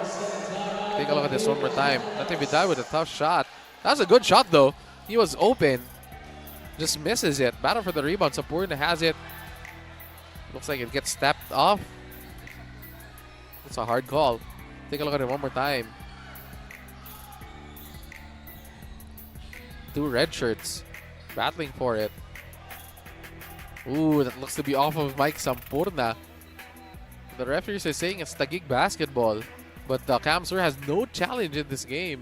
Take a look at this one more time. Natividad with a tough shot. That's a good shot, though. He was open. Just misses it. Battle for the rebound. Sampurna has it. Looks like it gets stepped off. It's a hard call. Take a look at it one more time. 2 red shirts battling for it. Ooh, that looks to be off of Mike Sampurna. The referees are saying it's Taguig basketball, but Camsur has no challenge in this game.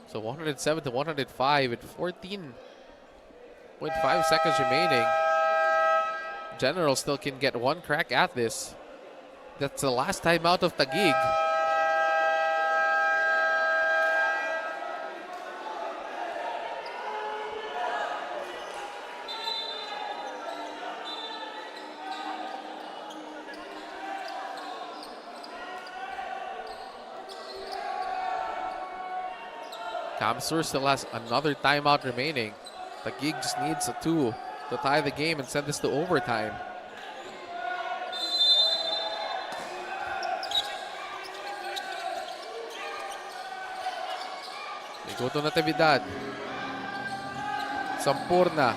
So 107 to 105 with 14.5 seconds remaining. General still can get one crack at this. That's the last timeout of Taguig. Camsur still has another timeout remaining. Taguig just needs a 2 to tie the game and send this to overtime. They go to Natividad. Sampurna.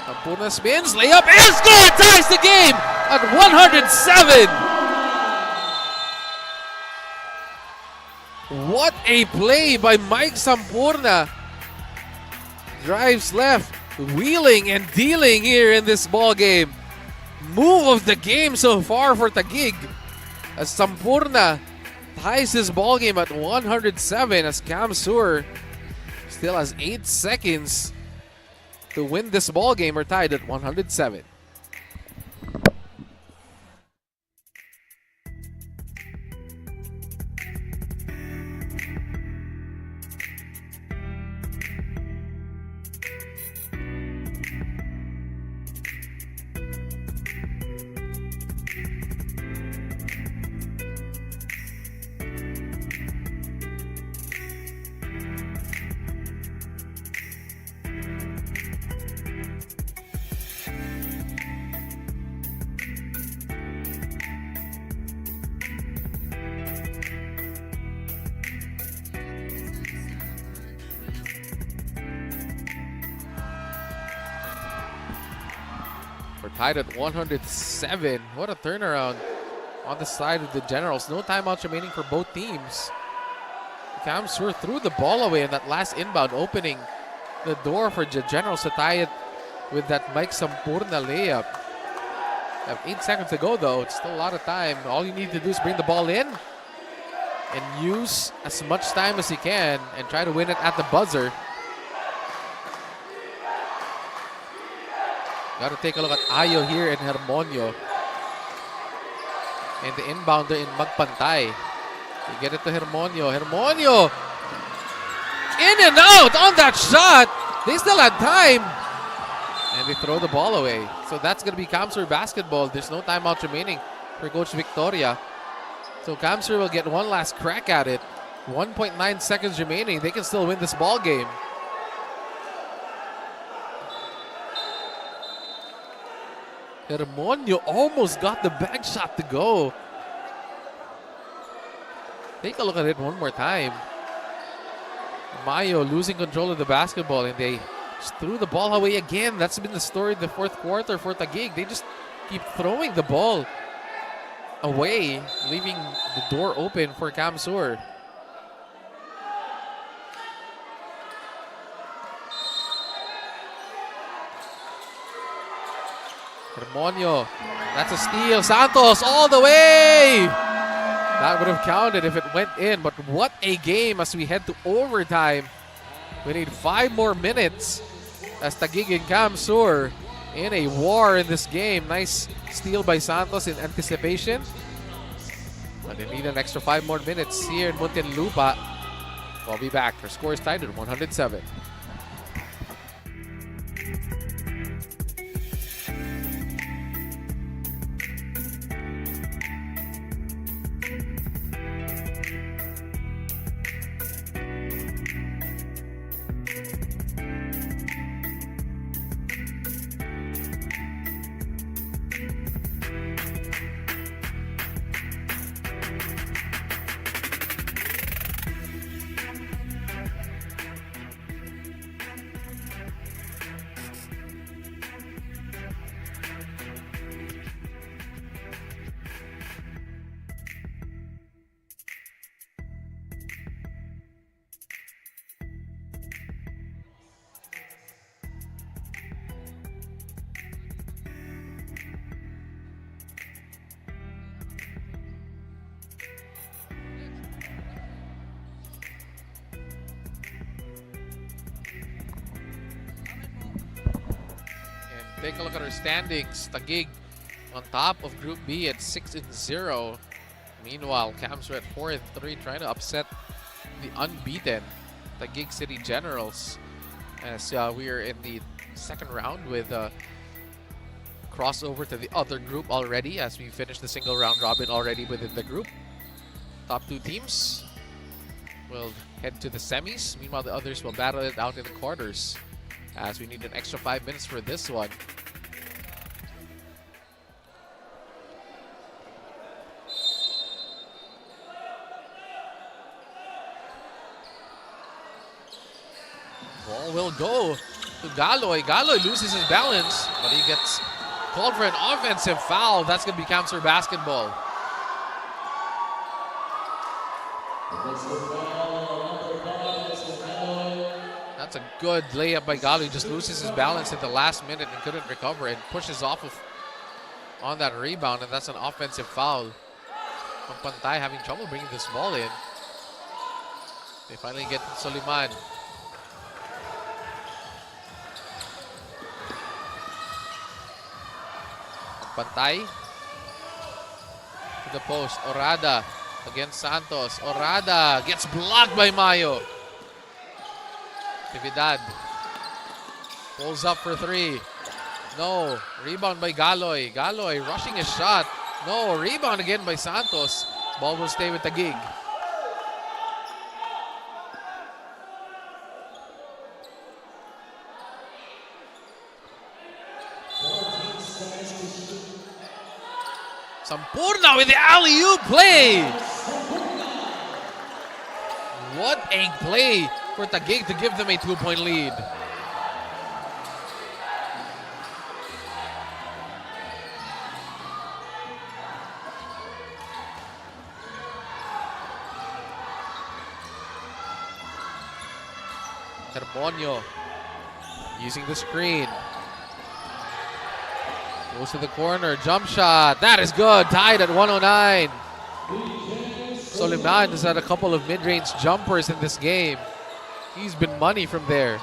Sampurna spins, layup is good! Ties the game at 107! What a play by Mike Sampurna. Drives left, wheeling and dealing here in this ball game. Move of the game so far for Taguig, as Sampurna ties this ball game at 107, as Camsur still has 8 seconds to win this ball game, or tied at 107. We're tied at 107. What a turnaround on the side of the Generals. No timeouts remaining for both teams. Camsur threw the ball away in that last inbound, opening the door for the Generals to tie it with that Mike Sampurna layup. Have 8 seconds to go, though. It's still a lot of time. All you need to do is bring the ball in and use as much time as you can and try to win it at the buzzer. Got to take a look at Ayo here and Hermonio. And the inbounder in Magpantay. We get it to Hermonio. Hermonio! In and out on that shot! They still had time. And they throw the ball away. So that's going to be Camsur basketball. There's no timeout remaining for Coach Victoria. So Camsur will get one last crack at it. 1.9 seconds remaining. They can still win this ball game. Hermonio almost got the bag shot to go. Take a look at it one more time. Mayo losing control of the basketball, and they just threw the ball away again. That's been the story in the fourth quarter for Taguig. They just keep throwing the ball. away, leaving the door open for Kamsur. Hermonio, that's a steal. Santos all the way! That would have counted if it went in, but what a game as we head to overtime. We need 5 more minutes as Taguig and Kamsur in a war in this game. Nice steal by Santos in anticipation. But they need an extra 5 more minutes here in Muntinlupa. We'll be back. Our score is tied at 107. Take a look at our standings. Taguig on top of Group B at 6-0. Meanwhile, Kamsur at 4-3, trying to upset the unbeaten Taguig City Generals. As we are in the second round with crossover to the other group already, as we finish the single round robin already within the group. Top 2 teams will head to the semis. Meanwhile, the others will battle it out in the quarters, as we need an extra 5 minutes for this one. Ball will go to Galoy. Galoy loses his balance, but he gets called for an offensive foul. That's going to be Kamsur basketball. That's a good layup by Galoy. He just loses his balance at the last minute and couldn't recover and pushes off of on that rebound, and that's an offensive foul. Pantay having trouble bringing this ball in. They finally get Soliman. Pantay to the post. Orada against Santos. Orada gets blocked by Mayo. Tividad pulls up for 3. No. Rebound by Galoy. Galoy rushing his shot. No. Rebound again by Santos. Ball will stay with Taguig. Sampurna with the alley-oop play. What a play for Taguig to give them a 2-point lead. Hermonio using the screen. Goes to the corner, jump shot. That is good, tied at 109. Soliman has had a couple of mid-range jumpers in this game. He's been money from there.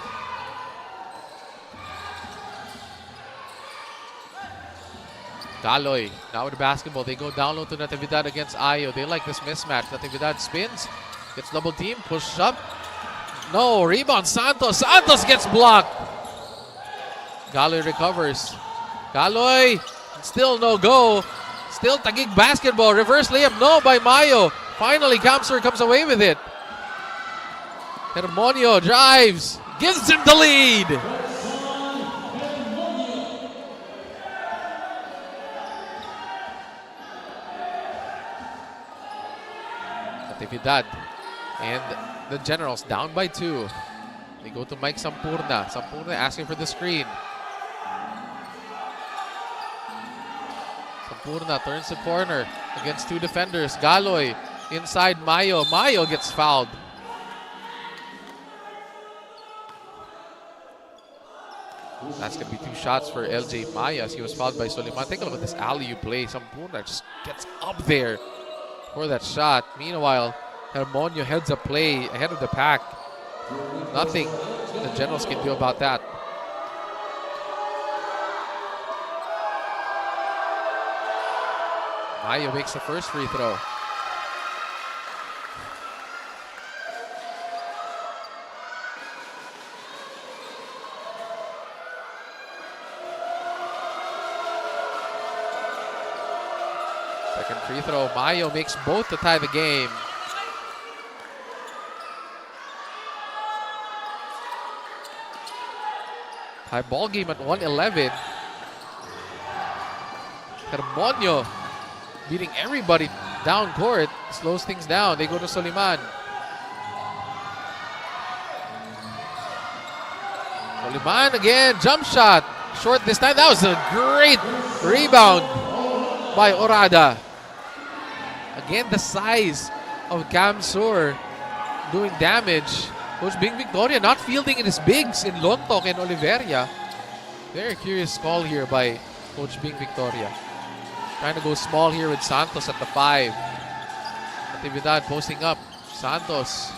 Galoy now with the basketball. They go down low to Natividad against Ayo. They like this mismatch. Natividad spins, gets double team, pushes up. No, rebound Santos. Santos gets blocked. Galoy recovers. Galoy, still no go. Still Taguig basketball. Reverse layup, no by Mayo. Finally, Kamsur comes away with it. Hermonio drives, gives him the lead. Natividad and the Generals down by 2. They go to Mike Sampurna. Sampurna asking for the screen. Sampurna turns the corner against two defenders. Galoy inside Mayo. Mayo gets fouled. That's going to be 2 shots for LJ Mayo as he was fouled by Soliman. Take a look at this alley-oop play. Sampurna just gets up there for that shot. Meanwhile, Hermonio heads a play ahead of the pack. Nothing the Generals can do about that. Mayo makes the first free throw. Second free throw. Mayo makes both to tie the game. High ball game at 111. Hermonio beating everybody down court. Slows things down. They go to Soliman. Soliman again. Jump shot. Short this time. That was a great rebound by Orada. Again, the size of Cam Sur doing damage. Coach Bing Victoria not fielding in his bigs in Lontok and Oliveria. Very curious call here by Coach Bing Victoria. Trying to go small here with Santos at the 5. Natividad posting up. Santos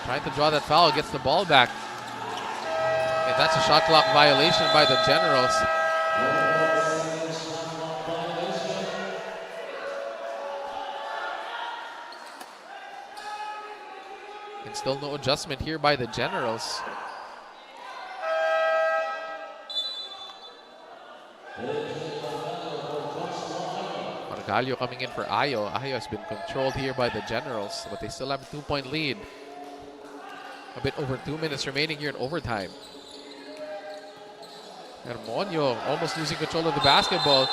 trying to draw that foul, gets the ball back. And that's a shot clock violation by the Generals. And still no adjustment here by the Generals. Margalio coming in for Ayo. Ayo has been controlled here by the Generals, but they still have a 2-point lead. A bit over 2 minutes remaining here in overtime. Hermonio almost losing control of the basketball.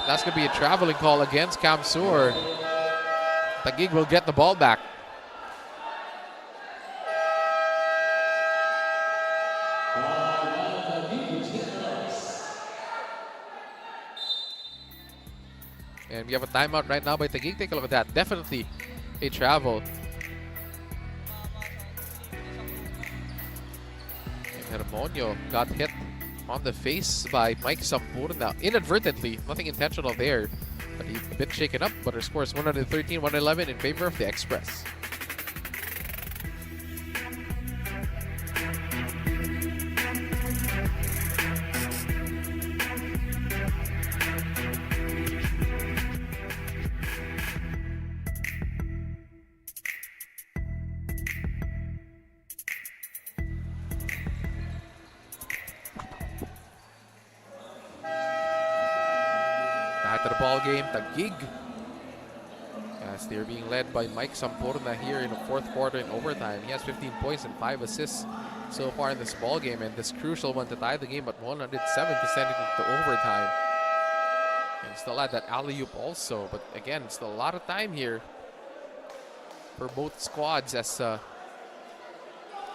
That's going to be a traveling call against Camsur. Taguig will get the ball back. And we have a timeout right now by Taguig. Take a look at that. Definitely a travel. And Hermonio got hit on the face by Mike Sampurna. Inadvertently. Nothing intentional there. But he's a bit shaken up. But our score is 113-111 in favor of the Express. To the ball game, Taguig, as they're being led by Mike Sampurna here in the fourth quarter in overtime. He has 15 points and 5 assists so far in this ball game, and this crucial one to tie the game at 107% into overtime. And still had that alley-oop also, but again, still a lot of time here for both squads as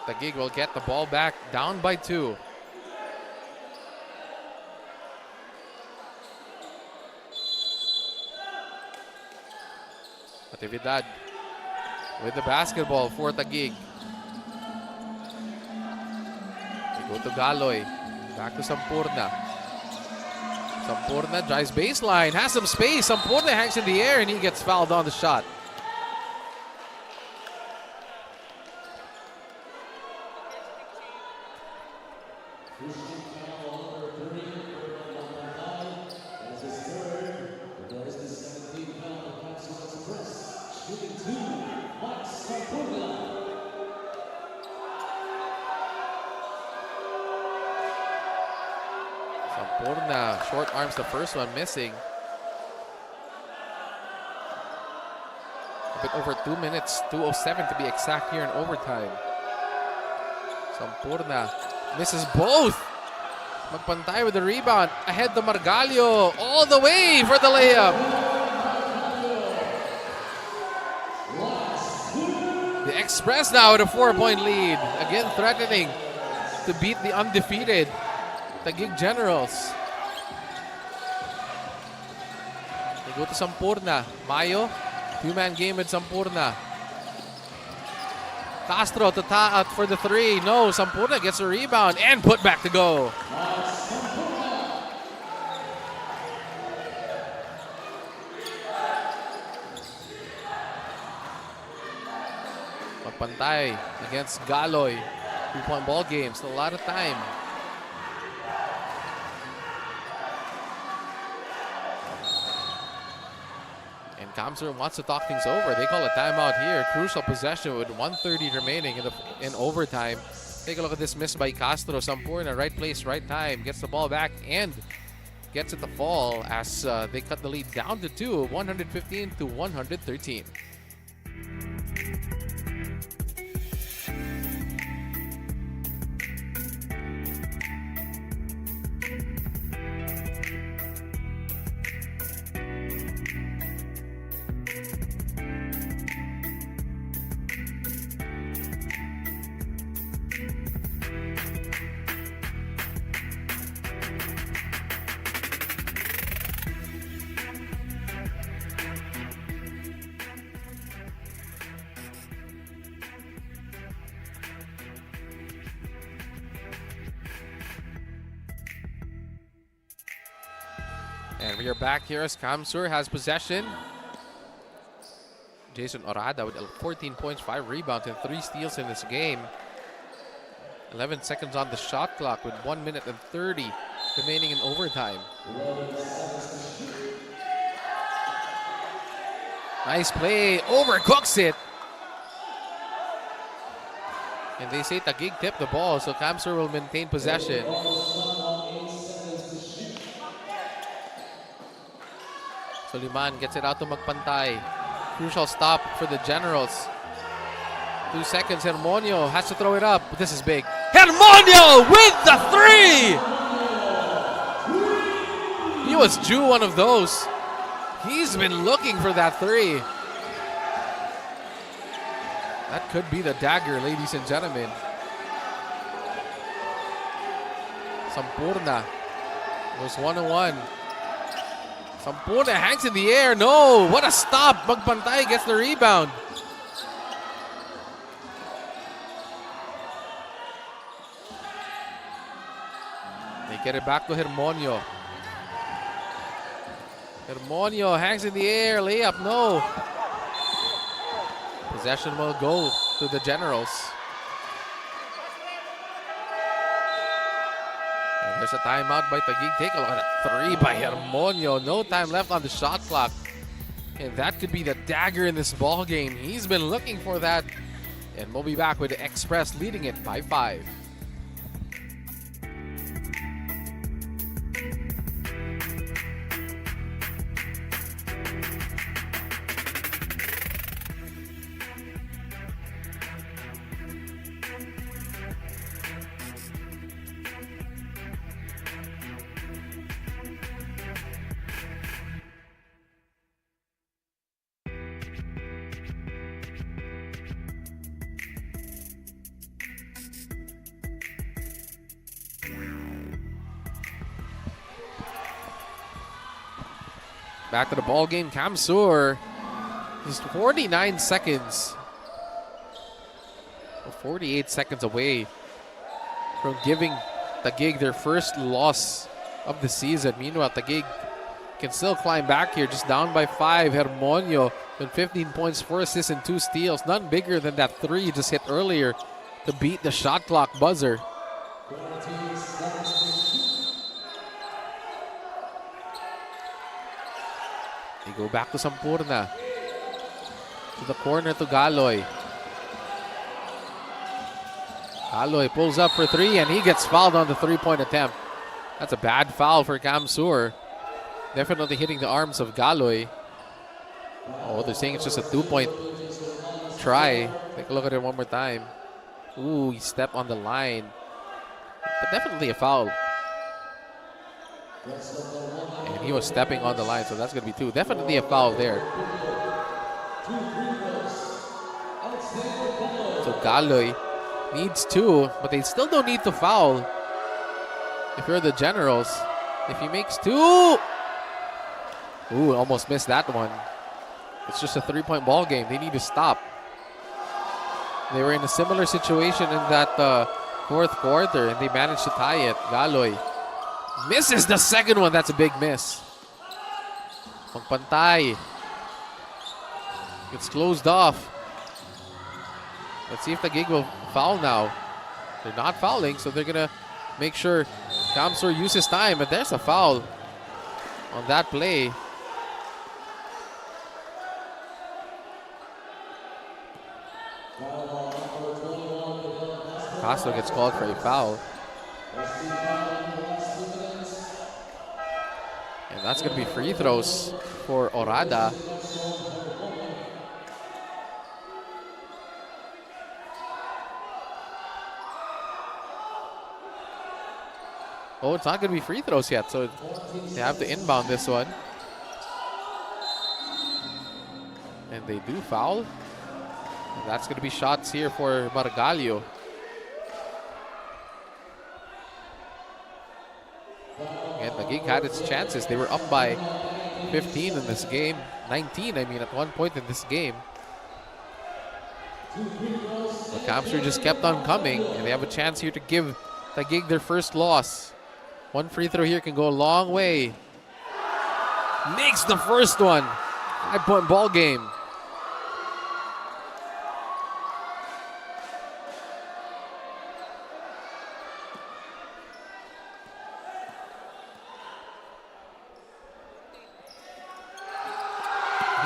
Taguig will get the ball back down by 2. Natividad with the basketball for Taguig. They go to Galoy. Back to Sampurna. Sampurna drives baseline. Has some space. Sampurna hangs in the air and he gets fouled on the shot. Sampurna short arms the first one, missing. A bit over 2 minutes, 2:07 to be exact here in overtime. Sampurna misses both. Magpantay with the rebound. Ahead to Margalio. All the way for the layup. The Express now with a 4-point lead. Again threatening to beat the undefeated Taguig Generals. Go to Sampurna. Mayo, two-man game with Sampurna. Castro to out for the three. No, Sampurna gets a rebound and put back to go. Pantay against Galoy. 2-point ball game. Still a lot of time. And Kamsur wants to talk things over. They call a timeout here. Crucial possession with 1:30 remaining in overtime. Take a look at this miss by Castro. Sampurna, right place, right time. Gets the ball back and gets it to fall as they cut the lead down to 2, 115 to 113. And we are back here as Kamsur has possession. Jason Orada with 14 points, 5 rebounds, and 3 steals in this game. 11 seconds on the shot clock with 1 minute and 30 remaining in overtime. Nice play, overcooks it. And they say Taguig tipped the ball, so Kamsur will maintain possession. Soliman gets it out to Magpantay. Crucial stop for the Generals. 2 seconds, Hermonio has to throw it up. This is big. Hermonio with the 3! He was due one of those. He's been looking for that 3. That could be the dagger, ladies and gentlemen. Sampurna goes 1-1. Sampurna hangs in the air. No, what a stop. Magpantay gets the rebound. They get it back to Hermonio. Hermonio hangs in the air. Layup, no. Possession will go to the Generals. There's a timeout by Taguig. Take a look at that 3 by Hermonio. No time left on the shot clock. And that could be the dagger in this ball game. He's been looking for that. And we'll be back with the Express leading it by 5. Back to the ball game. Kamsur is 49 seconds, or 48 seconds away from giving Taguig their first loss of the season. Meanwhile, Taguig can still climb back here, just down by 5. Hermonio with 15 points, 4 assists, and 2 steals. None bigger than that 3 you just hit earlier to beat the shot clock buzzer. They go back to Sampurna. To the corner to Galoy. Galoy pulls up for 3 and he gets fouled on the 3-point attempt. That's a bad foul for Kamsur. Definitely hitting the arms of Galoy. Oh, they're saying it's just a 2-point try. Take a look at it one more time. Ooh, he stepped on the line. But definitely a foul. And he was stepping on the line, so that's going to be 2. Definitely a foul there. So Galoy needs 2, but they still don't need to foul. If you're the Generals, if he makes 2, Ooh, almost missed that one. It's just a 3-point ball game. They need to stop. They were in a similar situation in that fourth quarter, and they managed to tie it. Galoy misses the second one. That's a big miss. Pagpantay. It's closed off. Let's see if the Taguig will foul now. They're not fouling, so they're going to make sure Kamsur uses time. But there's a foul on that play. Castro gets called for a foul. And that's going to be free throws for Orada. Oh, it's not going to be free throws yet, so they have to inbound this one. And they do foul. And that's going to be shots here for Margalio. And the Taguig had its chances. They were up by 15 in this game. 19, I mean, at one point in this game. But Kamsur just kept on coming, and they have a chance here to give the Taguig their first loss. One free throw here can go a long way. Makes the first one. 5-point ball game.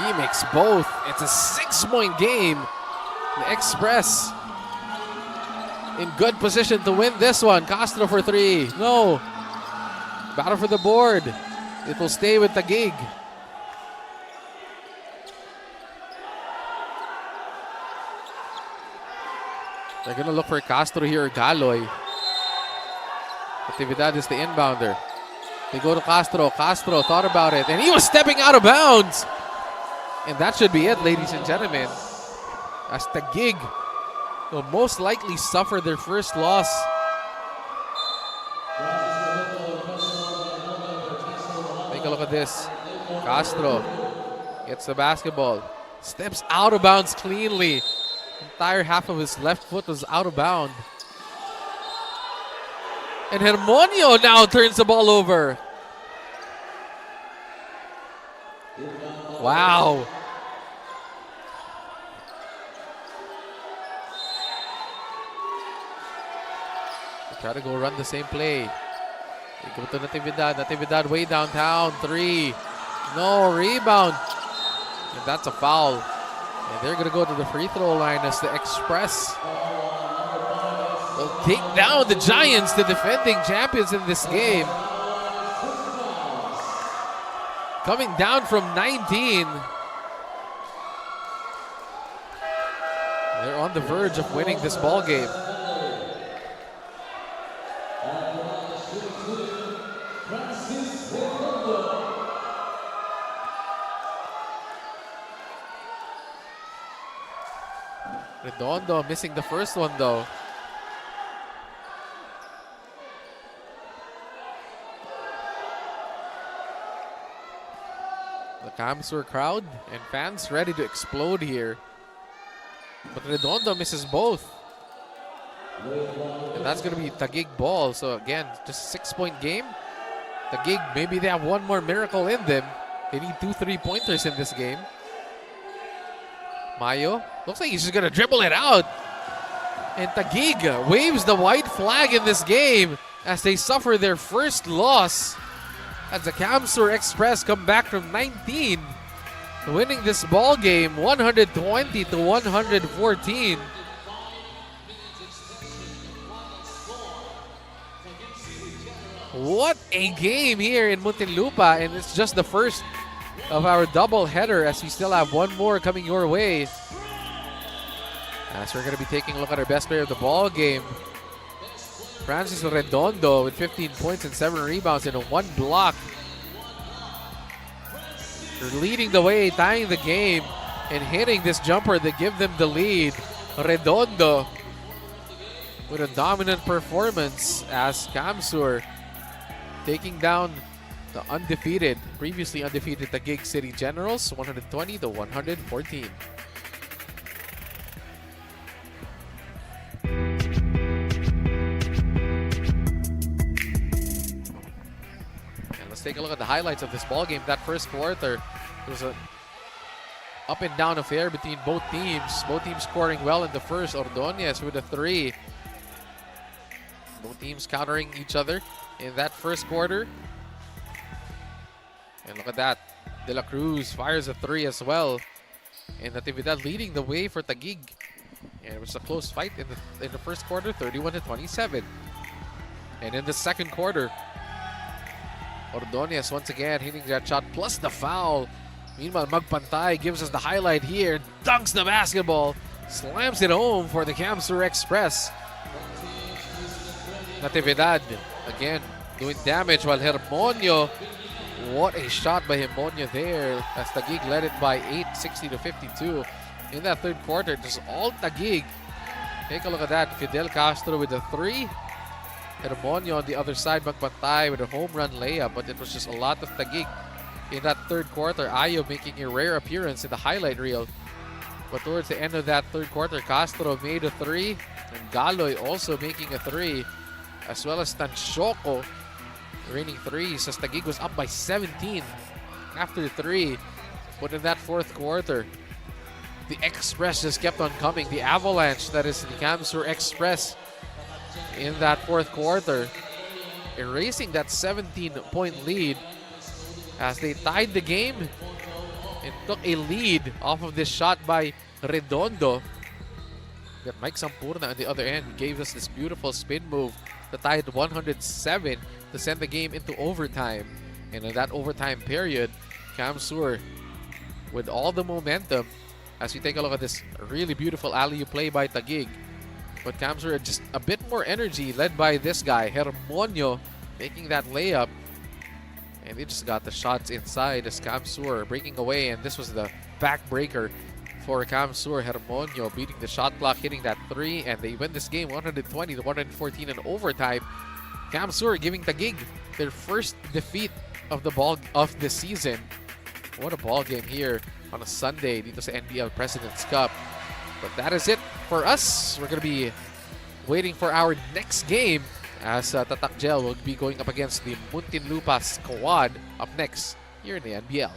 He makes both. It's a 6-point game. The Express in good position to win this one. Castro for 3. No. Battle for the board. It will stay with Taguig. They're going to look for Castro here or Galoy. Natividad is the inbounder. They go to Castro. Castro thought about it, and he was stepping out of bounds. And that should be it, ladies and gentlemen. As Taguig will most likely suffer their first loss. Take a look at this. Castro gets the basketball. Steps out of bounds cleanly. Entire half of his left foot was out of bounds. And Hermonio now turns the ball over. Wow. They try to go run the same play. They go to Natividad. Natividad way downtown. 3. No rebound. And that's a foul. And they're going to go to the free throw line as the Express will take down the Giants, the defending champions in this game. Coming down from 19. They're on the verge of winning this ball game. Redondo missing the first one though. The Kamsur crowd and fans ready to explode here. But Redondo misses both. And that's going to be Taguig ball. So again, just a 6-point game. Taguig, maybe they have one more miracle in them. They need 2 3-pointers in this game. Mayo, looks like he's just going to dribble it out. And Taguig waves the white flag in this game as they suffer their first loss. As the Kamsur Express come back from 19, winning this ball game 120 to 114. What a game here in Muntinlupa, and it's just the first of our double header as we still have one more coming your way. As we're going to be taking a look at our best player of the ball game. Francis Redondo with 15 points and 7 rebounds and 1 block. They're leading the way, tying the game, and hitting this jumper that give them the lead. Redondo with a dominant performance as Kamsur taking down The undefeated, previously undefeated Taguig City Generals, 120 to 114. And let's take a look at the highlights of this ball game. That first quarter, there was a up and down affair between both teams. Both teams scoring well in the first. Ordonez with a 3. Both teams countering each other in that first quarter. And look at that. De La Cruz fires a 3 as well. And Natividad leading the way for Taguig. And it was a close fight in the first quarter, 31 to 27. And in the second quarter, Ordonez once again hitting that shot plus the foul. Meanwhile, Magpantay gives us the highlight here. Dunks the basketball. Slams it home for the Camsur Express. Natividad again doing damage while Hermonio. What a shot by Hermonio there as Taguig led it by 8, 60 to 52. In that third quarter, just all Taguig. Take a look at that. Fidel Castro with a 3. Hermonio on the other side, Magpantay with a home run layup, but it was just a lot of Taguig. In that third quarter, Ayo making a rare appearance in the highlight reel. But towards the end of that third quarter, Castro made a 3. And Galoy also making a 3. As well as Tanchoco raining 3s as Taguig was up by 17 after 3. But in that fourth quarter, the Express just kept on coming. The avalanche that is the Camsur Express in that fourth quarter, erasing that 17-point lead as they tied the game and took a lead off of this shot by Redondo. But Mike Sampurna on the other end gave us this beautiful spin move that tied 107 to send the game into overtime. And in that overtime period, Camsur with all the momentum as we take a look at this really beautiful alley-oop play by Taguig. But Camsur had just a bit more energy led by this guy, Hermonio, making that layup. And they just got the shots inside as Camsur breaking away. And this was the backbreaker for Camsur. Hermonio beating the shot clock, hitting that 3. And they win this game 120 to 114 in overtime. Camsur giving Taguig their first defeat of the season. What a ball game here on a Sunday dito sa NBL President's Cup. But that is it for us. We're going to be waiting for our next game as Tatak Gel will be going up against the Muntinlupa squad up next here in the NBL.